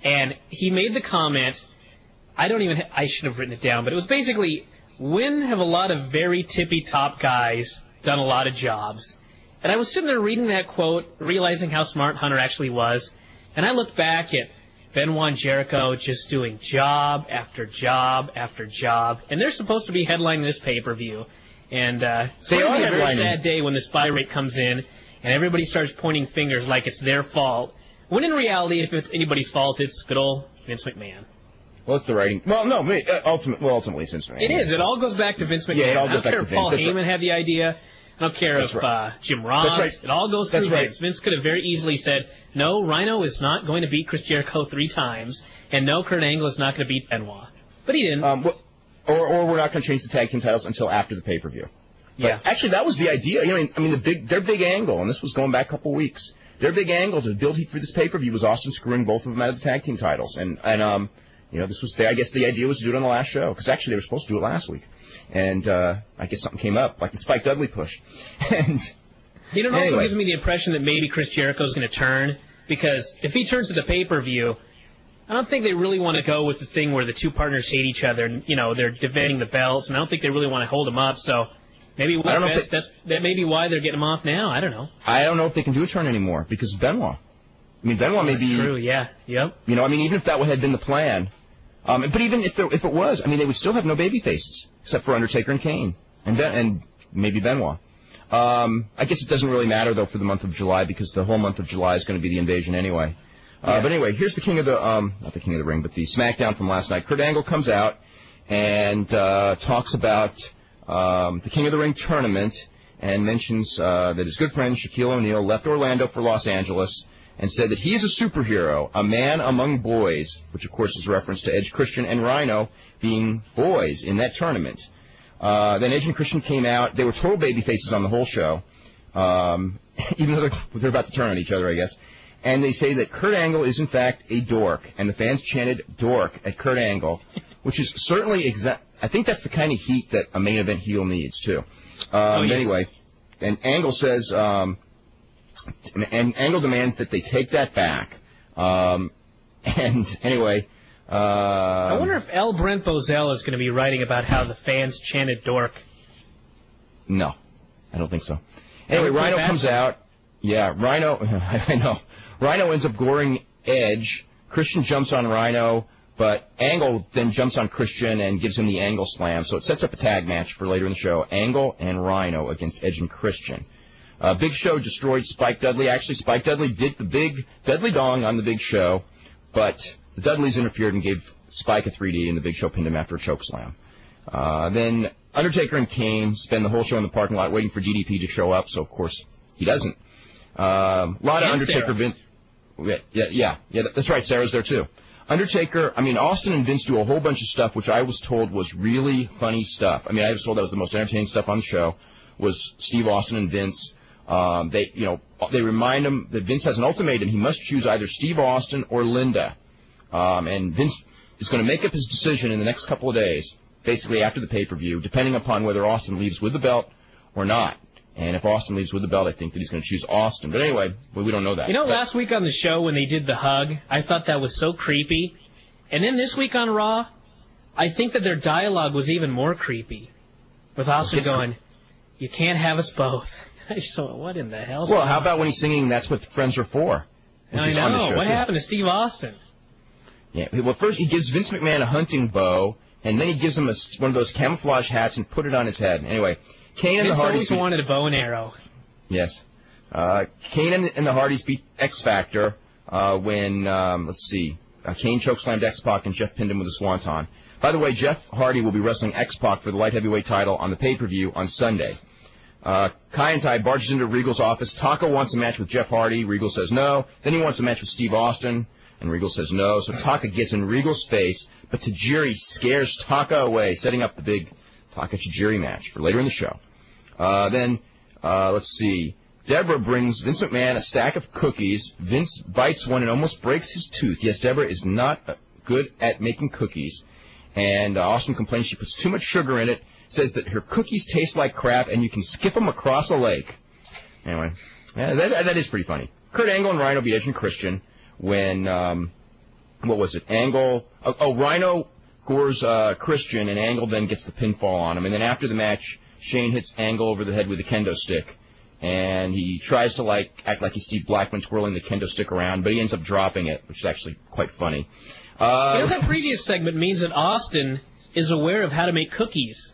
and he made the comment, I should have written it down, but it was basically, when have a lot of very tippy-top guys done a lot of jobs? And I was sitting there reading that quote, realizing how smart Hunter actually was, and I looked back at Benoit and Jericho just doing job after job after job, and they're supposed to be headlining this pay-per-view. And it's going to be a very sad day when this buy rate comes in, and everybody starts pointing fingers like it's their fault. When in reality, if it's anybody's fault, it's good old Vince McMahon. Well, it's the writing. Well, no, ultimately it's Vince McMahon. It is. It all goes back to Vince McMahon. Yeah, it all goes back to Vince. I don't care if Paul Heyman had the idea. I don't care if Jim Ross. That's right. It all goes through Vince. Vince could have very easily said, no, Rhino is not going to beat Chris Jericho 3 times, and no, Kurt Angle is not going to beat Benoit. But he didn't. Or we're not going to change the tag team titles until after the pay-per-view. But yeah. Actually, that was the idea. I mean, their big angle, and this was going back a couple weeks. Their big angle to build heat for this pay-per-view was Austin screwing both of them out of the tag team titles, and this was. I guess the idea was to do it on the last show, because actually they were supposed to do it last week, and I guess something came up, like the Spike Dudley push, and. It also gives me the impression that maybe Chris Jericho's going to turn, because if he turns to the pay-per-view, I don't think they really want to go with the thing where the two partners hate each other, and they're defending the belts, and I don't think they really want to hold him up, so maybe that may be why they're getting him off now. I don't know. I don't know if they can do a turn anymore, because of Benoit. I mean, Benoit may be... True, yeah, yep. Even if that had been the plan, but even if it was, they would still have no baby faces, except for Undertaker and Kane, and maybe Benoit. I guess it doesn't really matter, though, for the month of July, because the whole month of July is going to be the invasion anyway. But anyway, here's the king of the, not the king of the ring, but the Smackdown from last night. Kurt Angle comes out and talks about the King of the Ring tournament and mentions that his good friend Shaquille O'Neal left Orlando for Los Angeles and said that he is a superhero, a man among boys, which, of course, is a reference to Edge, Christian, and Rhino being boys in that tournament. Then Edge and Christian came out. They were total baby faces on the whole show, even though they're about to turn on each other, I guess. And they say that Kurt Angle is, in fact, a dork, and the fans chanted dork at Kurt Angle, which is certainly I think that's the kind of heat that a main event heel needs, too. Yes. Anyway, and Angle says, and Angle demands that they take that back. And anyway... I wonder if L. Brent Bozell is going to be writing about how the fans chanted dork. No, I don't think so. Anyway, Rhino comes out. Yeah, Rhino, I know. Rhino ends up goring Edge. Christian jumps on Rhino, but Angle then jumps on Christian and gives him the Angle Slam. So it sets up a tag match for later in the show. Angle and Rhino against Edge and Christian. Big Show destroyed Spike Dudley. Actually, Spike Dudley did the big Dudley Dong on the Big Show, but the Dudleys interfered and gave Spike a 3D, and the Big Show pinned him after a chokeslam. Then Undertaker and Kane spend the whole show in the parking lot waiting for DDP to show up, so of course he doesn't. A lot of Undertaker... Yeah, that's right, Sarah's there too. Austin and Vince do a whole bunch of stuff, which I was told was really funny stuff. I was told that was the most entertaining stuff on the show, was Steve Austin and Vince. They remind him that Vince has an ultimatum. He must choose either Steve Austin or Linda. And Vince is going to make up his decision in the next couple of days, basically after the pay-per-view, depending upon whether Austin leaves with the belt or not. And if Austin leaves with the belt, I think that he's going to choose Austin. But anyway, we don't know that. Last week on the show when they did the hug, I thought that was so creepy. And then this week on Raw, I think that their dialogue was even more creepy. With Austin going, you can't have us both. I just thought, what in the hell? Well, how about when he's singing That's What Friends Are For? I know. What happened to Steve Austin? Yeah, well, first he gives Vince McMahon a hunting bow, and then he gives him one of those camouflage hats and put it on his head. Anyway, Kane and the Hardys... always wanted a bow and arrow. Yes. Kane and the Hardys beat X Factor when, Kane chokeslammed X-Pac and Jeff pinned him with a swanton. By the way, Jeff Hardy will be wrestling X-Pac for the light heavyweight title on the pay-per-view on Sunday. Kaientai barges into Regal's office. Taka wants a match with Jeff Hardy. Regal says no. Then he wants a match with Steve Austin. And Regal says no, so Taka gets in Regal's face, but Tajiri scares Taka away, setting up the big Taka-Tajiri match for later in the show. Deborah brings Vince McMahon a stack of cookies. Vince bites one and almost breaks his tooth. Yes, Deborah is not good at making cookies. and Austin complains she puts too much sugar in it, says that her cookies taste like crap, and you can skip them across a lake. Anyway, yeah, that is pretty funny. Kurt Angle and Rhino beat Edge and Christian when, what was it, Angle, Rhino gores Christian, and Angle then gets the pinfall on him, and then after the match, Shane hits Angle over the head with a kendo stick, and he tries to act like he's Steve Blackman twirling the kendo stick around, but he ends up dropping it, which is actually quite funny. That previous segment means that Austin is aware of how to make cookies.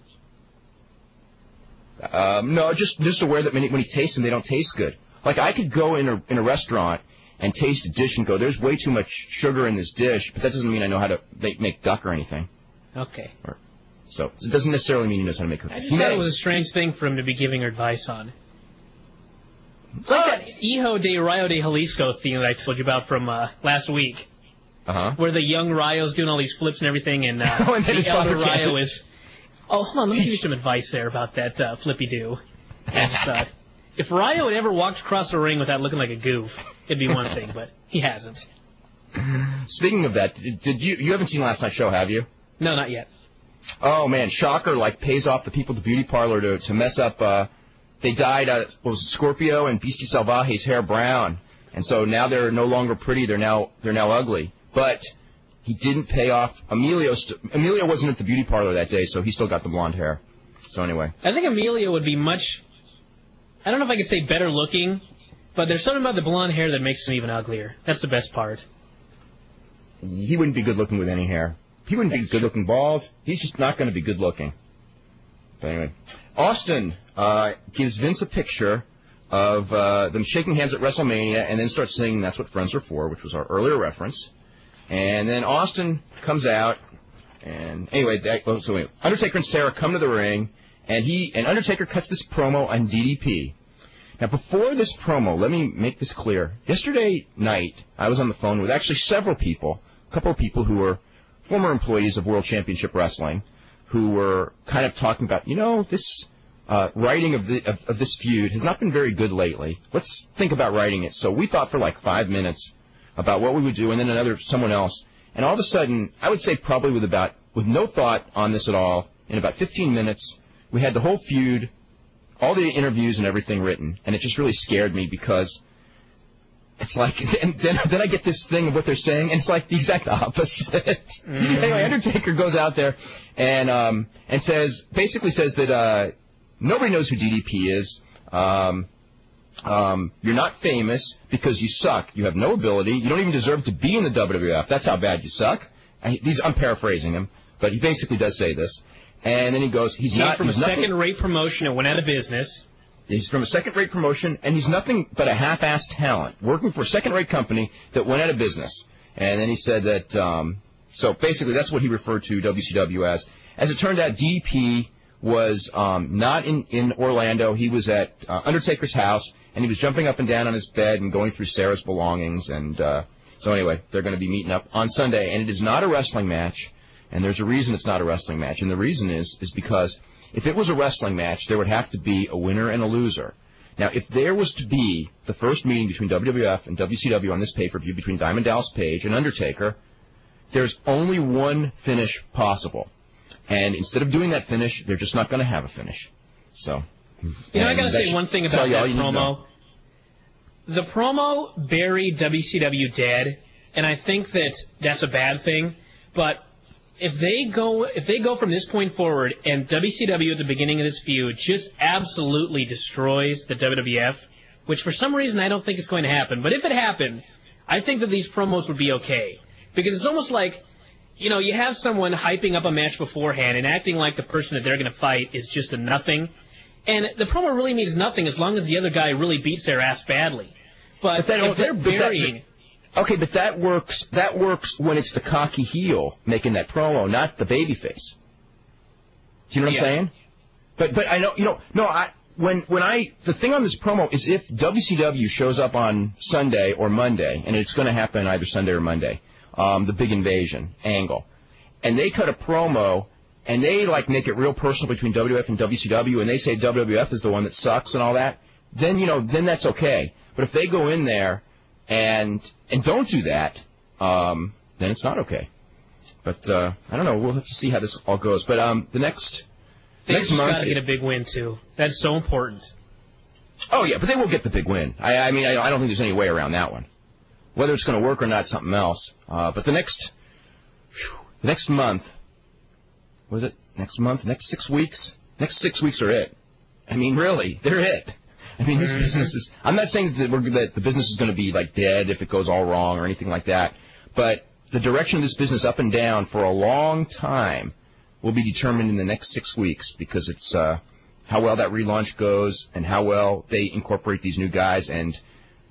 No, just aware that when he tastes them, they don't taste good. Like, I could go in a restaurant and taste a dish and go, there's way too much sugar in this dish, but that doesn't mean I know how to make duck or anything. Okay. So it doesn't necessarily mean he knows how to make cookies. I just thought it was a strange thing for him to be giving her advice on. It's like that Hijo de Rayo de Jalisco theme that I told you about from last week. Uh-huh. Where the young Rayo's doing all these flips and everything, and, and the elder Rayo is... Oh, hold on, let me give you some advice there about that flippy-do. If Rayo had ever walked across the ring without looking like a goof, it'd be one thing, but he hasn't. Speaking of that, did you haven't seen last night's show, have you? No, not yet. Oh, man, shocker, pays off the people at the beauty parlor to mess up, they dyed, Scorpio and Beastie Salvaje's hair brown, and so now they're no longer pretty, they're now ugly. But he didn't pay off. Emilio wasn't at the beauty parlor that day, so he still got the blonde hair. So anyway. I think Emilio would be much, I don't know if I could say better looking, but there's something about the blonde hair that makes him even uglier. That's the best part. He wouldn't be good looking with any hair. He wouldn't be good looking bald. He's just not going to be good looking. But anyway. Austin gives Vince a picture of them shaking hands at WrestleMania and then starts singing That's What Friends Are For, which was our earlier reference. And then Austin comes out, and anyway, Undertaker and Sarah come to the ring, and Undertaker cuts this promo on DDP. Now, before this promo, let me make this clear. Yesterday night, I was on the phone with actually several people, a couple of people who were former employees of World Championship Wrestling, who were kind of talking about, this writing of this feud has not been very good lately. Let's think about writing it. So we thought for 5 minutes about what we would do, and then someone else. And all of a sudden, I would say probably with no thought on this at all, in about 15 minutes, we had the whole feud, all the interviews and everything written, and it just really scared me because it's and then I get this thing of what they're saying, and it's the exact opposite. Anyway, Undertaker goes out there and basically says that nobody knows who DDP is. You're not famous because you suck. You have no ability. You don't even deserve to be in the WWF. That's how bad you suck. I'm paraphrasing him, but he basically does say this. And then he goes, he's from a second-rate promotion and went out of business. He's from a second-rate promotion, and he's nothing but a half-assed talent, working for a second-rate company that went out of business. And then he said that, so basically that's what he referred to WCW as. As it turned out, DDP was not in Orlando. He was at Undertaker's house, and he was jumping up and down on his bed and going through Sarah's belongings. And so anyway, they're going to be meeting up on Sunday, and it is not a wrestling match. And there's a reason it's not a wrestling match, and the reason is because if it was a wrestling match, there would have to be a winner and a loser. Now, if there was to be the first meeting between WWF and WCW on this pay-per-view between Diamond Dallas Page and Undertaker, there's only one finish possible. And instead of doing that finish, they're just not going to have a finish. So, I got to say one thing about that promo. The promo buried WCW dead, and I think that's a bad thing. But if they go from this point forward, and WCW at the beginning of this feud just absolutely destroys the WWF, which for some reason I don't think is going to happen. But if it happened, I think that these promos would be okay. Because it's almost like, you have someone hyping up a match beforehand and acting like the person that they're going to fight is just a nothing. And the promo really means nothing as long as the other guy really beats their ass badly. But if they're burying... Okay, but that works when it's the cocky heel making that promo, not the babyface. Do you know what I'm saying? But I know, the thing on this promo is if WCW shows up on Sunday or Monday, and it's going to happen either Sunday or Monday, the big invasion angle, and they cut a promo and they make it real personal between WWF and WCW, and they say WWF is the one that sucks and all that, then that's okay. But if they go in there and don't do that, then it's not okay. But I don't know. We'll have to see how this all goes. But the next month, got to get a big win too. That's so important. Oh yeah, but they will get the big win. I mean, I don't think there's any way around that one. Whether it's going to work or not, something else. But the next month, was it next month? Next 6 weeks? Next 6 weeks are it. I mean, really, they're it. I mean, this business is. I'm not saying that the business is going to be like dead if it goes all wrong or anything like that. But the direction of this business up and down for a long time will be determined in the next 6 weeks because it's how well that relaunch goes and how well they incorporate these new guys and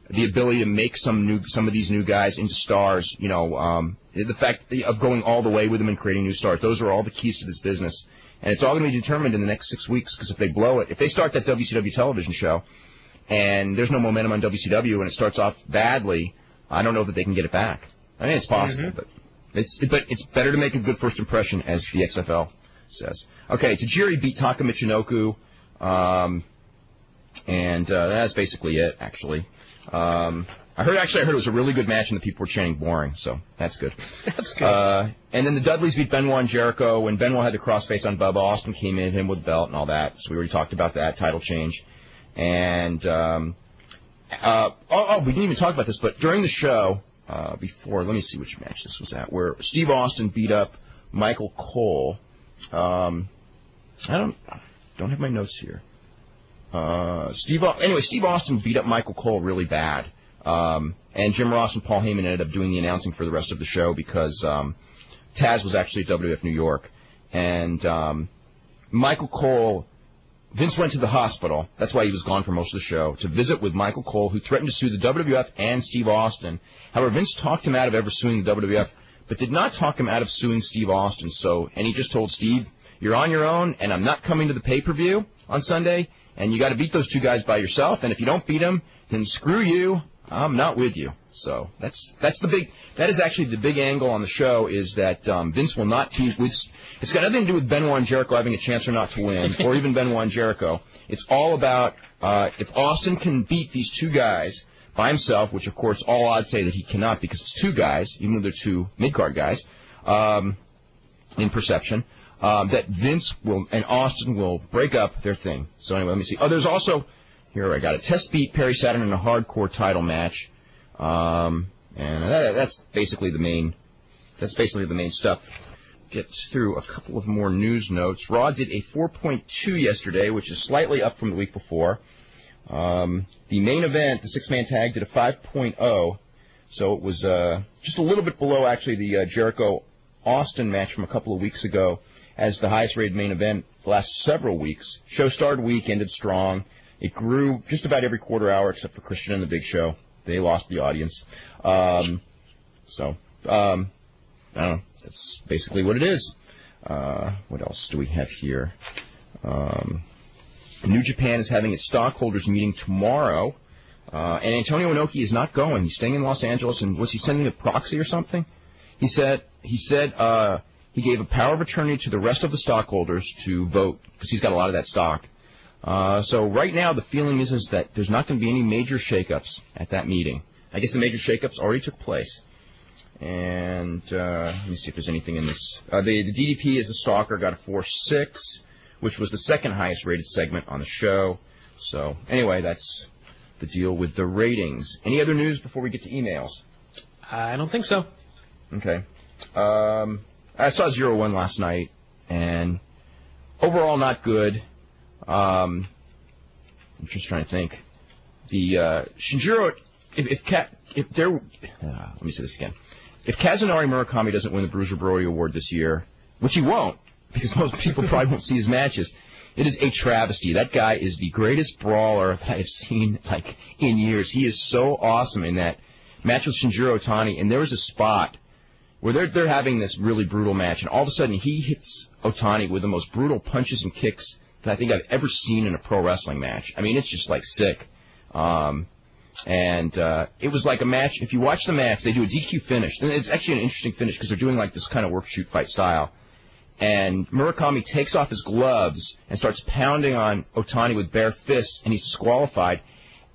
the ability to make some of these new guys into stars. You know, the fact of going all the way with them and creating new stars. Those are all the keys to this business. And it's all going to be determined in the next 6 weeks because if they blow it, if they start that WCW television show and there's no momentum on WCW and it starts off badly, I don't know that they can get it back. I mean, it's possible, but it's better to make a good first impression, as the XFL says. Okay, Tajiri beat Taka Michinoku, and that's basically it, actually. I heard it was a really good match, and the people were chanting boring, so that's good. That's good. And then the Dudleys beat Benoit and Jericho. When Benoit had the crossface on Bubba, Austin came in, hit him with the belt and all that. So we already talked about that title change. And we didn't even talk about this, but during the show before, let me see which match this was at, where Steve Austin beat up Michael Cole. I don't have my notes here. Steve Austin beat up Michael Cole really bad. And Jim Ross and Paul Heyman ended up doing the announcing for the rest of the show because Taz was actually at WWF New York. And Michael Cole, Vince went to the hospital. That's why he was gone for most of the show, to visit with Michael Cole, who threatened to sue the WWF and Steve Austin. However, Vince talked him out of ever suing the WWF, but did not talk him out of suing Steve Austin. And he just told Steve, you're on your own, and I'm not coming to the pay-per-view on Sunday, and you got to beat those two guys by yourself, and if you don't beat them, then screw you. I'm not with you. So that is actually the big angle on the show, is that Vince will not team with. It's got nothing to do with Benoit and Jericho having a chance or not to win, or even Benoit and Jericho. It's all about if Austin can beat these two guys by himself, which of course all odds say that he cannot because it's two guys, even though they're two mid-card guys, in perception, that Vince will and Austin will break up their thing. So anyway, let me see. Oh, there's also. Here I got it. Test beat Perry Saturn in a hardcore title match, and that's basically the main. That's basically the main stuff. Get through a couple of more news notes. Raw did a 4.2 yesterday, which is slightly up from the week before. The main event, the six-man tag, did a 5.0, so it was just a little bit below actually the Jericho Austin match from a couple of weeks ago, as the highest-rated main event the last several weeks. Show started weak, ended strong. It grew just about every quarter hour except for Christian and the Big Show. They lost the audience. I don't know. That's basically what it is. What else do we have here? New Japan is having its stockholders meeting tomorrow, and Antonio Inoki is not going. He's staying in Los Angeles, and was he sending a proxy or something? He said he gave a power of attorney to the rest of the stockholders to vote because he's got a lot of that stock. So right now the feeling is that there's not going to be any major shakeups at that meeting. I guess the major shakeups already took place. And let me see if there's anything in this. The DDP as the stalker got a 4.6, which was the second highest rated segment on the show. So anyway, that's the deal with the ratings. Any other news before we get to emails? I don't think so. Okay. I saw 0-1 last night, and overall not good. I'm just trying to think. The Shinjiro, let me say this again. If Kazunari Murakami doesn't win the Bruiser Brody Award this year, which he won't, because most people probably won't see his matches, it is a travesty. That guy is the greatest brawler I have seen in years. He is so awesome in that match with Shinjiro Otani, and there was a spot where they're having this really brutal match, and all of a sudden he hits Otani with the most brutal punches and kicks that I think I've ever seen in a pro wrestling match. I mean, it's just sick. It was like a match. If you watch the match, they do a DQ finish. And it's actually an interesting finish because they're doing this kind of work, shoot, fight style. And Murakami takes off his gloves and starts pounding on Otani with bare fists, and he's disqualified.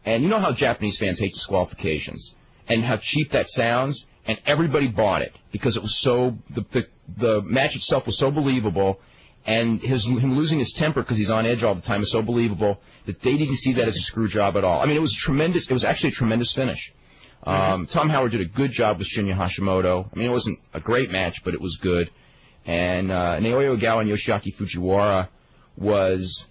And you know how Japanese fans hate disqualifications and how cheap that sounds? And everybody bought it because it was so, the the match itself was so believable, and him losing his temper because he's on edge all the time is so believable that they didn't see that as a screw job at all. I mean, it was tremendous. It was actually a tremendous finish. Tom Howard did a good job with Shinya Hashimoto. I mean, it wasn't a great match, but it was good. And Naoya Ogawa and Yoshiaki Fujiwara was,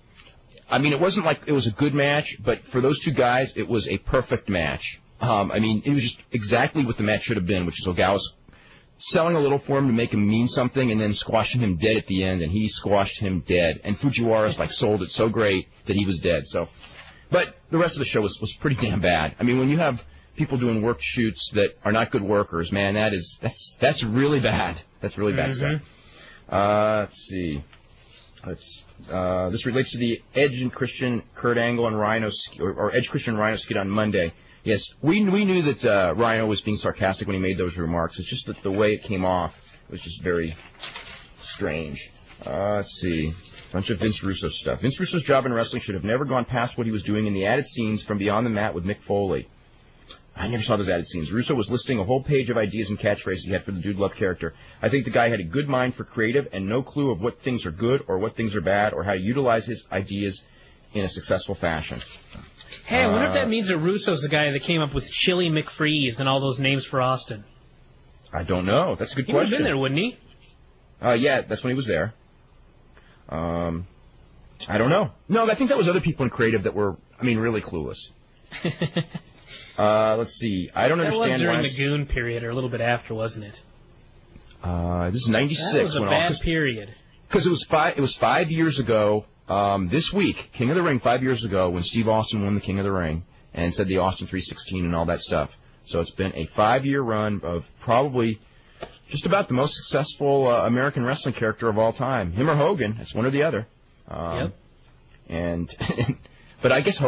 I mean, it wasn't like it was a good match, but for those two guys, it was a perfect match. I mean, it was just exactly what the match should have been, which is Ogawa's selling a little for him to make him mean something and then squashing him dead at the end, and he squashed him dead. And Fujiwara's like sold it so great that he was dead. So, but the rest of the show was pretty damn bad. I mean, when you have people doing work shoots that are not good workers, man, that's really bad. That's really bad stuff. Let's see. This relates to the Edge and Christian, Kurt Angle and Rhino, or Edge Christian Rhino skit on Monday. Yes, we knew that Rhino was being sarcastic when he made those remarks. It's just that the way it came off was just very strange. Let's see. A bunch of Vince Russo stuff. Vince Russo's job in wrestling should have never gone past what he was doing in the added scenes from Beyond the Mat with Mick Foley. I never saw those added scenes. Russo was listing a whole page of ideas and catchphrases he had for the Dude Love character. I think the guy had a good mind for creative and no clue of what things are good or what things are bad or how to utilize his ideas in a successful fashion. Hey, I wonder if that means that Russo's the guy that came up with Chili McFreeze and all those names for Austin. I don't know. That's a good question. He would have been there, wouldn't he? Yeah, that's when he was there. I don't know. No, I think that was other people in creative that were, I mean, really clueless. Let's see. I don't understand why. That was during the Goon period, or a little bit after, wasn't it? This is 96. That was a bad period. Because it was 5 years ago. This week, King of the Ring, 5 years ago, when Steve Austin won the King of the Ring and said the Austin 316 and all that stuff. So it's been a 5-year run of probably just about the most successful American wrestling character of all time. Him or Hogan. It's one or the other. Yep. And but I guess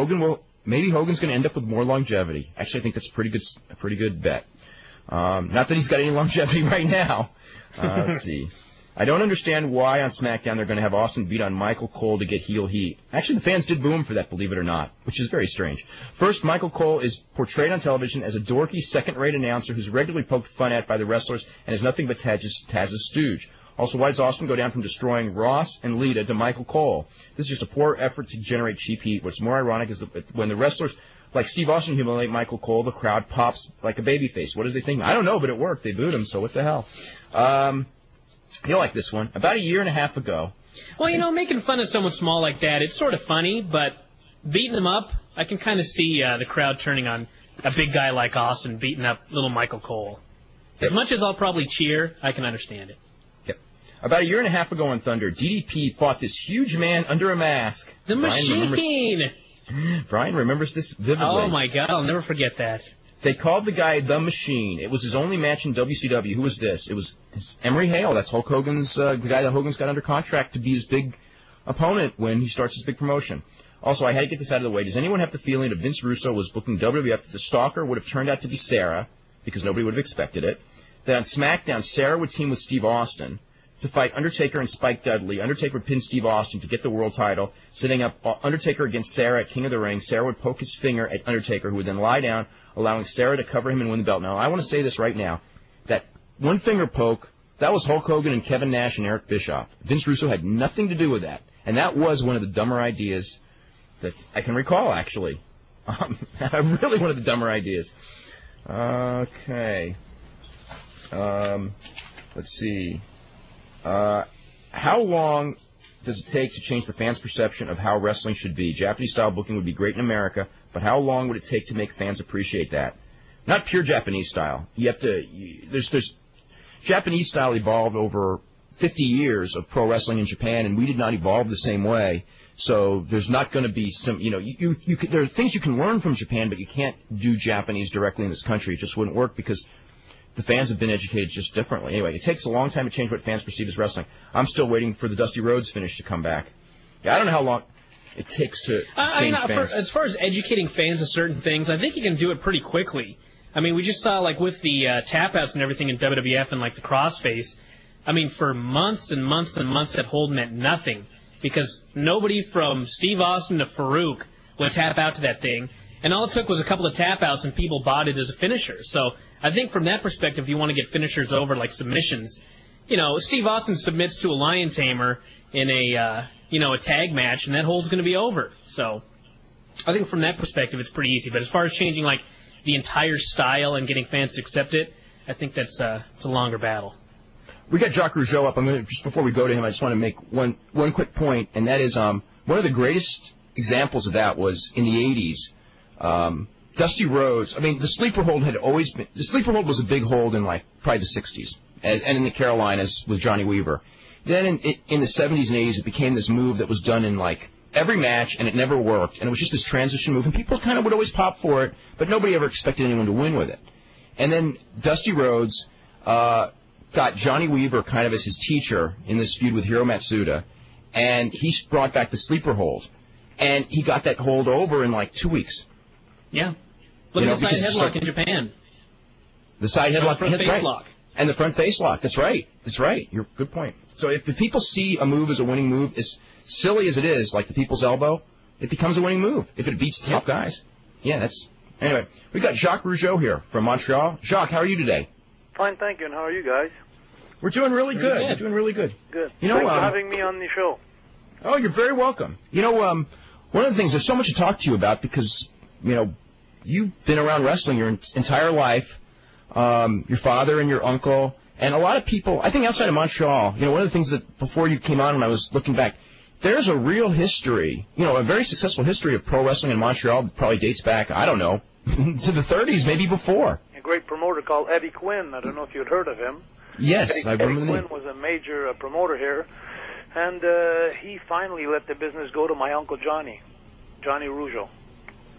maybe Hogan's going to end up with more longevity. Actually, I think that's a pretty good bet. Not that he's got any longevity right now. Let's see. I don't understand why on SmackDown they're going to have Austin beat on Michael Cole to get heel heat. Actually, the fans did boo him for that, believe it or not, which is very strange. First, Michael Cole is portrayed on television as a dorky, second-rate announcer who's regularly poked fun at by the wrestlers and is nothing but Taz's stooge. Also, why does Austin go down from destroying Ross and Lita to Michael Cole? This is just a poor effort to generate cheap heat. What's more ironic is that when the wrestlers like Steve Austin humiliate Michael Cole, the crowd pops like a babyface. What does they think? I don't know, but it worked. They booed him, so what the hell? You'll like this one. About a year and a half ago. Well, making fun of someone small like that, it's sort of funny, but beating him up, I can kind of see the crowd turning on a big guy like Austin beating up little Michael Cole. As much as I'll probably cheer, I can understand it. Yep. About a year and a half ago on Thunder, DDP fought this huge man under a mask. The Machine! Brian remembers this vividly. Oh, my God, I'll never forget that. They called the guy The Machine. It was his only match in WCW. Who was this? It was Emery Hale. That's Hulk Hogan's, the guy that Hogan's got under contract to be his big opponent when he starts his big promotion. Also, I had to get this out of the way. Does anyone have the feeling that Vince Russo was booking WWF that the stalker would have turned out to be Sarah, because nobody would have expected it? That on SmackDown, Sarah would team with Steve Austin to fight Undertaker and Spike Dudley. Undertaker would pin Steve Austin to get the world title, setting up Undertaker against Sarah at King of the Ring. Sarah would poke his finger at Undertaker, who would then lie down, allowing Sarah to cover him and win the belt. Now, I want to say this right now. That one finger poke, that was Hulk Hogan and Kevin Nash and Eric Bischoff. Vince Russo had nothing to do with that. And that was one of the dumber ideas that I can recall, actually. Really one of the dumber ideas. Okay. Let's see. How long does it take to change the fans' perception of how wrestling should be? Japanese-style booking would be great in America, but how long would it take to make fans appreciate that? Not pure Japanese style. You have to. There's Japanese style evolved over 50 years of pro wrestling in Japan, and we did not evolve the same way. So there's not going to be some. There are things you can learn from Japan, but you can't do Japanese directly in this country. It just wouldn't work because the fans have been educated just differently. Anyway, it takes a long time to change what fans perceive as wrestling. I'm still waiting for the Dusty Rhodes finish to come back. Yeah, I don't know how long it takes to change fans. As far as educating fans of certain things, I think you can do it pretty quickly. I mean, we just saw, like, with the tap-outs and everything in WWF and, like, the crossface, I mean, for months and months and months that hold meant nothing because nobody from Steve Austin to Farouk would tap out to that thing. And all it took was a couple of tap-outs, and people bought it as a finisher. So I think from that perspective, if you want to get finishers over like submissions, Steve Austin submits to a lion tamer in a tag match, and that hold's going to be over. So I think from that perspective, it's pretty easy. But as far as changing like the entire style and getting fans to accept it, I think it's a longer battle. We got Jacques Rogeau up. Just before we go to him, I just want to make one quick point, and that is one of the greatest examples of that was in the 80s. Dusty Rhodes. I mean, the sleeper hold was a big hold in like probably the 60s, and in the Carolinas with Johnny Weaver. Then in the 70s and 80s, it became this move that was done in like every match, and it never worked, and it was just this transition move, and people kind of would always pop for it, but nobody ever expected anyone to win with it. And then Dusty Rhodes got Johnny Weaver kind of as his teacher in this feud with Hiro Matsuda, and he brought back the sleeper hold. And he got that hold over in like 2 weeks. Yeah. Look at the side headlock in Japan. The side headlock, that's right. Lock. And the front face lock, that's right. That's right. Good point. So if the people see a move as a winning move, as silly as it is, like the people's elbow, it becomes a winning move if it beats the top guys. Yeah, that's... Anyway, we got Jacques Rogeau here from Montreal. Jacques, how are you today? Fine, thank you. And how are you guys? We're doing really good. We're doing really good. Good. Thanks for having me on the show. Oh, you're very welcome. One of the things, there's so much to talk to you about because, you've been around wrestling your entire life, your father and your uncle, and a lot of people, I think outside of Montreal, one of the things that before you came on when I was looking back, there's a real history, a very successful history of pro wrestling in Montreal that probably dates back, I don't know, to the 30s, maybe before. A great promoter called Eddie Quinn. I don't know if you'd heard of him. Yes, I remember the name. Eddie Quinn was a major promoter here, and he finally let the business go to my Uncle Johnny Rougeau.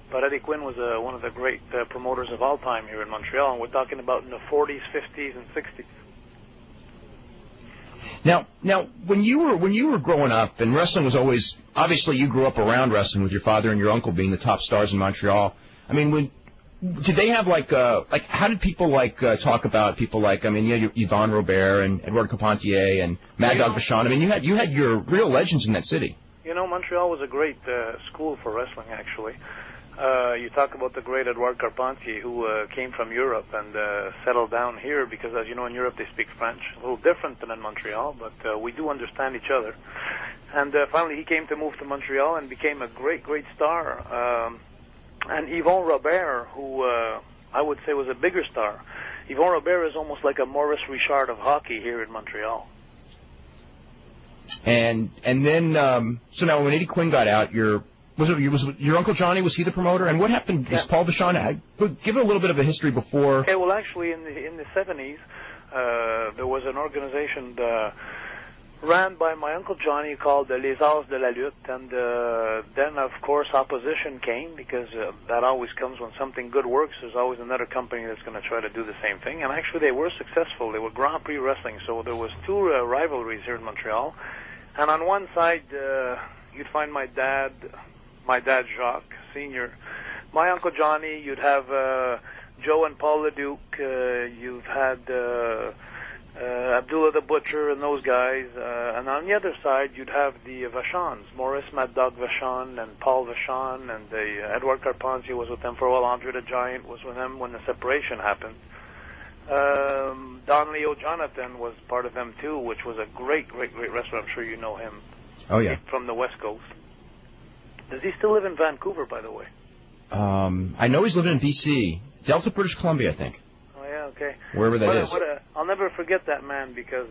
But Eddie Quinn was one of the great promoters of all time here in Montreal, and we're talking about in the 40s, 50s, and 60s. Now, when you were growing up, and wrestling was always, obviously you grew up around wrestling with your father and your uncle being the top stars in Montreal. I mean, did they have how did people talk about people you had Yvonne Robert and Edouard Carpentier and Mad Dog Vachon. I mean, you had your real legends in that city. Montreal was a great school for wrestling, actually. You talk about the great Edouard Carpentier, who came from Europe and settled down here because, as you know, in Europe they speak French. A little different than in Montreal, but we do understand each other. And finally he came to move to Montreal and became a great, great star. And Yvonne Robert, who I would say was a bigger star. Yvonne Robert is almost like a Maurice Richard of hockey here in Montreal. And then, so now when Eddie Quinn got out, was your Uncle Johnny, was he the promoter? And what happened? Was Paul Vachon? Give a little bit of a history before. Okay, well, actually, in the 70s, there was an organization ran by my Uncle Johnny called Les Arts de la Lutte, and then, of course, opposition came, because that always comes when something good works. There's always another company that's going to try to do the same thing, and actually they were successful. They were Grand Prix Wrestling, so there was two rivalries here in Montreal, and on one side, you'd find my dad Jacques, Sr., my Uncle Johnny, you'd have Joe and Paul LeDuc, you've had Abdullah the Butcher and those guys, and on the other side you'd have the Vachons, Maurice Mad Dog Vachon and Paul Vachon, and Edouard Carpentier was with them for a while. Andre the Giant was with them when the separation happened. Don Leo Jonathan was part of them too, which was a great, great, great wrestler. I'm sure you know him. Oh yeah. From the West Coast. Does he still live in Vancouver, by the way? I know he's living in B.C. Delta, British Columbia, I think. Oh, yeah, okay. Wherever that is. I'll never forget that man, because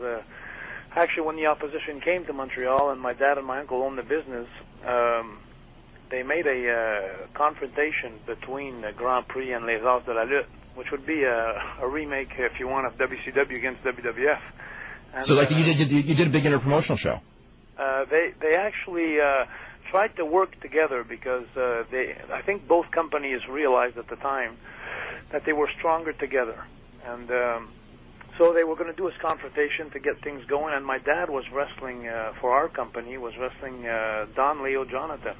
actually when the opposition came to Montreal and my dad and my uncle owned the business, they made a confrontation between Grand Prix and Les Arts de la Lutte, which would be a remake, if you want, of WCW against WWF. And, so you did a big interpromotional show? They actually... tried to work together because I think both companies realized at the time that they were stronger together, and so they were going to do this confrontation to get things going. And my dad was wrestling for our company, was wrestling Don Leo Jonathan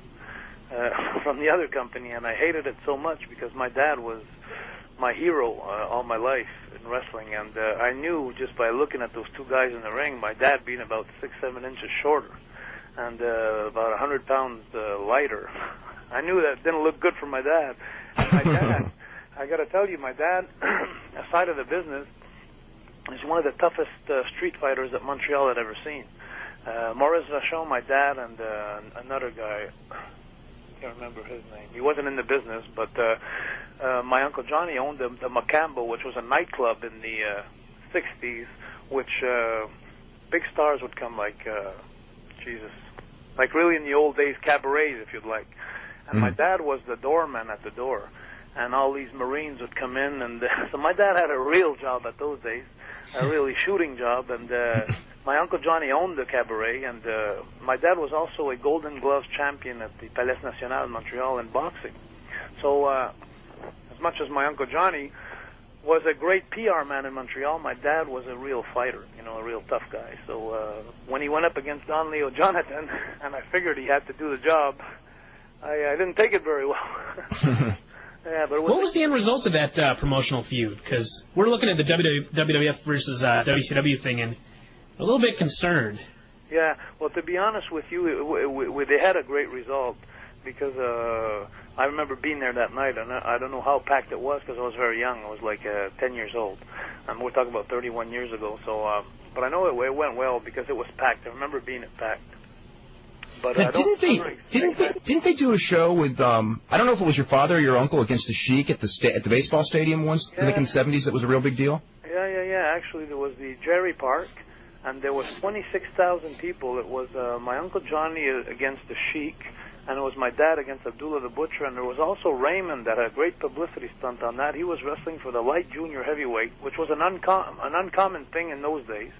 from the other company, and I hated it so much because my dad was my hero all my life in wrestling, and I knew just by looking at those two guys in the ring, my dad being about 6-7 inches shorter and about 100 pounds lighter, I knew that didn't look good for my dad. And my dad, I got to tell you, my dad, aside of the business, He's one of the toughest street fighters that Montreal had ever seen. Maurice Vachon, my dad, and another guy, I can't remember his name. He wasn't in the business, but my Uncle Johnny owned the Macambo, which was a nightclub in the 60s, which big stars would come like, like really in the old days, cabarets, if you'd like. And my dad was the doorman at the door. And all these Marines would come in, and so my dad had a real job at those days, a really shooting job, and my Uncle Johnny owned the cabaret, and my dad was also a Golden Gloves champion at the Palais National in Montreal in boxing. So as much as my Uncle Johnny was a great PR man in Montreal, my dad was a real fighter, a real tough guy. So when he went up against Don Leo Jonathan, and I figured he had to do the job, I didn't take it very well. Yeah, but what was the end result of that promotional feud? Because we're looking at the WWF versus WCW thing, and a little bit concerned. Yeah, well, to be honest with you, they had a great result, because I remember being there that night, and I don't know how packed it was, because I was very young. I was like 10 years old. We're talking about 31 years ago. So, but I know it went well because it was packed. I remember being packed. But didn't they do a show with I don't know if it was your father or your uncle against the Sheik at the baseball stadium once? I think in the 70s that was a real big deal. Yeah. Actually, there was the Jerry Park, and there was 26,000 people. It was my Uncle Johnny against the Sheik, and it was my dad against Abdullah the Butcher, and there was also Raymond that had a great publicity stunt on that. He was wrestling for the light junior heavyweight, which was an uncommon thing in those days.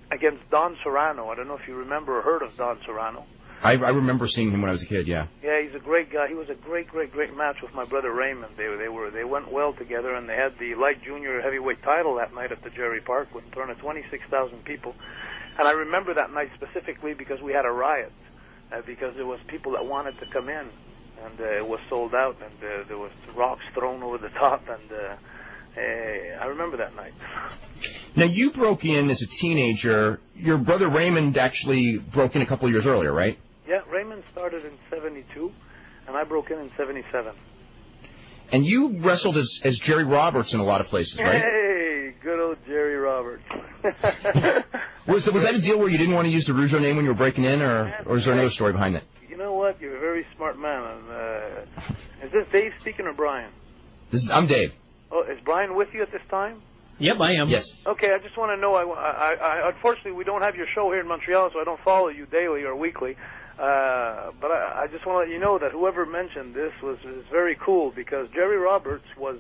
Against Don Serrano. I don't know if you remember or heard of Don Serrano. I remember seeing him when I was a kid, yeah. Yeah, he's a great guy. He was a great match with my brother Raymond. They went well together, and they had the light junior heavyweight title that night at the Jerry Park in front of 26,000 people. And I remember that night specifically because we had a riot, because there was people that wanted to come in, and it was sold out, and there was rocks thrown over the top, and I remember that night. Now, you broke in as a teenager. Your brother Raymond actually broke in a couple of years earlier, right? Yeah, Raymond started in 72, and I broke in 77. And you wrestled as Jerry Roberts in a lot of places, right? Hey, good old Jerry Roberts. Was that a deal where you didn't want to use the Rougeau name when you were breaking in, or is there another story behind that? You know what? You're a very smart man. Is this Dave speaking or Brian? I'm Dave. Oh, is Brian with you at this time? Yep, I am. Yes. Okay, I just want to know. I unfortunately, we don't have your show here in Montreal, so I don't follow you daily or weekly. But I just want to let you know that whoever mentioned this was very cool, because Jerry Roberts was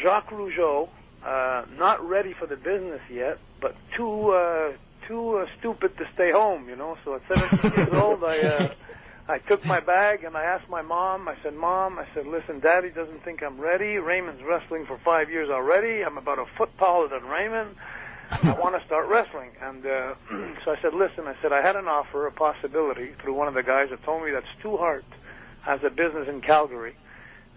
Jacques Rogeau, not ready for the business yet, but too stupid to stay home. So at 17 years old, I took my bag and I asked my mom. I said, "Mom," "listen, Daddy doesn't think I'm ready. Raymond's wrestling for 5 years already. I'm about a foot taller than Raymond. I want to start wrestling." And so I said, "Listen," I had an offer, a possibility through one of the guys that told me that Stu Hart has a business in Calgary,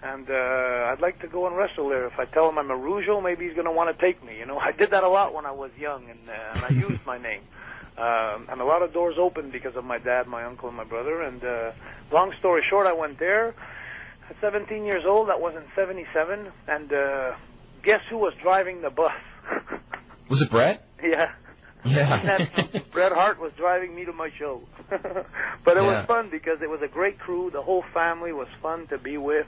and I'd like to go and wrestle there. If I tell him I'm a Rougeau, maybe he's going to want to take me. I did that a lot when I was young, and I used my name. And a lot of doors opened because of my dad, my uncle, and my brother. And long story short, I went there at 17 years old. That was in 77. And guess who was driving the bus? Was it Brett? Yeah. Yeah. Bret Hart was driving me to my show. But it was fun because it was a great crew. The whole family was fun to be with.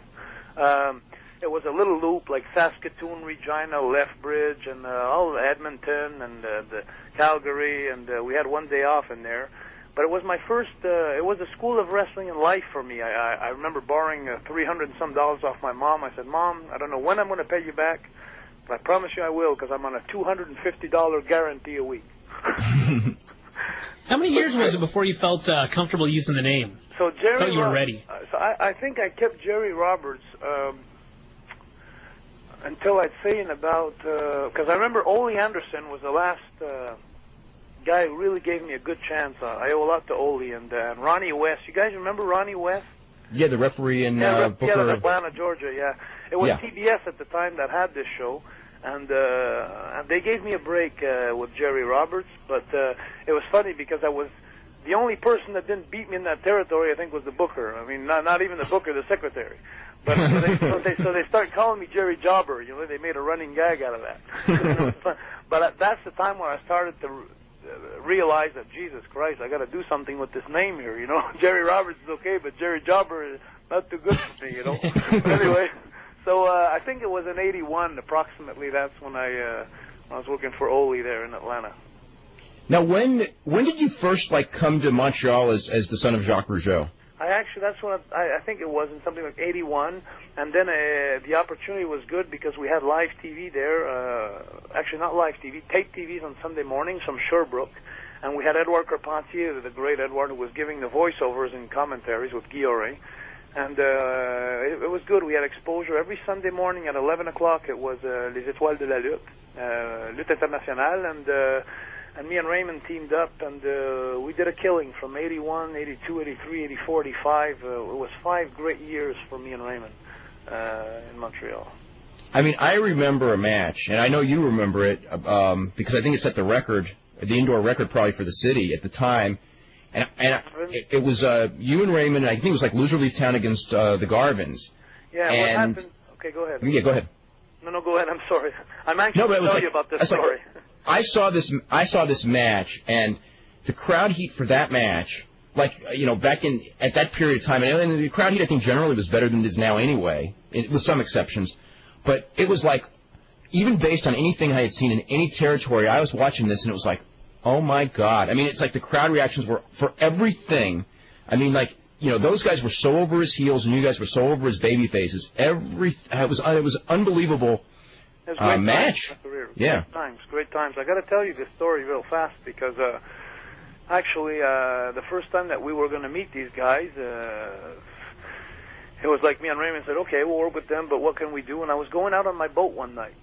It was a little loop like Saskatoon, Regina, Lethbridge, and all Edmonton and the Calgary, and we had one day off in there. But it was my first, it was a school of wrestling and life for me. I remember borrowing $300 and some off my mom. I said, "Mom, I don't know when I'm going to pay you back, but I promise you I will, because I'm on a $250 guarantee a week." How many years was it before you felt comfortable using the name? So Jerry, thought you were ready. So I think I kept Jerry Roberts until I'd say in about, because I remember Ole Anderson was the last guy who really gave me a good chance. I owe a lot to Ole and Ronnie West. You guys remember Ronnie West? Yeah, the referee in Booker. Yeah, Atlanta, Georgia. Yeah, it was TBS at the time that had this show, and they gave me a break with Jerry Roberts. But it was funny because I was the only person that didn't beat me in that territory, I think, was the booker. I mean, not even the booker, the secretary. But so they start calling me Jerry Jobber. You know, they made a running gag out of that. But that's the time when I started to realize that, Jesus Christ, I got to do something with this name here. You know, Jerry Roberts is okay, but Jerry Jobber is not too good for me. You know. But anyway, so I think it was in '81 approximately. That's when I was working for Ole there in Atlanta. Now, when did you first come to Montreal as the son of Jacques Rogeau? That's when I think it was in something like '81, and then the opportunity was good because we had live TV there. Actually, not live TV, tape TVs on Sunday mornings from Sherbrooke, and we had Edouard Carpentier, the great Edouard, who was giving the voiceovers and commentaries with Guy Auret. And it was good. We had exposure every Sunday morning at 11 o'clock. It was Les Étoiles de la Lutte, Lutte Internationale, and me and Raymond teamed up, and we did a killing from 81, 82, 83, 84, 85. It was 5 great years for me and Raymond in Montreal. I mean, I remember a match, and I know you remember it because I think it set the record, the indoor record probably for the city at the time. And it was you and Raymond, and I think it was like Loser Leave Town against the Garvins. Yeah, and what happened? Okay, go ahead. Yeah, go ahead. No, go ahead. I'm sorry. I'm anxious to tell you about this story. I saw this match, and the crowd heat for that match, back at that period of time, and the crowd heat I think generally was better than it is now anyway, with some exceptions. But it was like, even based on anything I had seen in any territory, I was watching this, and it was like, oh my God! I mean, it's like the crowd reactions were for everything. I mean, those guys were so over his heels, and you guys were so over his baby faces. It was unbelievable. It was match. Yeah. Great times. I got to tell you this story real fast because actually the first time that we were going to meet these guys, it was like me and Raymond said, okay, we'll work with them, but what can we do? And I was going out on my boat one night,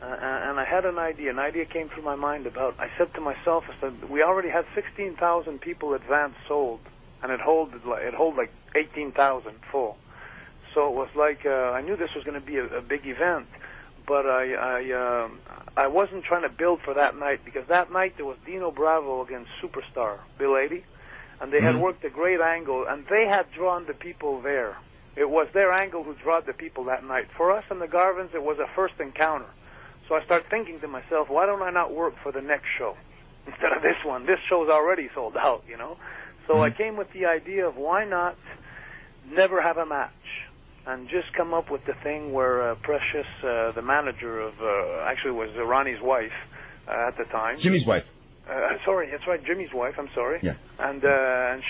and I had an idea. An idea came through my mind about, I said to myself, we already had 16,000 people advance sold, and it hold like 18,000 full. So it was like, I knew this was going to be a big event. But I wasn't trying to build for that night because that night there was Dino Bravo against Superstar Bill 80, and they had worked a great angle, and they had drawn the people there. It was their angle who drew the people that night. For us and the Garvins, it was a first encounter. So I started thinking to myself, why don't I not work for the next show instead of this one? This show's already sold out, you know. So I came with the idea of why not never have a match. And just come up with the thing where Precious, the manager of, actually was Ronnie's wife at the time. Jimmy's wife. Sorry, that's right, Jimmy's wife, I'm sorry. Yeah. And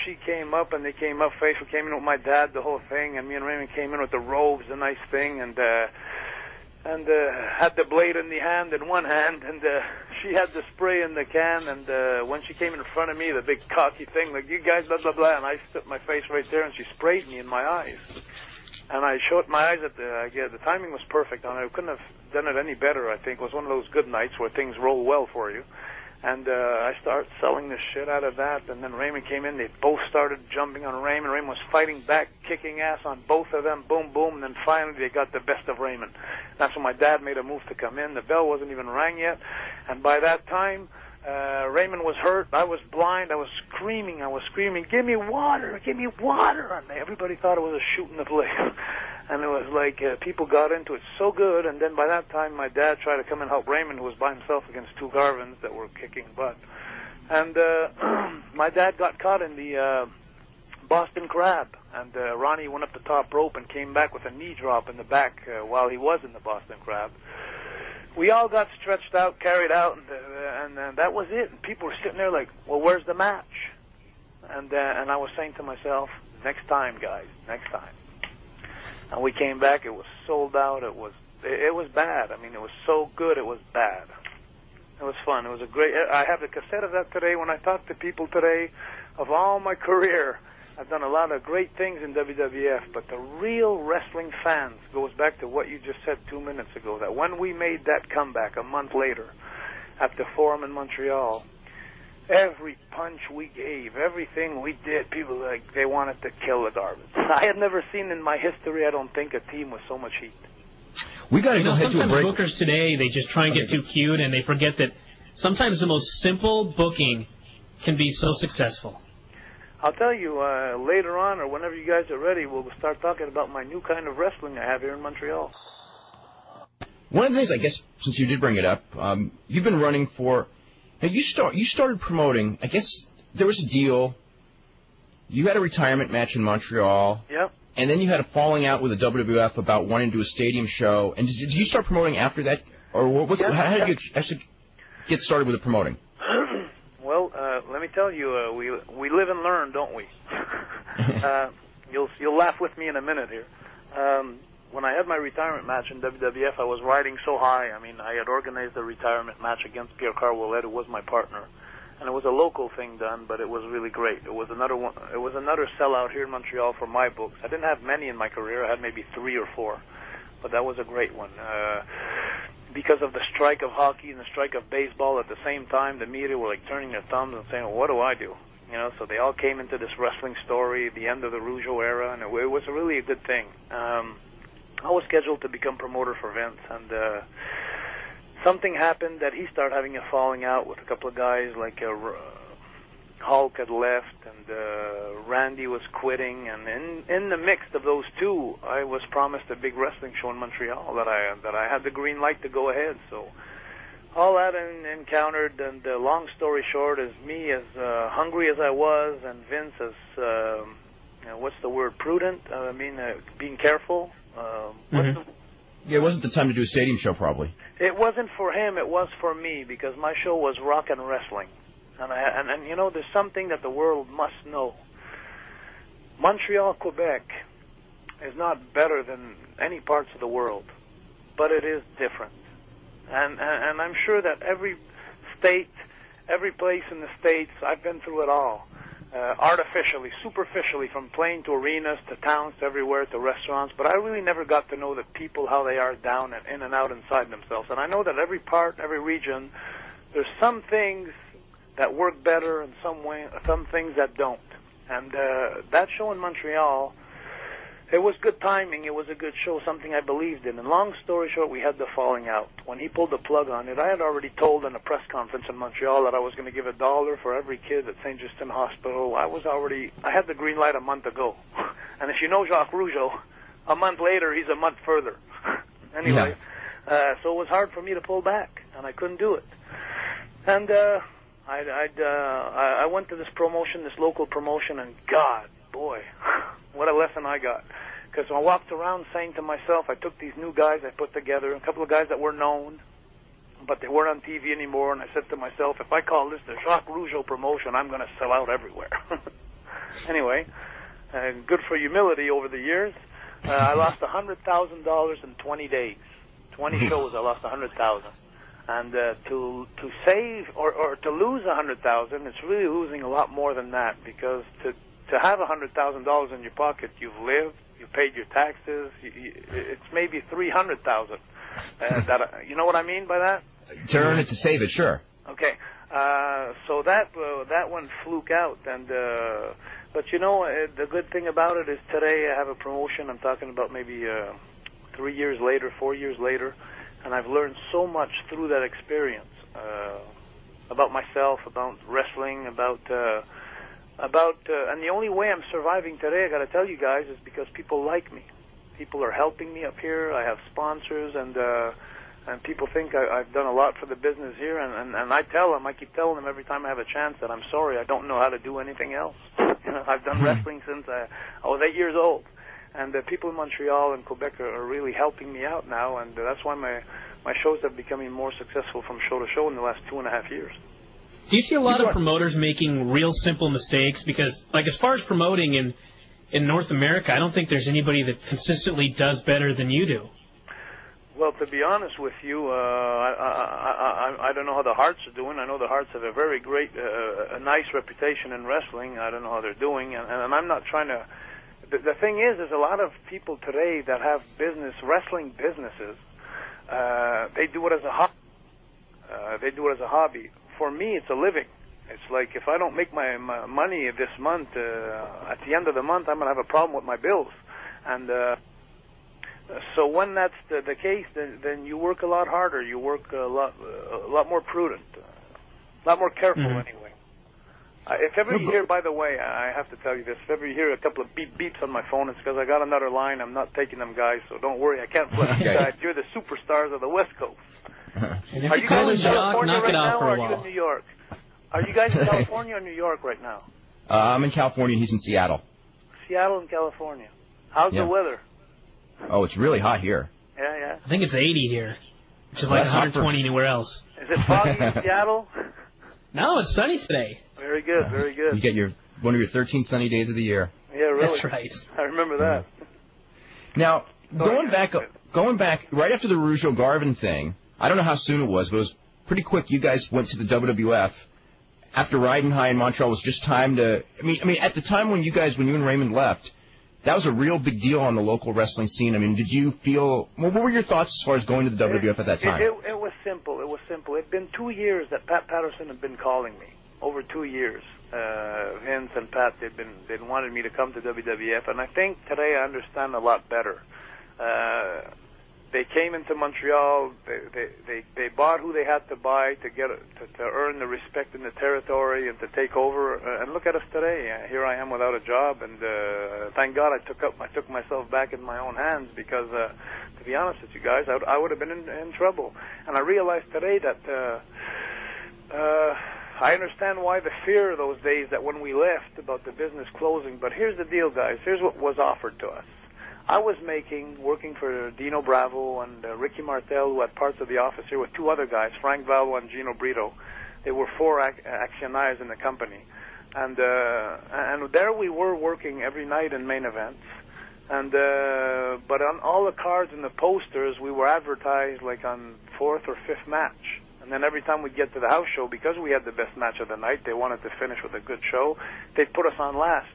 she came up, and they came up, Faithful came in with my dad, the whole thing, and me and Raymond came in with the robes, the nice thing, and had the blade in the hand, in one hand, and she had the spray in the can, and when she came in front of me, the big cocky thing, like, you guys, blah, blah, blah, and I stuck my face right there, and she sprayed me in my eyes. And I showed my eyes at the timing was perfect, and I couldn't have done it any better, I think. It was one of those good nights where things roll well for you. And I started selling the shit out of that, and then Raymond came in. They both started jumping on Raymond. Raymond was fighting back, kicking ass on both of them, boom, boom, and then finally they got the best of Raymond. That's when my dad made a move to come in. The bell wasn't even rang yet, and by that time, Raymond was hurt. I was blind. I was screaming. Give me water. And everybody thought it was a shoot in the place. And it was like people got into it so good. And then by that time, my dad tried to come and help Raymond, who was by himself against two Garvins that were kicking butt. And my dad got caught in the Boston Crab. And Ronnie went up the top rope and came back with a knee drop in the back while he was in the Boston Crab. We all got stretched out, carried out, and that was it. And people were sitting there like, well, where's the match? And I was saying to myself, next time, guys, next time. And we came back. It was sold out. It was bad. I mean, it was so good. It was bad. It was fun. It was a great. I have the cassette of that today. When I talk to people today, of all my career, I've done a lot of great things in WWF, but the real wrestling fans goes back to what you just said 2 minutes ago, that when we made that comeback a month later at the Forum in Montreal, every punch we gave, everything we did, people they wanted to kill the Garvins. I had never seen in my history, I don't think, a team with so much heat. We got to go ahead to a break. Sometimes bookers today, they just try and get too cute, and they forget that sometimes the most simple booking can be so successful. I'll tell you later on, or whenever you guys are ready, we'll start talking about my new kind of wrestling I have here in Montreal. One of the things, I guess, since you did bring it up, you've been running for. Now you started promoting. I guess there was a deal. You had a retirement match in Montreal. Yep. And then you had a falling out with the WWF about wanting to do a stadium show. And did you start promoting after that, or how did you actually get started with the promoting? Well, let me tell you, we live and learn, don't we? You'll laugh with me in a minute here. When I had my retirement match in WWF, I was riding so high. I mean, I had organized a retirement match against Pierre Carwillet, who was my partner, and it was a local thing done, but it was really great. It was another one. It was another sellout here in Montreal for my books. I didn't have many in my career. I had maybe 3 or 4, but that was a great one. Because of the strike of hockey and the strike of baseball at the same time, the media were like turning their thumbs and saying, well, "What do I do?" You know, so they all came into this wrestling story, the end of the Rougeau era, and it was really a good thing. I was scheduled to become promoter for Vince, and something happened that he started having a falling out with a couple of guys, like Hulk had left, and Randy was quitting, and in the mix of those two, I was promised a big wrestling show in Montreal that I had the green light to go ahead. So all that encountered, and long story short, is me as hungry as I was, and Vince as what's the word, prudent? I mean, being careful. Yeah, it wasn't the time to do a stadium show, probably. It wasn't for him. It was for me, because my show was rock and wrestling. And you know, there's something that the world must know. Montreal, Quebec is not better than any parts of the world, but it is different. And I'm sure that every state, every place in the States, I've been through it all. Artificially, superficially, from playing to arenas, to towns, to everywhere, to restaurants, but I really never got to know the people, how they are down and in and out inside themselves. And I know that every part, every region, there's some things that work better and some things that don't. And that show in Montreal, it was good timing. It was a good show, something I believed in. And long story short, we had the falling out. When he pulled the plug on it, I had already told in a press conference in Montreal that I was going to give $1 for every kid at St. Justin Hospital. I had the green light a month ago. And if you know Jacques Rogeau, a month later, he's a month further. Anyway, so it was hard for me to pull back, and I couldn't do it. And I went to this promotion, this local promotion, and God, boy, what a lesson I got. Because I walked around saying to myself, I took these new guys I put together, a couple of guys that were known, but they weren't on TV anymore, and I said to myself, if I call this the Jacques Rogeau promotion, I'm going to sell out everywhere. Anyway, good for humility over the years. I lost $100,000 in 20 days. 20 shows, I lost $100,000. And to save or to lose $100,000, it's really losing a lot more than that, because to have $100,000 in your pocket, you've lived, you paid your taxes. It's maybe $300,000. You know what I mean by that? To earn it, to save it, sure. Okay. So that one fluke out, and but you know, the good thing about it is today I have a promotion. I'm talking about maybe 3 years later, 4 years later, and I've learned so much through that experience about myself, about wrestling, about and the only way I'm surviving today, I got to tell you guys, is because people like me. People are helping me up here. I have sponsors, and people think I've done a lot for the business here, and I keep telling them every time I have a chance that I'm sorry, I don't know how to do anything else. You know, I've done wrestling since I was 8 years old, and the people in Montreal and Quebec are really helping me out now, and that's why my shows have becoming more successful from show to show in the last 2.5 years. Do you see a lot of promoters making real simple mistakes? Because, like, as far as promoting in North America, I don't think there's anybody that consistently does better than you do. Well, to be honest with you, I don't know how the Hearts are doing. I know the Hearts have a very great, a nice reputation in wrestling. I don't know how they're doing, and I'm not trying to. The thing is, there's a lot of people today that have wrestling businesses. They do it as a hobby. For me, it's a living. It's like, if I don't make my money this month, at the end of the month, I'm going to have a problem with my bills. And so when that's the case, then you work a lot harder. You work a lot more prudent, a lot more careful anyway. If ever you hear, by the way, I have to tell you this, if ever you hear a couple of beeps on my phone, it's because I got another line. I'm not taking them, guys, so don't worry. I can't flip you guys. You're the superstars of the West Coast. Are you guys in California right now, or are you in New York? Are you guys in California or New York right now? I'm in California, and he's in Seattle. Seattle and California. How's the weather? Oh, it's really hot here. Yeah. I think it's 80 here, which is like 120 anywhere else. Is it foggy in Seattle? No, it's sunny today. Very good, very good. You get one of your 13 sunny days of the year. Yeah, really. That's right. I remember that. Now, going back right after the Rougeau Garvin thing, I don't know how soon it was, but it was pretty quick. You guys went to the WWF. After riding high in Montreal, it was just time to. I mean, at the time when you and Raymond left, that was a real big deal on the local wrestling scene. I mean, did you feel? What were your thoughts as far as going to the WWF at that time? It was simple. It was simple. It'd been 2 years that Pat Patterson had been calling me. Over 2 years, Vince and Pat they'd wanted me to come to WWF, and I think today I understand a lot better. They came into Montreal. They bought who they had to buy to earn the respect in the territory and to take over. And look at us today. Here I am without a job, and thank God I took myself back in my own hands because, to be honest with you guys, I would have been in trouble. And I realized today that I understand why the fear those days that when we left about the business closing. But here's the deal, guys. Here's what was offered to us. I was working for Dino Bravo and Ricky Martel, who had parts of the office here, with two other guys, Frank Valvo and Gino Brito. They were 4 actionnaires in the company. And there we were working every night in main events. And but on all the cards and the posters, we were advertised like on 4th or 5th match. And then every time we'd get to the house show, because we had the best match of the night, they wanted to finish with a good show, they'd put us on last.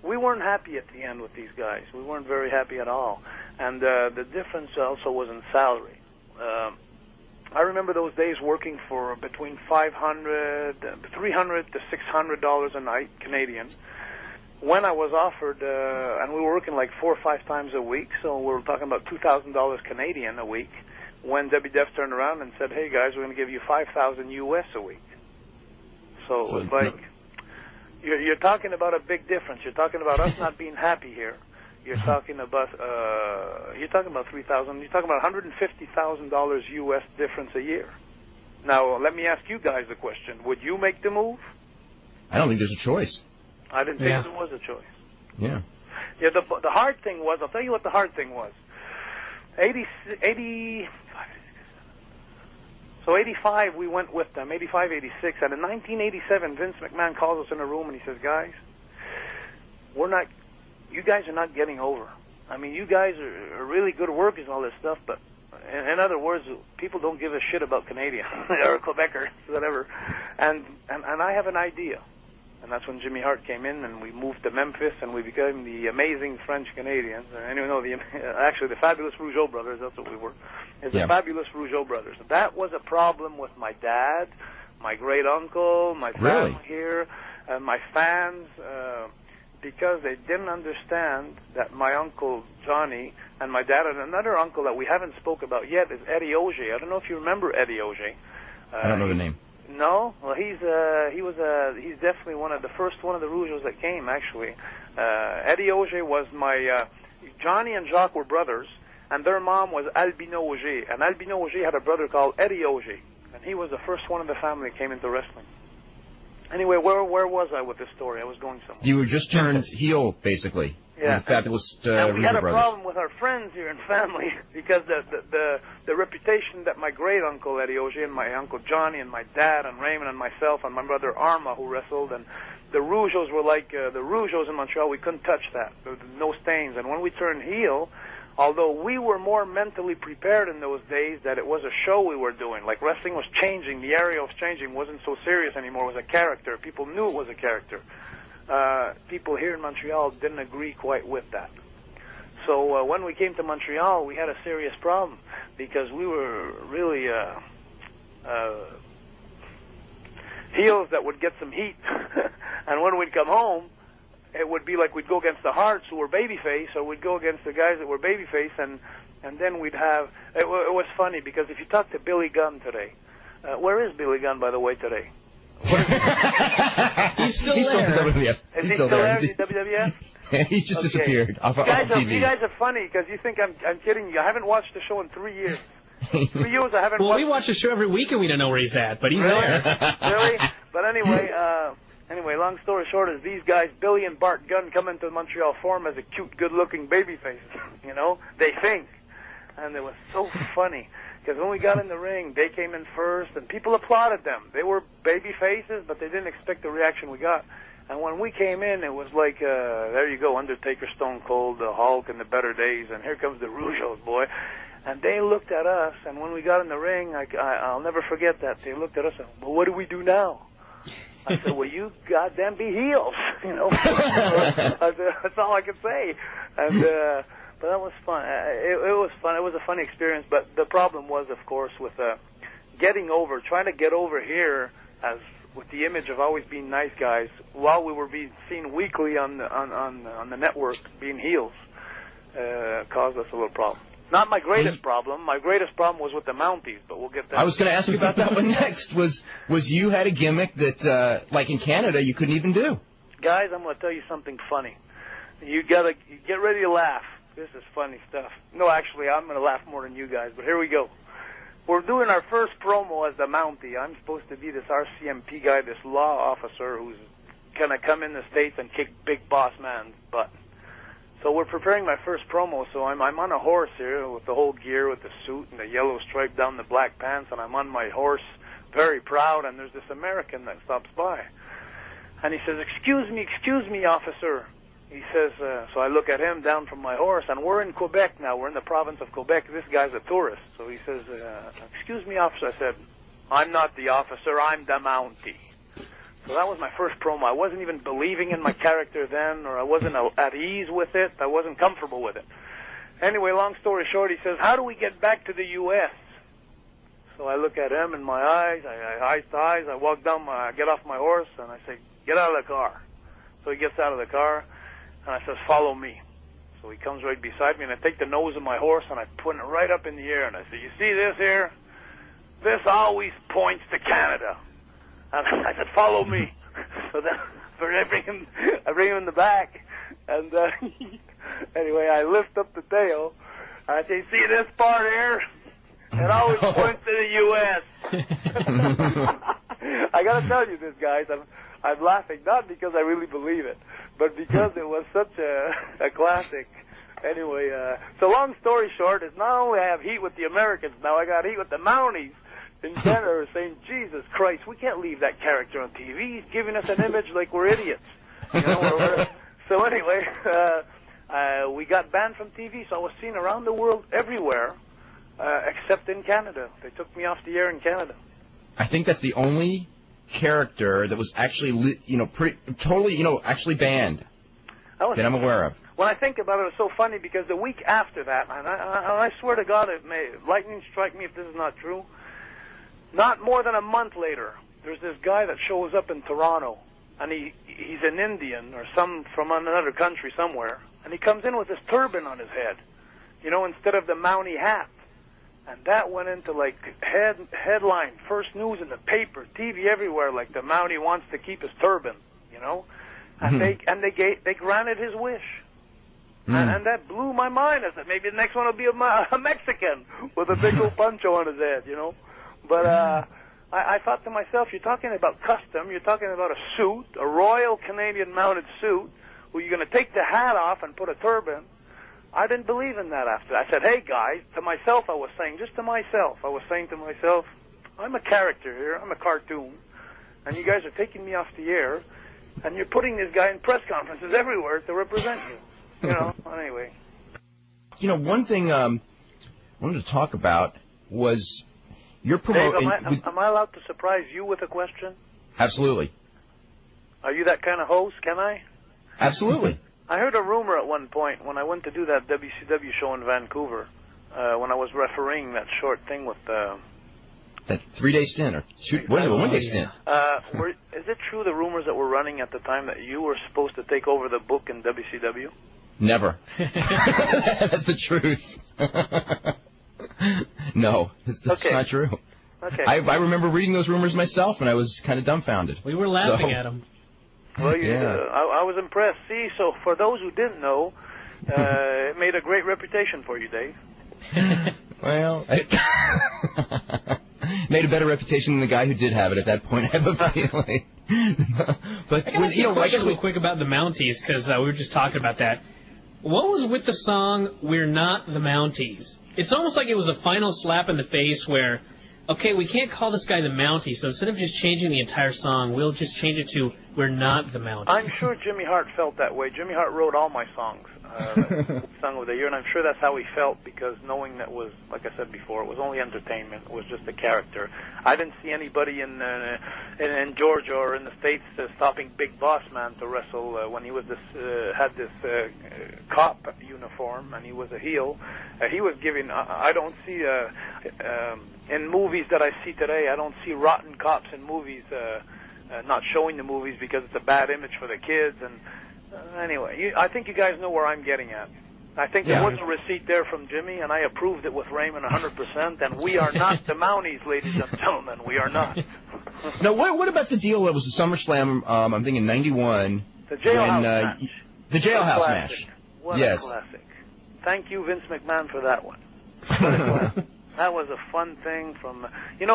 We weren't happy at the end with these guys. We weren't very happy at all. And the difference also was in salary. I remember those days working for between $300 to $600 a night, Canadian. When I was offered, and we were working like 4 or 5 times a week, so we were talking about $2,000 Canadian a week, when WWF turned around and said, hey guys, we're going to give you $5,000 US a week. So it was like... You're talking about a big difference. You're talking about us not being happy here. You're talking about $3,000. You're talking about $150,000 US difference a year. Now let me ask you guys a question: would you make the move? I don't think there's a choice. I didn't think there was a choice. Yeah. Yeah. The hard thing was. I'll tell you what the hard thing was. 85, we went with them, 85, 86. And in 1987, Vince McMahon calls us in a room and he says, guys, you guys are not getting over. I mean, you guys are really good workers and all this stuff, but in other words, people don't give a shit about Canadian or Quebecers, whatever. And I have an idea. And that's when Jimmy Hart came in, and we moved to Memphis, and we became the amazing French Canadians. And you know, actually, the fabulous Rougeau brothers. That's what we were. The fabulous Rougeau brothers. That was a problem with my dad, my great uncle, my family here, and my fans, because they didn't understand that my uncle Johnny and my dad and another uncle that we haven't spoke about yet is Eddie Auger. I don't know if you remember Eddie Auger. I don't know the name. No, well, he's definitely one of the Rougeaus that came, actually. Eddie Auger was my Johnny and Jacques were brothers, and their mom was Albino Auger, and Albino Auger had a brother called Eddie Auger, and he was the first one in the family that came into wrestling. Anyway, where was I with this story? I was going somewhere. You were just turned heel, basically. Yeah. The fabulous and we had a brothers. problem with our friends here and family because the reputation that my great uncle Eddie Auger and my uncle Johnny and my dad and Raymond and myself and my brother Arma, who wrestled, and the Rougeaus were like the Rougeaus in Montreal. We couldn't touch that. There were no stains. And when we turned heel, although we were more mentally prepared in those days that it was a show we were doing, like wrestling was changing, the area was changing, wasn't so serious anymore. It was a character. People knew it was a character. People here in Montreal didn't agree quite with that. So when we came to Montreal, we had a serious problem because we were really heels that would get some heat. And when we'd come home, it would be like we'd go against the Hearts, who were babyface, or we'd go against the guys that were babyface, and then we'd have... It was funny because if you talk to Billy Gunn today... where is Billy Gunn, by the way, today? He's still He's there. still in WWF. Is he still there in the WWF? He just disappeared off TV. You guys are funny because you think I'm kidding you. I haven't watched the show in 3 years. 3 years I haven't watched. We watch the show every week and we don't know where he's at, but he's really? there. Really? But anyway, long story short is these guys, Billy and Bart Gunn, come into the Montreal Forum as a cute, good-looking baby face. You know, they think. And it was so funny. Because when we got in the ring, they came in first, and people applauded them. They were baby faces, but they didn't expect the reaction we got. And when we came in, it was like, there you go, Undertaker, Stone Cold, the Hulk, and the better days, and here comes the Rougeau, boy. And they looked at us, and when we got in the ring, I'll never forget that. They looked at us and, well, what do we do now? I said, well, you goddamn be heels, you know. That's all I could say. And but that was fun. It was fun. It was a funny experience. But the problem was, of course, with getting over, trying to get over here as with the image of always being nice guys, while we were being seen weekly on the network being heels, caused us a little problem. Not my greatest problem. My greatest problem was with the Mounties, but we'll get that. I was going to ask you about that one next. Was you had a gimmick that, like in Canada, you couldn't even do? Guys, I'm going to tell you something funny. You get ready to laugh. This is funny stuff. No, actually, I'm going to laugh more than you guys, but here we go. We're doing our first promo as the Mountie. I'm supposed to be this RCMP guy, this law officer who's going to come in the States and kick Big Boss Man's butt. So we're preparing my first promo, so I'm on a horse here with the whole gear, with the suit and the yellow stripe down the black pants, and I'm on my horse, very proud, and there's this American that stops by. And he says, excuse me, officer. He says, so I look at him down from my horse, and we're in Quebec now. We're in the province of Quebec. This guy's a tourist. So he says, excuse me, officer. I said, I'm not the officer. I'm the Mountie. So that was my first promo. I wasn't even believing in my character then, or I wasn't at ease with it. I wasn't comfortable with it. Anyway, long story short, he says, how do we get back to the U.S.? So I look at him in my eyes. Eyes to eyes. I walk down I get off my horse, and I say, get out of the car. So he gets out of the car. And I says, follow me. So he comes right beside me, and I take the nose of my horse, and I put it right up in the air, and I say, you see this here? This always points to Canada. And I said, follow me. So then I bring him in the back, and anyway, I lift up the tail, and I say, see this part here? It always points to the U.S. I got to tell you this, guys. I'm laughing, not because I really believe it, but because it was such a classic. Anyway, so long story short is not only I have heat with the Americans, now I got heat with the Mounties in Canada saying, Jesus Christ, we can't leave that character on TV. He's giving us an image like we're idiots. You know, so anyway, we got banned from TV, so I was seen around the world everywhere except in Canada. They took me off the air in Canada. I think that's the only character that was actually, actually banned that I'm aware of. When I think about it, it's so funny because the week after that, and I swear to God, it may lightning strike me if this is not true. Not more than a month later, there's this guy that shows up in Toronto, and he's an Indian or from another country somewhere, and he comes in with this turban on his head, instead of the Mountie hat. And that went into like headline, first news in the paper, TV everywhere. Like the Mountie wants to keep his turban, and they granted his wish, and that blew my mind. I said maybe the next one will be a Mexican with a big old poncho on his head, But I thought to myself, you're talking about custom, you're talking about a suit, a Royal Canadian mounted suit, where you're going to take the hat off and put a turban. I didn't believe in that after. I said, hey, guys, to myself I was saying to myself, I'm a character here, I'm a cartoon, and you guys are taking me off the air, and you're putting this guy in press conferences everywhere to represent you. Anyway. One thing I wanted to talk about was your promotion. Am I allowed to surprise you with a question? Absolutely. Are you that kind of host, can I? Absolutely. I heard a rumor at one point when I went to do that WCW show in Vancouver, when I was refereeing that short thing with... that 3-day stint, or 1-day stint. Is it true the rumors that were running at the time that you were supposed to take over the book in WCW? Never. That's the truth. No, it's not true. Okay. I remember reading those rumors myself, and I was kind of dumbfounded. We were laughing at them. Well, I was impressed. See, so for those who didn't know, it made a great reputation for you, Dave. Well, made a better reputation than the guy who did have it at that point, I have a feeling. But, I guess real quick about the Mounties, because we were just talking about that. What was with the song, We're Not the Mounties? It's almost like it was a final slap in the face where, okay, we can't call this guy the Mountie, so instead of just changing the entire song, we'll just change it to We're Not the Mountie. I'm sure Jimmy Hart felt that way. Jimmy Hart wrote all my songs, song of the year, and I'm sure that's how he felt, because knowing that was, like I said before, it was only entertainment. It was just a character. I didn't see anybody in Georgia or in the States stopping Big Boss Man to wrestle when he was had this cop uniform, and he was a heel. He was giving, I don't see, in movies that I see today, I don't see rotten cops in movies, not showing the movies because it's a bad image for the kids. And anyway, I think you guys know where I'm getting at. I think there was a receipt there from Jimmy, and I approved it with Raymond 100%, and we are not the Mounties, ladies and gentlemen. We are not. Now, what about the deal that was the SummerSlam, I'm thinking 91? The Jailhouse match. The Jailhouse match. What a classic. Thank you, Vince McMahon, for that one. That was a fun thing from...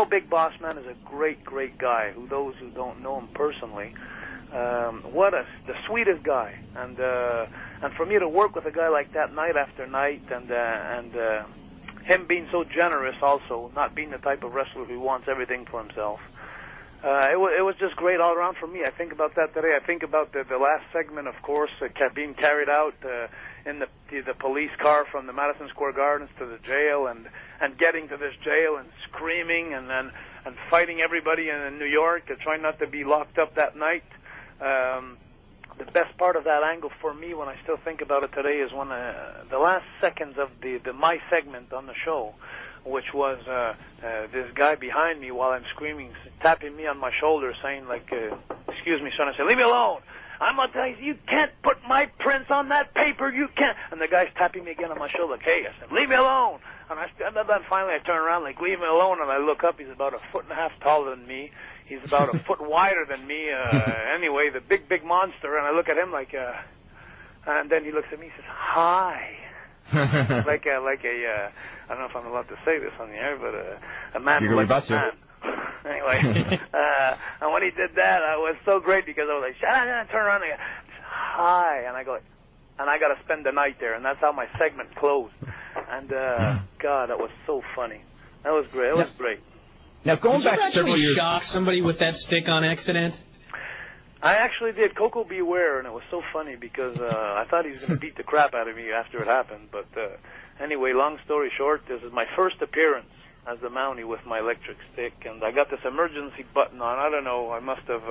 Big Boss Man is a great, great guy. Those who don't know him personally, the sweetest guy. And for me to work with a guy like that night after night, and him being so generous also, not being the type of wrestler who wants everything for himself, it was just great all around for me. I think about that today. I think about the last segment, of course, being carried out in the police car from the Madison Square Gardens to the jail, and getting to this jail and screaming and fighting everybody in New York, trying not to be locked up that night. The best part of that angle for me, when I still think about it today, is when the last seconds of my segment on the show, which was this guy behind me while I'm screaming, tapping me on my shoulder, saying like, "Excuse me, son." I said, "Leave me alone. I'm gonna tell you can't put my prints on that paper. You can't." And the guy's tapping me again on my shoulder, like, "Hey," I said, "leave me alone." And then finally I turn around, like, "Leave me alone." And I look up. He's about 1.5 feet taller than me. He's about 1 foot wider than me. Anyway, the big monster. And I look at him like, and then he looks at me. He says, "Hi." like a I don't know if I'm allowed to say this on the air, but a man who likes a man. Anyway, and when he did that, I was so great, because I was like, "Shut up!" And I turn around and I go, "Hi," and I go, and I got to spend the night there, and that's how my segment closed. And God, that was so funny. That was great. It was great. Now going back several years, shock somebody with that stick on accident? I actually did. Coco Beware, and it was so funny because I thought he was going to beat the crap out of me after it happened. But anyway, long story short, this is my first appearance as the Mountie with my electric stick, and I got this emergency button on. I don't know, I must have...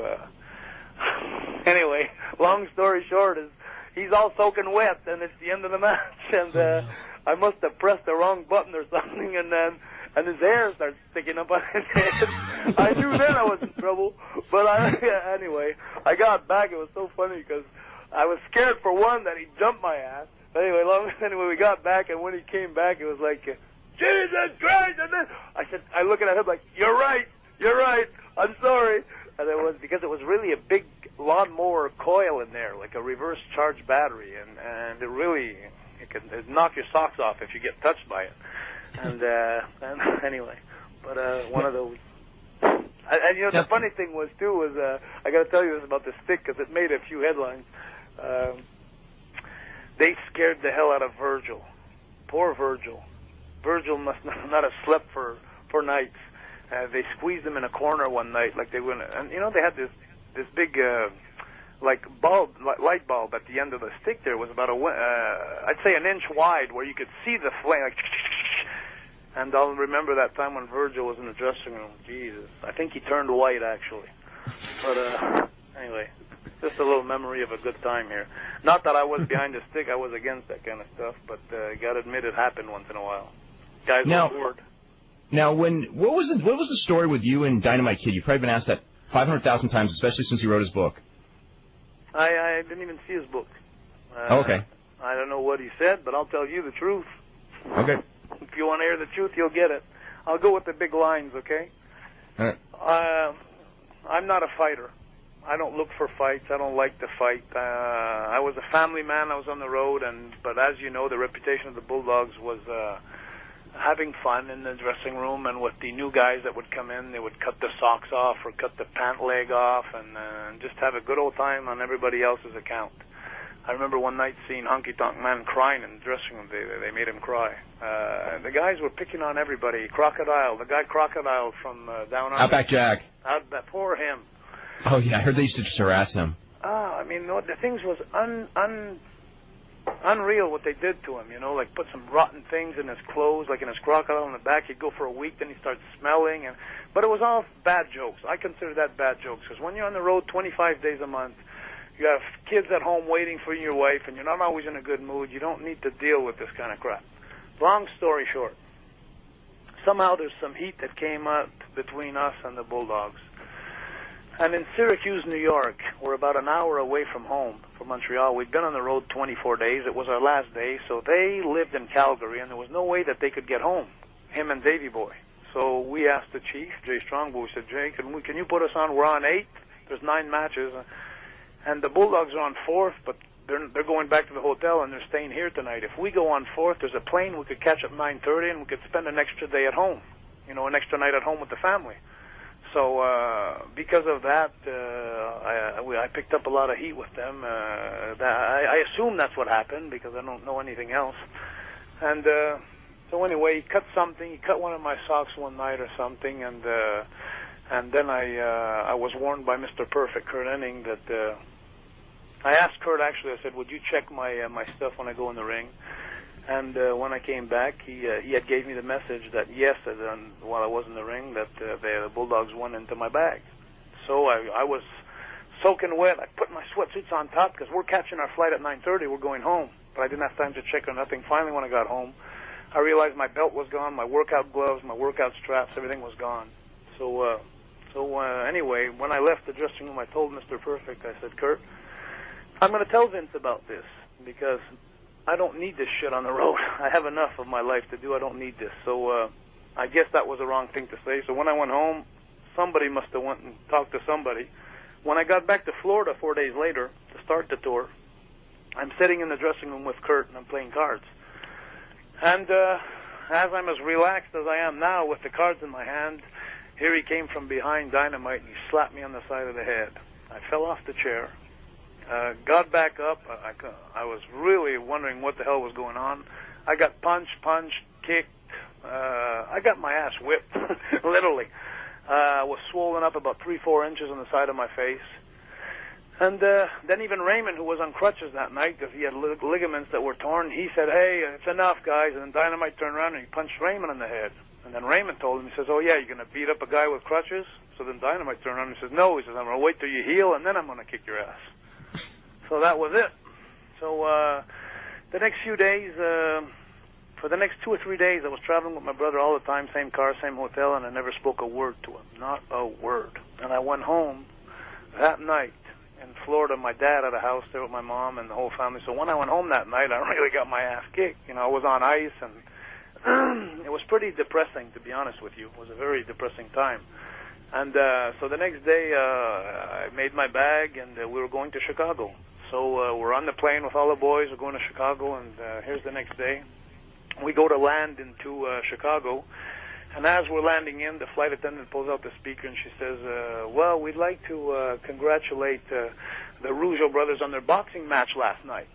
Anyway, long story short is he's all soaking wet, and it's the end of the match, and I must have pressed the wrong button or something, and his hair starts sticking up on his head. I knew then I was in trouble, but anyway, I got back. It was so funny because I was scared, for one, that he jumped my ass. Anyway, we got back, and when he came back, it was like... Jesus Christ! And then I looking at him like, you're right, I'm sorry. And it was because it was really a big lawnmower coil in there, like a reverse charge battery, and it really, it can knock your socks off if you get touched by it. And anyway, but one of those. And the funny thing was I got to tell you this about the stick, because it made a few headlines. They scared the hell out of Virgil. Poor Virgil. Virgil must not have slept for nights. They squeezed him in a corner one night, like they went, and they had this big light bulb at the end of the stick. There was about I'd say an inch wide, where you could see the flame. Like, and I'll remember that time when Virgil was in the dressing room. Jesus, I think he turned white actually. But anyway, just a little memory of a good time here. Not that I was behind the stick; I was against that kind of stuff. But gotta admit, it happened once in a while. Guys were bored. Now, what was the story with you and Dynamite Kid? You've probably been asked that 500,000 times, especially since he wrote his book. I didn't even see his book. Okay. I don't know what he said, but I'll tell you the truth. Okay. If you want to hear the truth, you'll get it. I'll go with the big lines, okay? I'm not a fighter. I don't look for fights. I don't like to fight. I was a family man. I was on the road, but as you know, the reputation of the Bulldogs was having fun in the dressing room, and with the new guys that would come in, they would cut the socks off or cut the pant leg off and just have a good old time on everybody else's account. I remember one night seeing Honky Tonk Man crying in the dressing room. They made him cry. The guys were picking on everybody. Crocodile, the guy Crocodile from down under. Outback Jack. Poor him. Oh, yeah, I heard they used to just harass him. I mean, the things was unreal what they did to him, like put some rotten things in his clothes, like in his crocodile in the back. He'd go for a week, then he'd start smelling. But it was all bad jokes. I consider that bad jokes, because when you're on the road 25 days a month, you have kids at home waiting for your wife, and you're not always in a good mood. You don't need to deal with this kind of crap. Long story short, somehow there's some heat that came up between us and the Bulldogs. And in Syracuse, New York, we're about an hour away from home, from Montreal. We'd been on the road 24 days. It was our last day, so they lived in Calgary, and there was no way that they could get home, him and Davey Boy. So we asked the chief, Jay Strongbow. We said, Jay, can you put us on? We're on 8. There's 9 matches. And the Bulldogs are on 4th, but they're going back to the hotel, and they're staying here tonight. If we go on 4th, there's a plane we could catch at 9:30, and we could spend an extra day at home, an extra night at home with the family. So because of that, I picked up a lot of heat with them. I assume that's what happened because I don't know anything else. And so anyway, he cut something. He cut one of my socks one night or something, and then I was warned by Mr. Perfect, Kurt Hennig, that I asked Kurt, actually, I said, would you check my stuff when I go in the ring? And when I came back, he had gave me the message that, yes, while I was in the ring, that the Bulldogs went into my bag. So I was soaking wet. I put my sweatsuits on top because we're catching our flight at 9:30. We're going home. But I didn't have time to check or nothing. Finally, when I got home, I realized my belt was gone, my workout gloves, my workout straps, everything was gone. So anyway, when I left the dressing room, I told Mr. Perfect, I said, Kurt, I'm going to tell Vince about this because I don't need this shit on the road. I have enough of my life to do. I don't need this. So I guess that was the wrong thing to say. So when I went home, somebody must have went and talked to somebody. When I got back to Florida 4 days later to start the tour, I'm sitting in the dressing room with Kurt and I'm playing cards. And as I'm as relaxed as I am now with the cards in my hand, here he came from behind Dynamite and he slapped me on the side of the head. I fell off the chair. Got back up. I was really wondering what the hell was going on. I got punched, kicked. I got my ass whipped, literally. I was swollen up about 3-4 inches on the side of my face. And then even Raymond, who was on crutches that night because he had ligaments that were torn, he said, hey, it's enough, guys. And then Dynamite turned around and he punched Raymond in the head. And then Raymond told him, he says, oh, yeah, you're going to beat up a guy with crutches? So then Dynamite turned around and he says, no. He says, I'm going to wait till you heal, and then I'm going to kick your ass. So that was it. So the next few days, for the next 2 or 3 days, I was traveling with my brother all the time, same car, same hotel, and I never spoke a word to him, not a word. And I went home that night in Florida. My dad had a house there with my mom and the whole family. So when I went home that night, I really got my ass kicked. I was on ice, and it was pretty depressing, to be honest with you. It was a very depressing time. And so the next day, I made my bag, and we were going to Chicago. So we're on the plane with all the boys. We're going to Chicago, and here's the next day. We go to land into Chicago, and as we're landing in, the flight attendant pulls out the speaker, and she says, well, we'd like to congratulate the Rougeau brothers on their boxing match last night,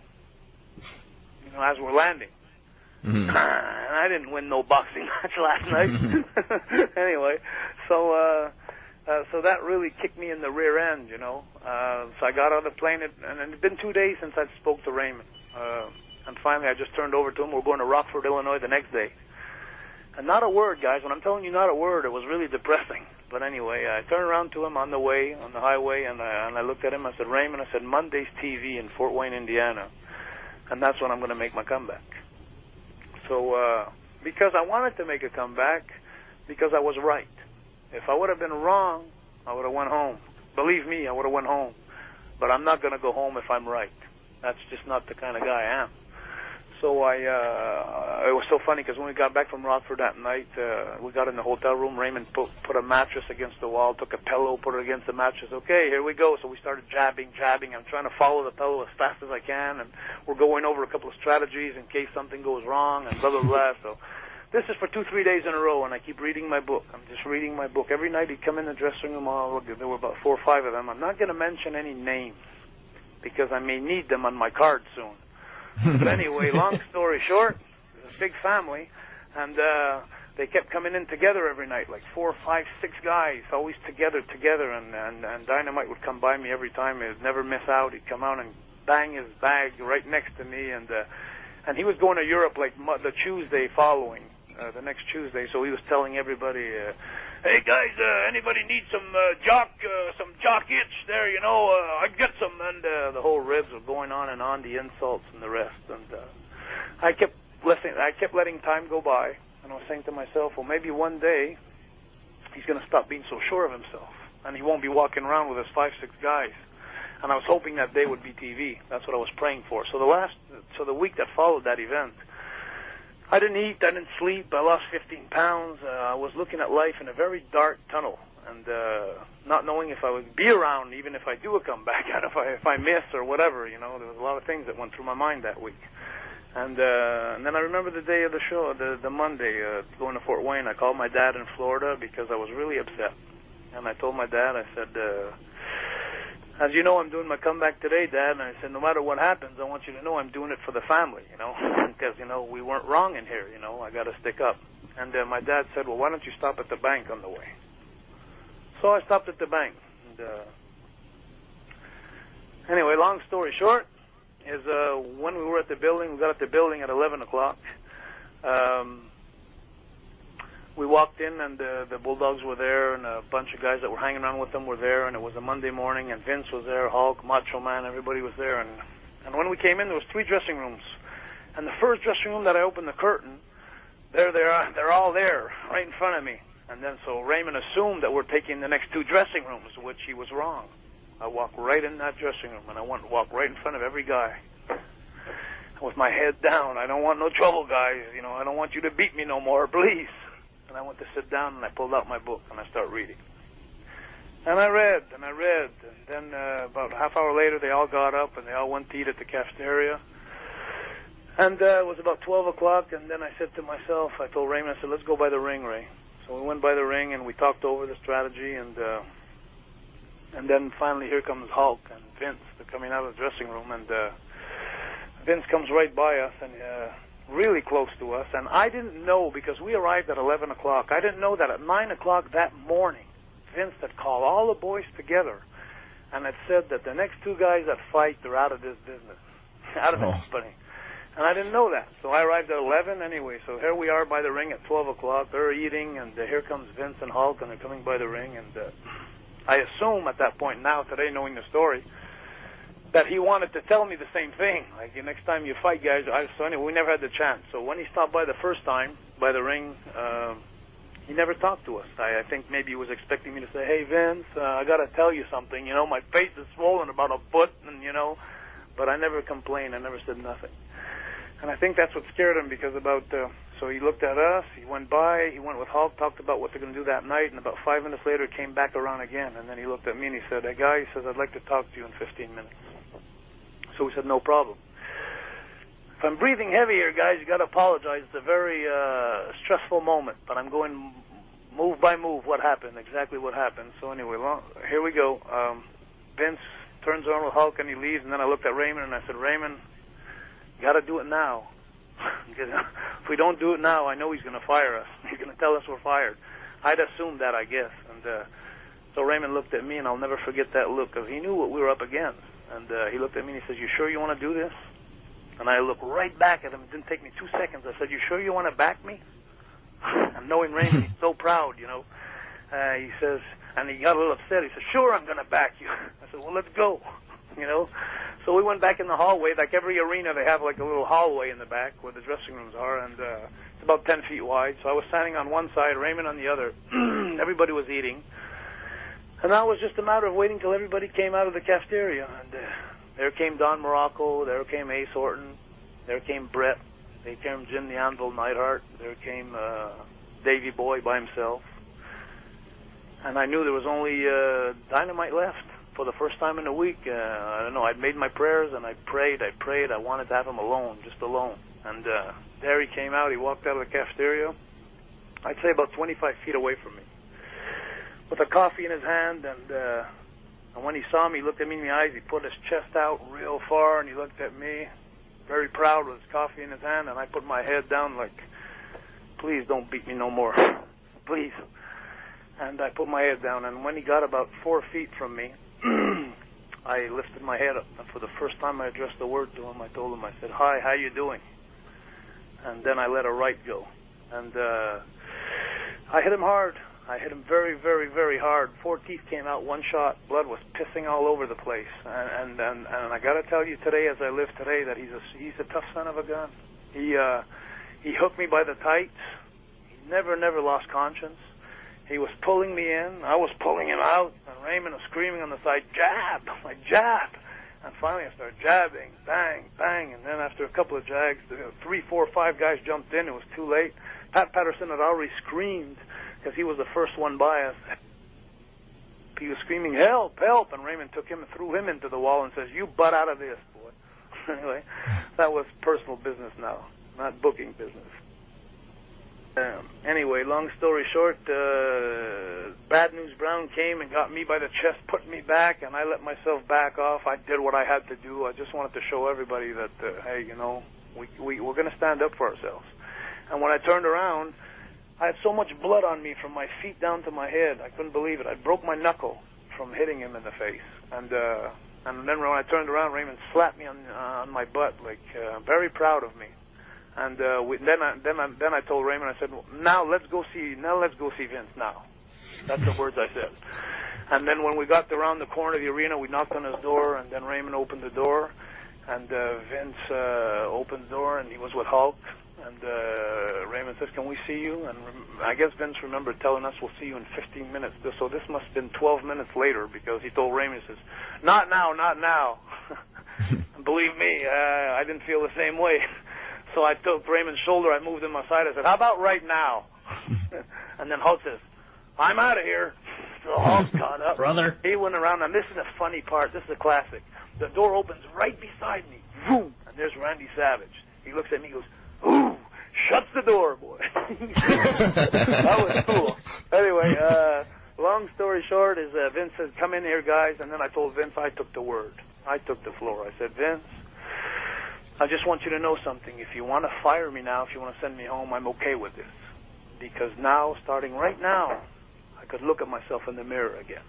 as we're landing. Mm-hmm. And I didn't win no boxing match last night. Anyway, so that really kicked me in the rear end, So I got on the plane, and it had been 2 days since I spoke to Raymond. And finally, I just turned over to him. We're going to Rockford, Illinois the next day. And not a word, guys. When I'm telling you not a word, it was really depressing. But anyway, I turned around to him on the way, on the highway, and I looked at him. I said, Raymond, I said, Monday's TV in Fort Wayne, Indiana. And that's when I'm going to make my comeback. So because I wanted to make a comeback, because I was right. If I would have been wrong, I would have went home. Believe me, I would have went home. But I'm not going to go home if I'm right. That's just not the kind of guy I am. So it was so funny because when we got back from Rockford that night, we got in the hotel room. Raymond put a mattress against the wall, took a pillow, put it against the mattress. Okay, here we go. So we started jabbing. I'm trying to follow the pillow as fast as I can, and we're going over a couple of strategies in case something goes wrong, and blah, blah, blah. So this is for 2-3 days in a row, and I keep reading my book. I'm just reading my book. Every night he'd come in the dressing room. There were about 4 or 5 of them. I'm not going to mention any names because I may need them on my card soon. But anyway, long story short, it was a big family, and they kept coming in together every night, like 4, 5, 6 guys, always together, and Dynamite would come by me every time. He'd never miss out. He'd come out and bang his bag right next to me, and he was going to Europe like the Tuesday following, the next Tuesday, so he was telling everybody, hey guys, anybody need some jock itch there, you know, I'd get some, and the whole ribs were going on and on, the insults and the rest, and I kept letting time go by, and I was saying to myself, well, maybe one day he's going to stop being so sure of himself, and he won't be walking around with his 5, 6 guys, and I was hoping that day would be TV. That's what I was praying for. So the week that followed that event, I didn't eat, I didn't sleep, I lost 15 pounds. I was looking at life in a very dark tunnel, and not knowing if I would be around, even if I do a comeback, and if I miss or whatever, you know. There was a lot of things that went through my mind that week. And then I remember the day of the show, the Monday, going to Fort Wayne. I called my dad in Florida because I was really upset. And I told my dad, I said, as you know, I'm doing my comeback today, Dad, and I said, no matter what happens, I want you to know I'm doing it for the family, you know, because, you know, we weren't wrong in here, you know, I got to stick up. And my dad said, well, why don't you stop at the bank on the way? So I stopped at the bank. And anyway, long story short is when we were at the building, we got at the building at 11 o'clock. We walked in, and the Bulldogs were there, and a bunch of guys that were hanging around with them were there, and it was a Monday morning, and Vince was there, Hulk, Macho Man, everybody was there. And when we came in, there was 3 dressing rooms. And the first dressing room that I opened the curtain, there they are, they're all there, right in front of me. And then so Raymond assumed that we're taking the next 2 dressing rooms, which he was wrong. I walked right in that dressing room, and I walked right in front of every guy. With my head down, I don't want no trouble, guys, you know, I don't want you to beat me no more, please. And I went to sit down, and I pulled out my book, and I started reading. And I read, and then about a half hour later, they all got up, and they all went to eat at the cafeteria. And it was about 12 o'clock, and then I said to myself, I told Raymond, I said, let's go by the ring, Ray. So we went by the ring, and we talked over the strategy, and then finally here comes Hulk and Vince. They're coming out of the dressing room, and Vince comes right by us, and really close to us, and I didn't know, because we arrived at 11 o'clock, I didn't know that at 9 o'clock that morning, Vince had called all the boys together and had said that the next 2 guys that fight, they're out of this business, out of the company. And I didn't know that, so I arrived at 11 anyway, so here we are by the ring at 12 o'clock, they're eating, and here comes Vince and Hulk, and they're coming by the ring, and I assume at that point now, today, knowing the story, that he wanted to tell me the same thing. Like, the next time you fight, guys. So anyway, we never had the chance. So when he stopped by the first time, by the ring, he never talked to us. I think maybe he was expecting me to say, hey, Vince, I got to tell you something. You know, my face is swollen about a foot, and, you know. But I never complained. I never said nothing. And I think that's what scared him, because so he looked at us, he went by, he went with Hulk, talked about what they're going to do that night, and about 5 minutes later came back around again. And then he looked at me and he said, hey, guy, he says, I'd like to talk to you in 15 minutes. So we said, no problem. If I'm breathing heavy here, guys, you got to apologize. It's a very stressful moment, but I'm going move by move what happened, exactly what happened. So anyway, here we go. Vince turns around with Hulk and he leaves, and then I looked at Raymond and I said, Raymond, you got to do it now. Because if we don't do it now, I know he's going to fire us. He's going to tell us we're fired. I'd assumed that, I guess. And so Raymond looked at me, and I'll never forget that look, because he knew what we were up against. And he looked at me and he says, you sure you want to do this? And I looked right back at him. It didn't take me 2 seconds. I said, you sure you want to back me? And knowing Raymond, he's so proud, you know. He says, and he got a little upset. He said, sure, I'm going to back you. I said, well, let's go, you know. So we went back in the hallway. Like every arena, they have like a little hallway in the back where the dressing rooms are, and it's about 10 feet wide. So I was standing on one side, Raymond on the other. Everybody was eating. And now it was just a matter of waiting till everybody came out of the cafeteria. And there came Don Morocco, there came Ace Horton, there came Brett, There came Jim the Anvil Neidhart. There came Davey Boy by himself. And I knew there was only Dynamite left for the first time in a week. I don't know, I'd made my prayers, and I prayed. I wanted to have him alone, just alone. And there he came out. He walked out of the cafeteria, I'd say about 25 feet away from me, with a coffee in his hand. And when he saw me, he looked at me in the eyes. He put his chest out real far, and he looked at me, very proud, with his coffee in his hand. And I put my head down like, please don't beat me no more. Please. And I put my head down, and when he got about 4 feet from me, I lifted my head up, and for the first time I addressed the word to him. I told him, I said, "Hi, how you doing?" And then I let a right go. And I hit him hard. I hit him very, very, very hard. 4 teeth came out, one shot. Blood was pissing all over the place. And I got to tell you today, as I live today, that he's a tough son of a gun. He hooked me by the tights. He never lost conscience. He was pulling me in. I was pulling him out. And Raymond was screaming on the side, "Jab!" I jab. And finally I started jabbing. Bang, bang. And then after a couple of jags, 3, 4, 5 guys jumped in. It was too late. Pat Patterson had already screamed because he was the first one by us. He was screaming, "Help, help!" And Raymond took him and threw him into the wall and says, "You butt out of this, boy." Anyway, that was personal business now, not booking business. Anyway, long story short, Bad News Brown came and got me by the chest, put me back, and I let myself back off. I did what I had to do. I just wanted to show everybody that, hey, you know, we're going to stand up for ourselves. And when I turned around, I had so much blood on me from my feet down to my head. I couldn't believe it. I broke my knuckle from hitting him in the face. And then when I turned around, Raymond slapped me on my butt, like very proud of me. And then I told Raymond, I said, now let's go see Vince now. That's the words I said. And then when we got around the corner of the arena, we knocked on his door, and then Raymond opened the door, and Vince opened the door, and he was with Hulk. And Raymond says, "Can we see you?" And I guess Vince remembered telling us, "We'll see you in 15 minutes." So this must have been 12 minutes later, because he told Raymond, he says, "Not now, not now." Believe me, I didn't feel the same way. So I took Raymond's shoulder, I moved him aside, I said, "How about right now?" And then Hulk says, "I'm out of here." So Hulk got up. Brother. He went around, and this is a funny part. This is a classic. The door opens right beside me. Boom. And there's Randy Savage. He looks at me, he goes, "Ooh," shuts the door, boy. That was cool. Anyway, long story short is Vince says, "Come in here, guys." And then I told Vince I took the word. I took the floor. I said, "Vince, I just want you to know something. If you want to fire me now, if you want to send me home, I'm okay with this. Because now, starting right now, I could look at myself in the mirror again."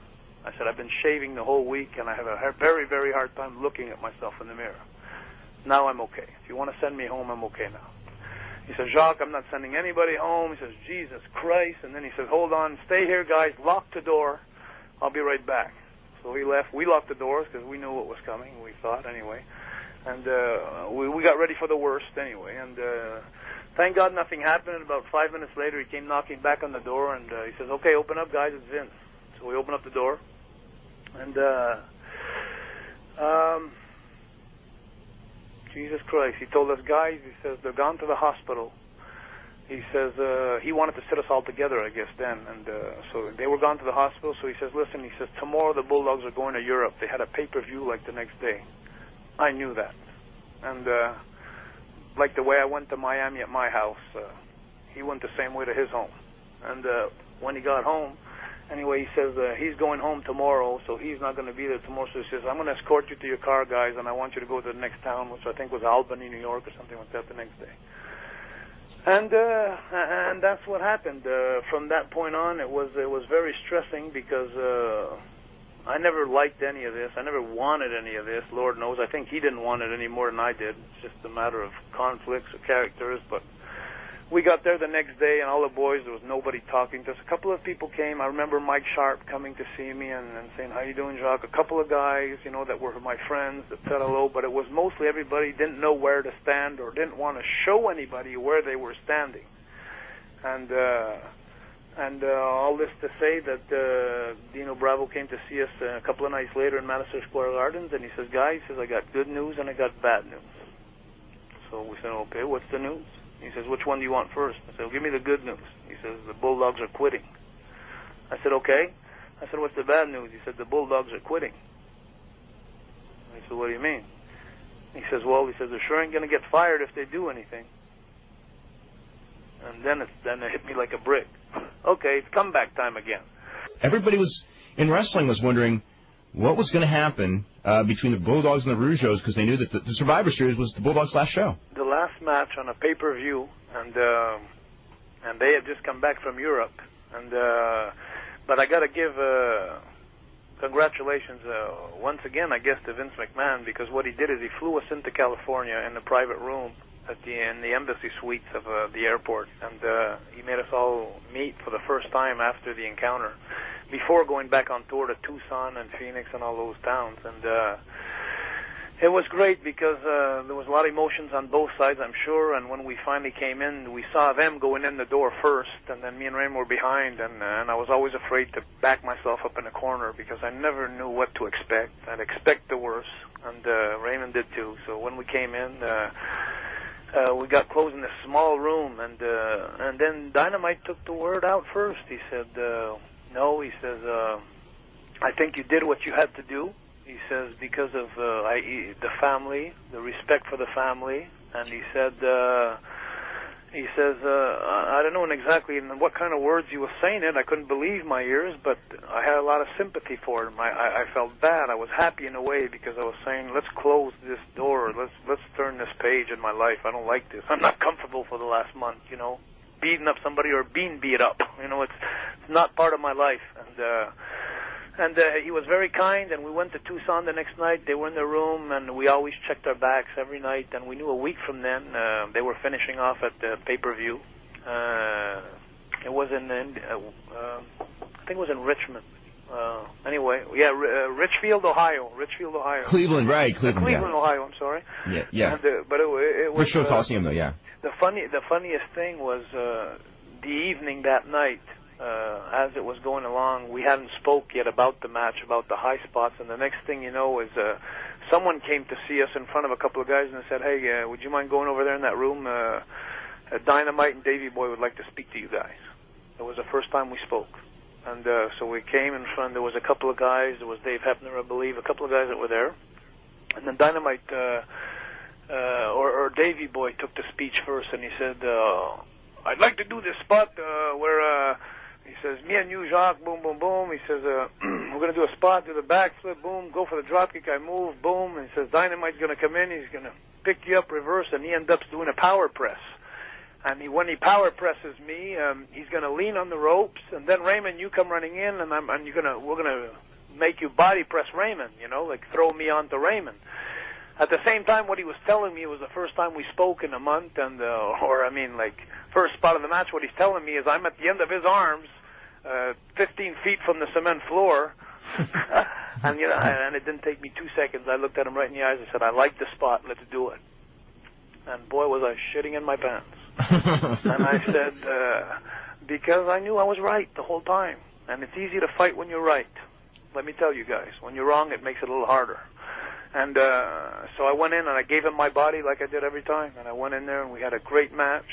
I said, "I've been shaving the whole week, and I have a very, very hard time looking at myself in the mirror. Now I'm okay. If you want to send me home, I'm okay now." He says, "Jacques, I'm not sending anybody home." He says, "Jesus Christ." And then he says, "Hold on. Stay here, guys. Lock the door. I'll be right back." So he left. We locked the doors because we knew what was coming, we thought anyway. And we got ready for the worst anyway. And thank God nothing happened. And about 5 minutes later, he came knocking back on the door, and he says, "Okay, open up, guys. It's Vince." So we open up the door. And Jesus Christ, he told us, "Guys," he says, "they're gone to the hospital." He says he wanted to sit us all together, I guess, then. And so they were gone to the hospital. So he says, "Listen," he says, "tomorrow the Bulldogs are going to Europe." They had a pay-per-view like the next day. I knew that. And like the way I went to Miami at my house, he went the same way to his home. And when he got home, anyway, he says he's going home tomorrow, so he's not going to be there tomorrow. So he says, "I'm going to escort you to your car, guys, and I want you to go to the next town," which I think was Albany, New York, or something like that the next day. And that's what happened. From that point on, it was very stressing because I never liked any of this. I never wanted any of this. Lord knows. I think he didn't want it any more than I did. It's just a matter of conflicts or characters. But we got there the next day, and all the boys, there was nobody talking to us. A couple of people came. I remember Mike Sharp coming to see me and saying, "How you doing, Jacques?" A couple of guys, you know, that were my friends that said hello. But it was mostly everybody didn't know where to stand or didn't want to show anybody where they were standing. And all this to say that Dino Bravo came to see us a couple of nights later in Madison Square Gardens, and he says, "Guys," he says, "I got good news and I got bad news." So we said, okay, what's the news? He says, which one do you want first? I said, well, give me the good news. He says, the Bulldogs are quitting. I said, okay. I said, what's the bad news? He said, the Bulldogs are quitting. I said, what do you mean? He says, well, they sure ain't going to get fired if they do anything. And then it hit me like a brick. Okay, it's comeback time again. Everybody in wrestling was wondering what was going to happen between the Bulldogs and the Rougeaus, because they knew that the Survivor Series was the Bulldogs' last show. The last match on a pay-per-view, and they had just come back from Europe. But I got to give congratulations once again, I guess, to Vince McMahon, because what he did is he flew us into California in the private room in the embassy suites of the airport, and he made us all meet for the first time after the encounter, before going back on tour to Tucson and Phoenix and all those towns. And it was great because there was a lot of emotions on both sides, I'm sure, and when we finally came in, we saw them going in the door first, and then me and Raymond were behind, and I was always afraid to back myself up in a corner because I never knew what to expect. I'd expect the worst, and Raymond did too. So when we came in, we got closed in this small room, and then Dynamite took the word out first. He said, no, he says, I think you did what you had to do. He says, because of the family, the respect for the family, and he says, I don't know exactly in what kind of words he was saying it. I couldn't believe my ears, but I had a lot of sympathy for him. I felt bad. I was happy in a way because I was saying, let's close this door. Let's turn this page in my life. I don't like this. I'm not comfortable for the last month, beating up somebody or being beat up. It's not part of my life. And he was very kind, and we went to Tucson the next night. They were in their room, and we always checked our backs every night, and we knew a week from then they were finishing off at the pay-per-view. It was I think it was in Richmond. Richfield, Ohio. Cleveland, right, Cleveland, Ohio, I'm sorry. Yeah. And, but it was... Richfield Coliseum, though, yeah. The funniest thing was the evening that night. As it was going along, we hadn't spoke yet about the match, about the high spots, and the next thing you know is someone came to see us in front of a couple of guys and said, hey, would you mind going over there in that room? Dynamite and Davey Boy would like to speak to you guys. It was the first time we spoke. And so we came in front. There was a couple of guys. There was Dave Hebner, I believe, a couple of guys that were there. And then Dynamite or Davey Boy took the speech first, and he said, I'd like to do this spot where... He says, me and you, Jacques, boom, boom, boom. He says, we're going to do a spot, do the backflip, boom, go for the dropkick, I move, boom. And he says, Dynamite's going to come in, he's going to pick you up, reverse, and he ends up doing a power press. And when he power presses me, he's going to lean on the ropes, and then Raymond, you come running in, and we're going to make you body press Raymond, like throw me onto Raymond. At the same time, what he was telling me, it was the first time we spoke in a month, and first spot of the match, what he's telling me is I'm at the end of his arms, 15 feet from the cement floor, and it didn't take me 2 seconds. I looked at him right in the eyes and said, I like the spot, let's do it. And boy, was I shitting in my pants. And I said, because I knew I was right the whole time, and it's easy to fight when you're right. Let me tell you guys, when you're wrong, it makes it a little harder. And so I went in and I gave him my body like I did every time. And I went in there and we had a great match.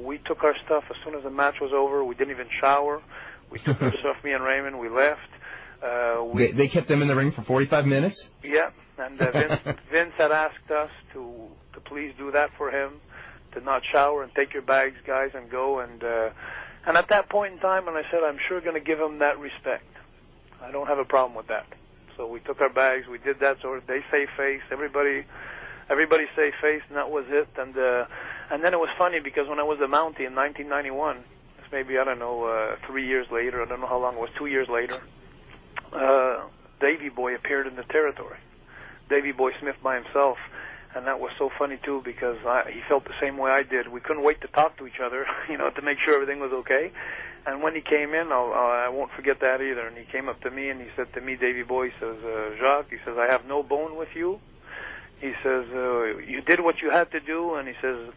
We took our stuff as soon as the match was over. We didn't even shower. We took our stuff, me and Raymond. We left. They kept them in the ring for 45 minutes? Yeah. And Vince had asked us to please do that for him, to not shower and take your bags, guys, and go. And at that point in time, and I said, I'm sure going to give him that respect. I don't have a problem with that. So we took our bags, we did that, so they saved face, everybody saved face, and that was it. And then it was funny because when I was the Mountie in 1991, it's maybe, 3 years later, I don't know how long it was, 2 years later, Davey Boy appeared in the territory. Davey Boy Smith by himself, and that was so funny too because he felt the same way I did. We couldn't wait to talk to each other, to make sure everything was okay. And when he came in, I won't forget that either. And he came up to me and he said to me, Davey Boy, he says, Jacques, he says, I have no bone with you. He says, you did what you had to do. And he says,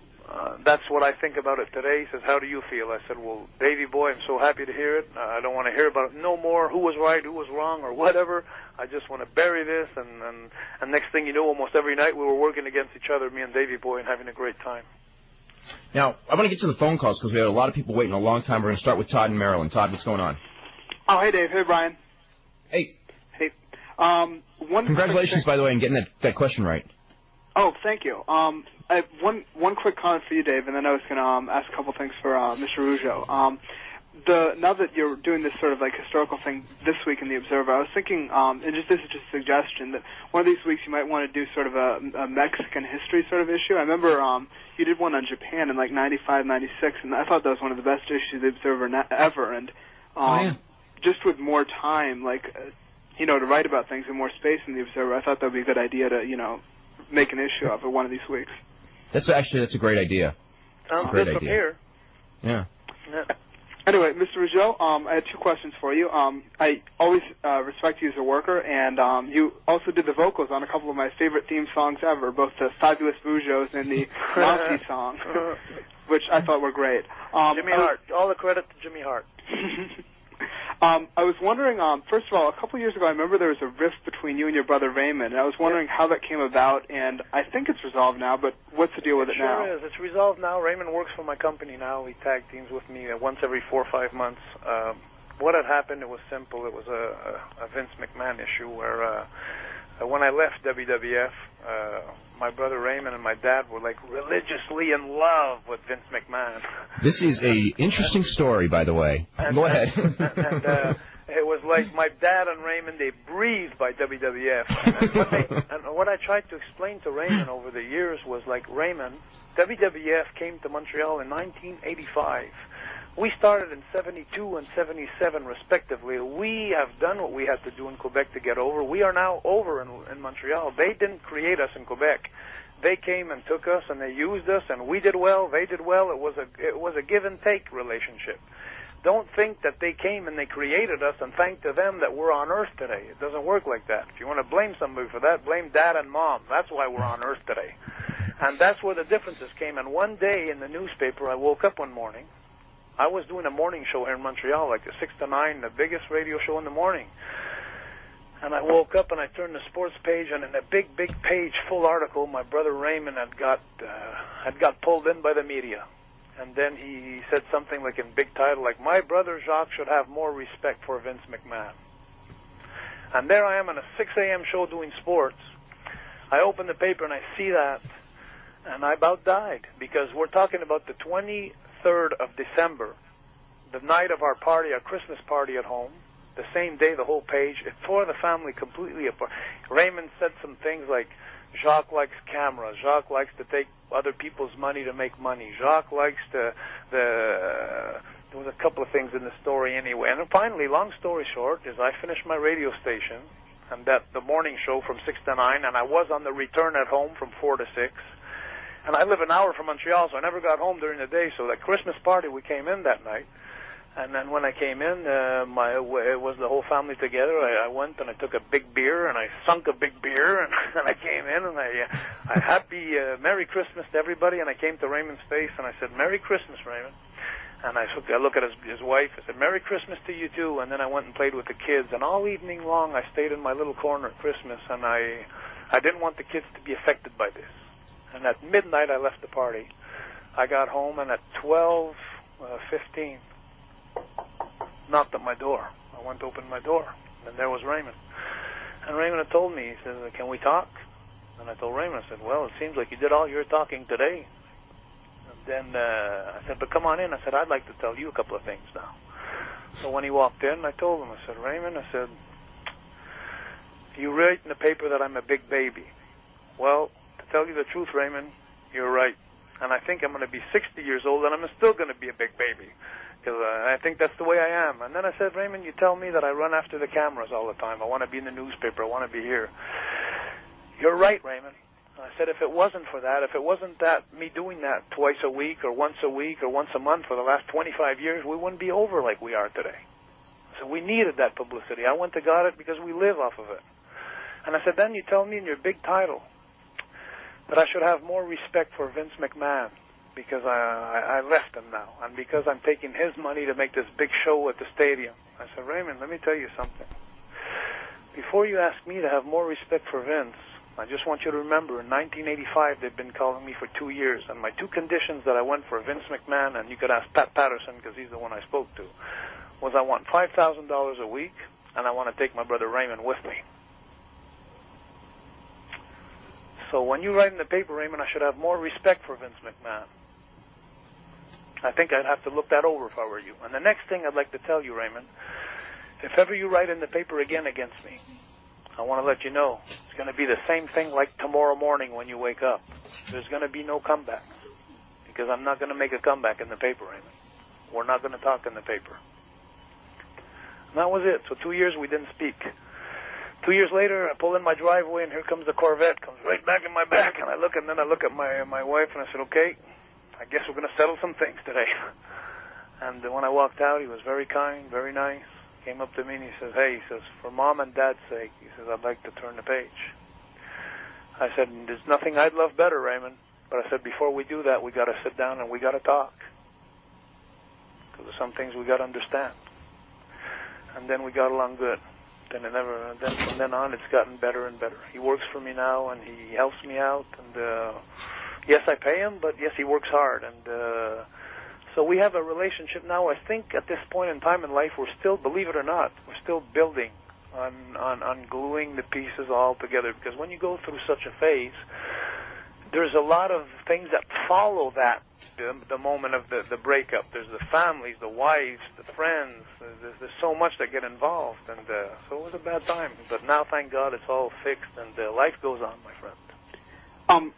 That's what I think about it today. He says, how do you feel? I said, well, Davey boy, I'm so happy to hear it. I don't want to hear about it no more, who was right, who was wrong, or whatever. I just want to bury this. And next thing you know, almost every night we were working against each other, me and Davey boy, and having a great time. Now, I want to get to the phone calls because we had a lot of people waiting a long time. We're going to start with Todd in Maryland. Todd, what's going on? Oh, hey, Dave. Hey, Brian. Hey. Hey. Congratulations, by the way, on getting that question right. Oh, thank you. I have one quick comment for you, Dave, and then I was going to ask a couple things for Mr. Rougeau. Now that you're doing this sort of like historical thing this week in the Observer, I was thinking, and this is just a suggestion, that one of these weeks you might want to do sort of a Mexican history sort of issue. I remember you did one on Japan in like 95, 96, and I thought that was one of the best issues of the Observer ever. And just with more time, to write about things in more space in the Observer, I thought that would be a good idea to, make an issue of it one of these weeks. That's a great idea. Sounds good from here. Yeah. Anyway, Mr. Rougeau, I had two questions for you. I always respect you as a worker, and you also did the vocals on a couple of my favorite theme songs ever, both the Fabulous Rougeaus and the Mountie song, which I thought were great. Jimmy Hart. All the credit to Jimmy Hart. I was wondering, first of all, a couple of years ago, I remember there was a rift between you and your brother Raymond, and I was wondering how that came about, and I think it's resolved now, but what's the deal with it now? Sure is. It's resolved now. Raymond works for my company now. He tag teams with me once every 4 or 5 months. What had happened, it was simple. It was a Vince McMahon issue where when I left WWF, my brother Raymond and my dad were like religiously in love with Vince McMahon. This is a interesting story, by the way. Go ahead. And it was like my dad and Raymond, they breathed by WWF. And what I tried to explain to Raymond over the years was like, Raymond, WWF came to Montreal in 1985. We started in 72 and 77, respectively. We have done what we had to do in Quebec to get over. We are now over in Montreal. They didn't create us in Quebec. They came and took us, and they used us, and we did well. They did well. It was a give and take relationship. Don't think that they came and they created us and thank to them that we're on Earth today. It doesn't work like that. If you want to blame somebody for that, blame Dad and Mom. That's why we're on Earth today. And that's where the differences came. And one day in the newspaper, I woke up one morning. I was doing a morning show here in Montreal, like the 6 to 9, the biggest radio show in the morning. And I woke up and I turned the sports page, and in a big, big page, full article, my brother Raymond had got pulled in by the media. And then he said something like in big title, like, my brother Jacques should have more respect for Vince McMahon. And there I am on a 6 a.m. show doing sports. I open the paper and I see that, and I about died, because we're talking about the 23rd of December, the night of our party, our Christmas party at home. The same day, the whole page, it tore the family completely apart. Raymond said some things like, Jacques likes cameras. Jacques likes to take other people's money to make money. Jacques likes there was a couple of things in the story anyway. And then finally, long story short, is I finished my radio station, and that the morning show from 6 to 9, and I was on the return at home from 4 to 6. And I live an hour from Montreal, so I never got home during the day. So that Christmas party, we came in that night. And then when I came in, it was the whole family together. I went and I took a big beer, and I sunk a big beer, and I came in, and I happy Merry Christmas to everybody. And I came to Raymond's face, and I said, Merry Christmas, Raymond. And I look at his wife. I said, Merry Christmas to you too. And then I went and played with the kids. And all evening long, I stayed in my little corner at Christmas, and I didn't want the kids to be affected by this. And at midnight, I left the party. I got home, and at 12:15. Knocked at my door. I went to open my door, and there was Raymond. And Raymond had told me, he said, can we talk? And I told Raymond, I said, well, it seems like you did all your talking today. And then I said, but come on in. I said, I'd like to tell you a couple of things now. So when he walked in, I told him, I said, Raymond, I said, you write in the paper that I'm a big baby. Well, to tell you the truth, Raymond, you're right. And I think I'm going to be 60 years old, and I'm still going to be a big baby. Because I think that's the way I am. And then I said, Raymond, you tell me that I run after the cameras all the time. I want to be in the newspaper. I want to be here. You're right, Raymond. I said, if it wasn't for that, if it wasn't that me doing that twice a week or once a month for the last 25 years, we wouldn't be over like we are today. So we needed that publicity. I went to got it because we live off of it. And I said, then you tell me in your big title that I should have more respect for Vince McMahon. because I left him now, and because I'm taking his money to make this big show at the stadium. I said, Raymond, let me tell you something. Before you ask me to have more respect for Vince, I just want you to remember, in 1985, they've been calling me for 2 years, and my two conditions that I went for Vince McMahon, and you could ask Pat Patterson, because he's the one I spoke to, was I want $5,000 a week, and I want to take my brother Raymond with me. So when you write in the paper, Raymond, I should have more respect for Vince McMahon. I think I'd have to look that over if I were you. And the next thing I'd like to tell you, Raymond, if ever you write in the paper again against me, I want to let you know it's going to be the same thing like tomorrow morning when you wake up. There's going to be no comeback, because I'm not going to make a comeback in the paper, Raymond. We're not going to talk in the paper. And that was it. So 2 years we didn't speak. 2 years later, I pull in my driveway, and here comes the Corvette, comes right back in my back, and I look at my wife, and I said, okay, I guess we're going to settle some things today. And when I walked out, he was very kind, very nice. Came up to me and he says, hey, he says, for Mom and Dad's sake, he says, I'd like to turn the page. I said, there's nothing I'd love better, Raymond. But I said, before we do that, we got to sit down and we got to talk. Because there's some things we got to understand. And then we got along good. Then from then on, it's gotten better and better. He works for me now, and he helps me out. And yes, I pay him, but yes, he works hard. And so we have a relationship now. I think at this point in time in life, we're still, believe it or not, we're still building on gluing the pieces all together. Because when you go through such a phase, there's a lot of things that follow that, the moment of the breakup. There's the families, the wives, the friends. There's so much that get involved. And so it was a bad time. But now, thank God, it's all fixed, and life goes on, my friend.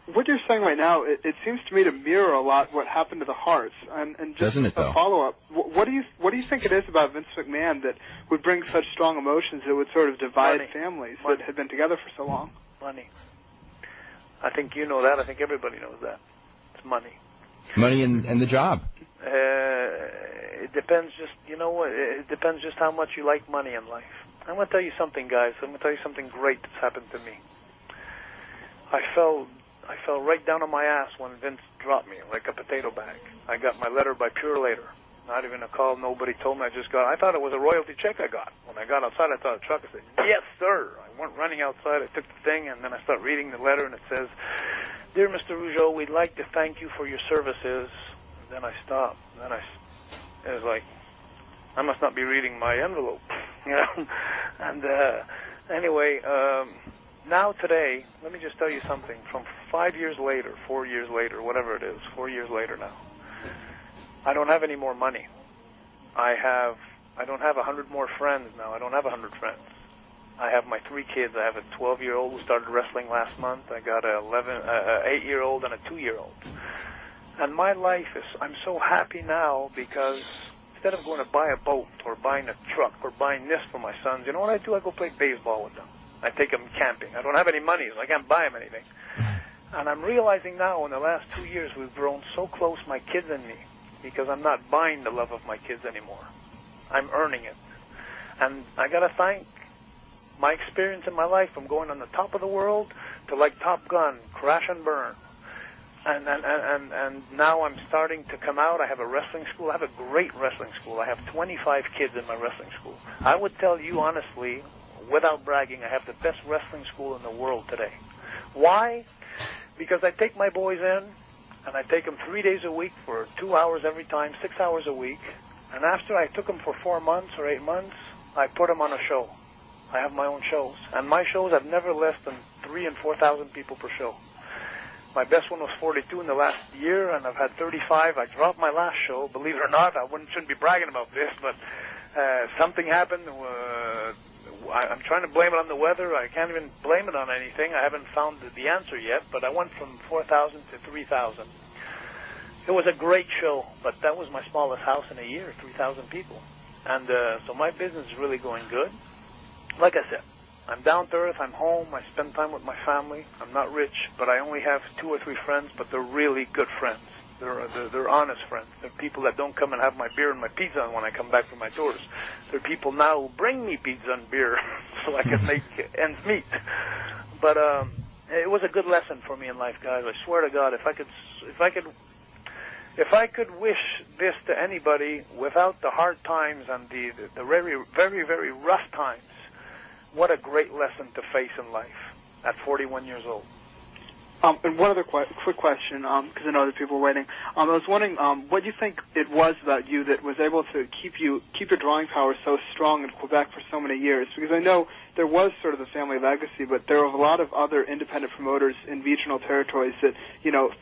What you're saying right now, it seems to me to mirror a lot what happened to the Hearts. And just doesn't it, though? A follow-up, what do you think it is about Vince McMahon that would bring such strong emotions that would sort of divide families that had been together for so long? Money. I think you know that. I think everybody knows that. It's money. Money and the job. It depends just, you know what, it depends just how much you like money in life. I'm going to tell you something, guys. I'm going to tell you something great that's happened to me. I fell right down on my ass when Vince dropped me like a potato bag. I got my letter by Pure Later. Not even a call. Nobody told me. I thought it was a royalty check I got. When I got outside, I saw a truck. I said, yes, sir. I went running outside. I took the thing, and then I started reading the letter, and it says, Dear Mr. Rougeau, we'd like to thank you for your services. And then I stopped. And then it was like, I must not be reading my envelope. You know? And anyway, now today, let me just tell you something. From 5 years later, 4 years later, whatever it is, 4 years later now, I don't have any more money. I don't have 100 more friends now. I don't have 100 friends. I have my 3 kids. I have a 12-year-old who started wrestling last month. I got a 8-year-old and a 2-year-old. And my life is, I'm so happy now because instead of going to buy a boat or buying a truck or buying this for my sons, you know what I do? I go play baseball with them. I take them camping. I don't have any money, so I can't buy them anything. And I'm realizing now in the last 2 years we've grown so close, my kids and me, because I'm not buying the love of my kids anymore. I'm earning it. And I got to thank my experience in my life from going on the top of the world to like Top Gun, crash and burn. And now I'm starting to come out. I have a wrestling school. I have a great wrestling school. I have 25 kids in my wrestling school. I would tell you honestly, without bragging, I have the best wrestling school in the world today. Why? Because I take my boys in, and I take them 3 days a week for 2 hours every time, 6 hours a week. And after I took them for 4 months or 8 months, I put them on a show. I have my own shows. And my shows have never less than 3,000 and 4,000 people per show. My best one was 42 in the last year, and I've had 35. I dropped my last show. Believe it or not, I shouldn't be bragging about this, but something happened. I'm trying to blame it on the weather. I can't even blame it on anything. I haven't found the answer yet, but I went from 4,000 to 3,000. It was a great show, but that was my smallest house in a year, 3,000 people. And so my business is really going good. Like I said, I'm down to earth. I'm home. I spend time with my family. I'm not rich, but I only have 2 or 3 friends, but they're really good friends. They're honest friends. They're people that don't come and have my beer and my pizza when I come back from my tours. They're people now who bring me pizza and beer so I can make ends meet. But it was a good lesson for me in life, guys. I swear to God, if I could if I could wish this to anybody without the hard times and the very, very, very rough times, what a great lesson to face in life at 41 years old. And one other quick question, because I know that people are waiting. I was wondering what you think it was about you that was able to keep your drawing power so strong in Quebec for so many years. Because I know there was sort of the family legacy, but there were a lot of other independent promoters in regional territories that,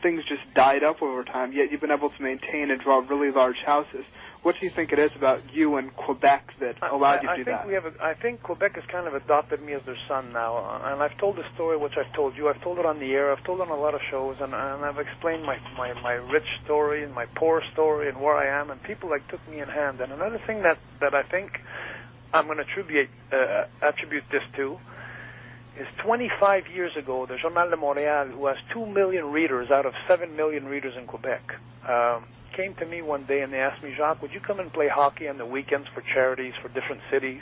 things just died up over time, yet you've been able to maintain and draw really large houses. What do you think it is about you and Quebec that allowed you to do that? I think Quebec has kind of adopted me as their son now, and I've told the story which I've told you. I've told it on the air. I've told it on a lot of shows, and I've explained my rich story and my poor story and where I am, and people took me in hand. And another thing that I think I'm going to attribute this to is 25 years ago, the Journal de Montréal, who has 2 million readers out of 7 million readers in Quebec, came to me one day and they asked me, Jacques, would you come and play hockey on the weekends for charities for different cities?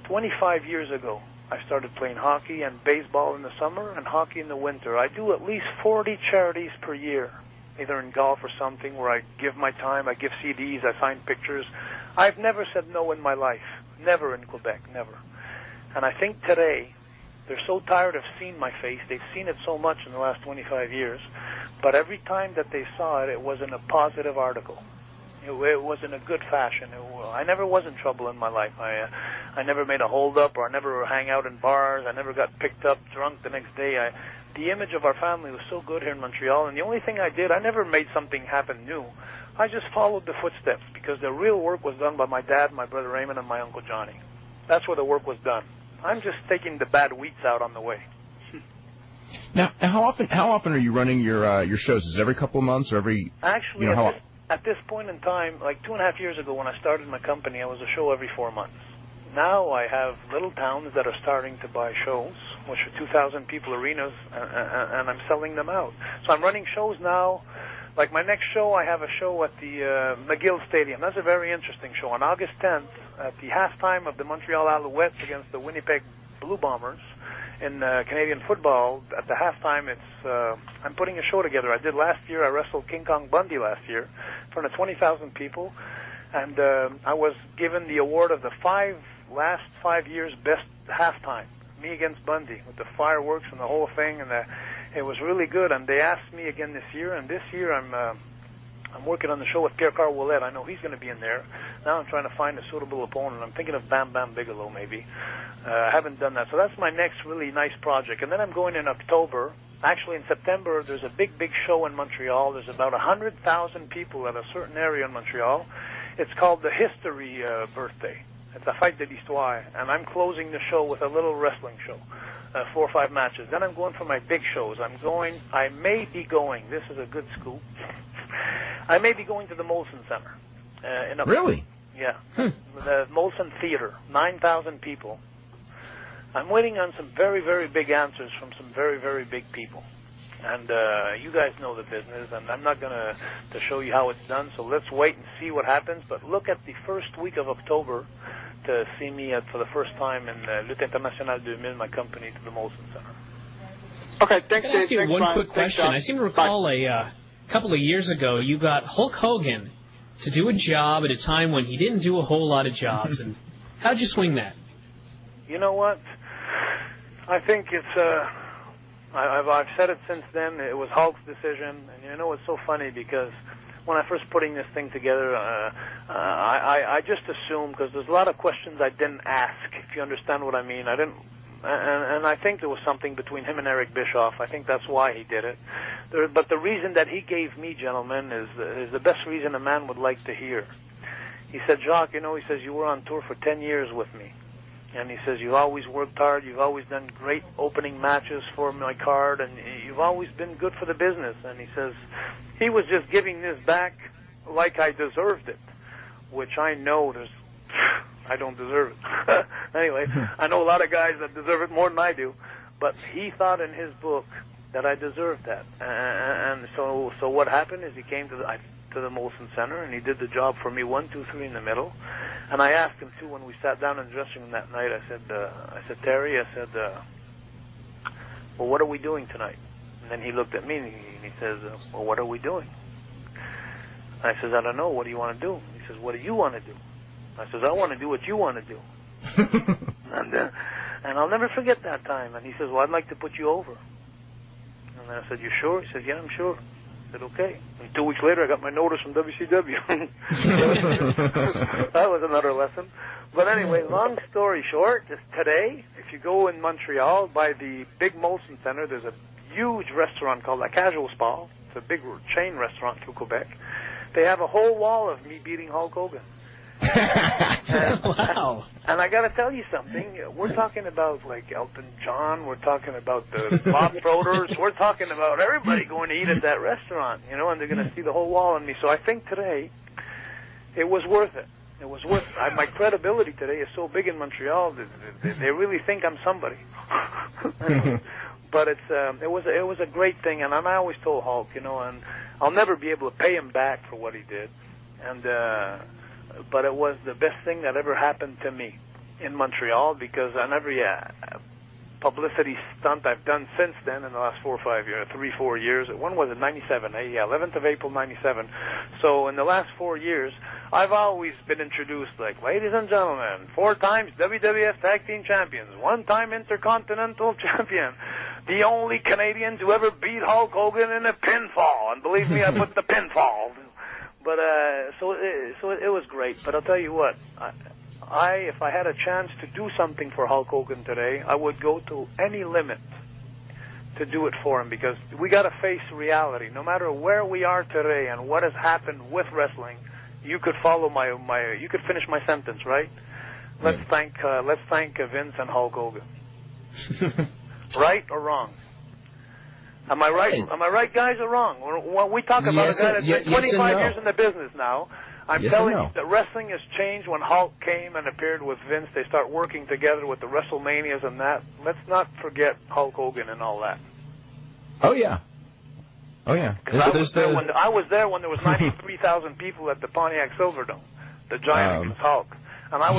25 years ago, I started playing hockey and baseball in the summer and hockey in the winter. I do at least 40 charities per year, either in golf or something, where I give my time, I give CDs, I sign pictures. I've never said no in my life. Never in Quebec, never. And I think today, they're so tired of seeing my face. They've seen it so much in the last 25 years. But every time that they saw it, it was in a positive article. It was in a good fashion. I never was in trouble in my life. I never made a hold-up, or I never hang out in bars. I never got picked up drunk the next day. The image of our family was so good here in Montreal, and the only thing I did, I never made something happen new. I just followed the footsteps, because the real work was done by my dad, my brother Raymond, and my Uncle Johnny. That's where the work was done. I'm just taking the bad weeds out on the way. Now, how often are you running your shows? Is it every couple of months or every? Actually, at this point in time, like 2.5 years ago when I started my company, I was a show every 4 months. Now I have little towns that are starting to buy shows, which are 2,000 people arenas, and I'm selling them out. So I'm running shows now. Like my next show, I have a show at the McGill Stadium. That's a very interesting show. On August 10th, at the halftime of the Montreal Alouettes against the Winnipeg Blue Bombers in Canadian football, at the halftime, I'm putting a show together. I did last year. I wrestled King Kong Bundy last year in front of 20,000 people, and I was given the award of the last 5 years best halftime. Me against Bundy with the fireworks and the whole thing, and it was really good. And they asked me again this year, and this year I'm working on the show with Pierre-Carl Ouellet. I know he's going to be in there. Now I'm trying to find a suitable opponent. I'm thinking of Bam Bam Bigelow, maybe. I haven't done that. So that's my next really nice project. And then I'm going in October. Actually, in September, there's a big, big show in Montreal. There's about 100,000 people at a certain area in Montreal. It's called the History Birthday. It's a Fête de l'Histoire. And I'm closing the show with a little wrestling show. 4 or 5 matches. Then I'm going for my big shows. I may be going, this is a good scoop, I may be going to the Molson Center. Really? Yeah. The Molson Theater, 9,000 people. I'm waiting on some very, very big answers from some very, very big people. And you guys know the business, and I'm not going to show you how it's done, so let's wait and see what happens. But look at the first week of October to see me for the first time in Lutte Internationale 2000, my company, to the Molson Center. Okay, thanks, Can I ask you one quick question? I seem to recall a couple of years ago you got Hulk Hogan to do a job at a time when he didn't do a whole lot of jobs. And how'd you swing that? You know what? I think it's... I've said it since then. It was Hulk's decision. And you know, it's so funny because when I first putting this thing together, I just assumed, because there's a lot of questions I didn't ask, if you understand what I mean. I didn't, and I think there was something between him and Eric Bischoff. I think that's why he did it. But the reason that he gave me, gentlemen, is the best reason a man would like to hear. He said, Jacques, you know, he says, you were on tour for 10 years with me. And he says, you've always worked hard, you've always done great opening matches for my card, and you've always been good for the business. And he says, he was just giving this back like I deserved it, which I know I don't deserve it. Anyway, I know a lot of guys that deserve it more than I do, but he thought in his book that I deserved that. And so what happened is he came to the Molson Center, and he did the job for me 1, 2, 3 in the middle. And I asked him too when we sat down in the dressing room that night. I said, Terry, well, what are we doing tonight? And then he looked at me and he says, well, what are we doing? I says, I don't know. What do you want to do? He says, what do you want to do? I says, I want to do what you want to do. And I'll never forget that time. And he says, well, I'd like to put you over. And then I said, you sure? He said, yeah, I'm sure. I said, okay. And 2 weeks later, I got my notice from WCW. That was another lesson. But anyway, long story short, just today, if you go in Montreal by the big Molson Center, there's a huge restaurant called La Casual Spa. It's a big chain restaurant through Quebec. They have a whole wall of me beating Hulk Hogan. Wow. And I got to tell you something. We're talking about like Elton John. We're talking about the Bob Throaters. We're talking about everybody going to eat at that restaurant, you know, and they're going to see the whole wall on me. So I think today it was worth it. It was worth it. My credibility today is so big in Montreal that they really think I'm somebody. But it was a great thing, and I always told Hulk, you know, and I'll never be able to pay him back for what he did, and but it was the best thing that ever happened to me in Montreal, because on every publicity stunt I've done since then in the last 4 years. When was it? 97. 11th of April, 97. So in the last 4 years, I've always been introduced like, ladies and gentlemen, 4 times WWF Tag Team Champions, 1-time Intercontinental Champion, the only Canadian to ever beat Hulk Hogan in a pinfall. And believe me, I put the pinfall. But so it was great. But I'll tell you what, if I had a chance to do something for Hulk Hogan today, I would go to any limit to do it for him, because we got to face reality. No matter where we are today and what has happened with wrestling, you could follow you could finish my sentence, right? Let's thank Vince and Hulk Hogan. Right or wrong? Am I right? Am I right, guys, or wrong? When we talk about a guy that's been 25 years in the business now, I'm telling you that wrestling has changed when Hulk came and appeared with Vince. They start working together with the WrestleManias and that. Let's not forget Hulk Hogan and all that. Oh, yeah. Oh, yeah. I was there when there was 93,000 people at the Pontiac Silverdome, the Giant against Hulk. And I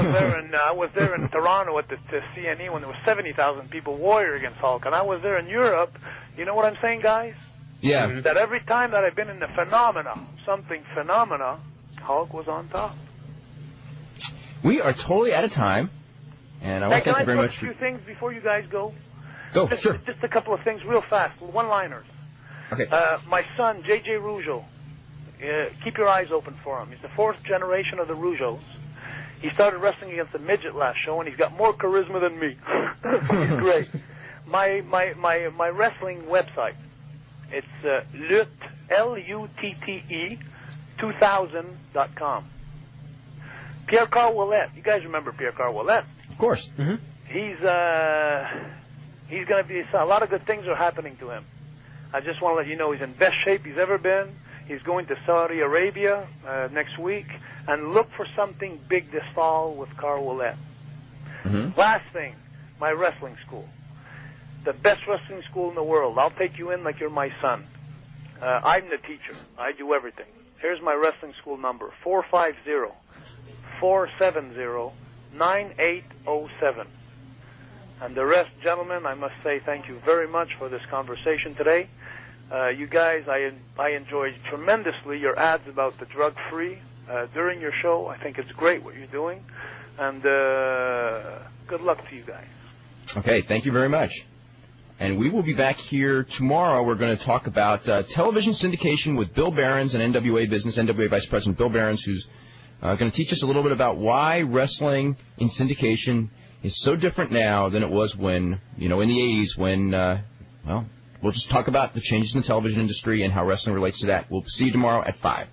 was there in Toronto at the CNE when there was 70,000 people, Warrior against Hulk. And I was there in Europe. You know what I'm saying, guys? Yeah. That every time that I've been in the phenomena, Hulk was on top. We are totally out of time, and I want to thank you very much. Can I say a few things before you guys go? Go, sure. Just a couple of things real fast, one-liners. Okay. My son, J.J. Rougeau, keep your eyes open for him. He's the 4th generation of the Rougeaus. He started wrestling against a midget last show, and he's got more charisma than me. He's great. My wrestling website, it's Lutte, 2000.com. Pierre-Carl Ouellet. You guys remember Pierre-Carl Ouellet? Of course. Mm-hmm. He's going to be, a lot of good things are happening to him. I just want to let you know he's in best shape he's ever been. He's going to Saudi Arabia next week, and look for something big this fall with Carl Ouellet. Mm-hmm. Last thing, my wrestling school. The best wrestling school in the world. I'll take you in like you're my son. I'm the teacher. I do everything. Here's my wrestling school number, 450-470-9807. And the rest, gentlemen, I must say thank you very much for this conversation today. You guys, I enjoyed tremendously your ads about the drug-free during your show. I think it's great what you're doing. And good luck to you guys. Okay, thank you very much. And we will be back here tomorrow. We're going to talk about television syndication with Bill Behrens and NWA Business, NWA Vice President Bill Behrens, who's going to teach us a little bit about why wrestling in syndication is so different now than it was when, in the 80s when, we'll just talk about the changes in the television industry and how wrestling relates to that. We'll see you tomorrow at 5.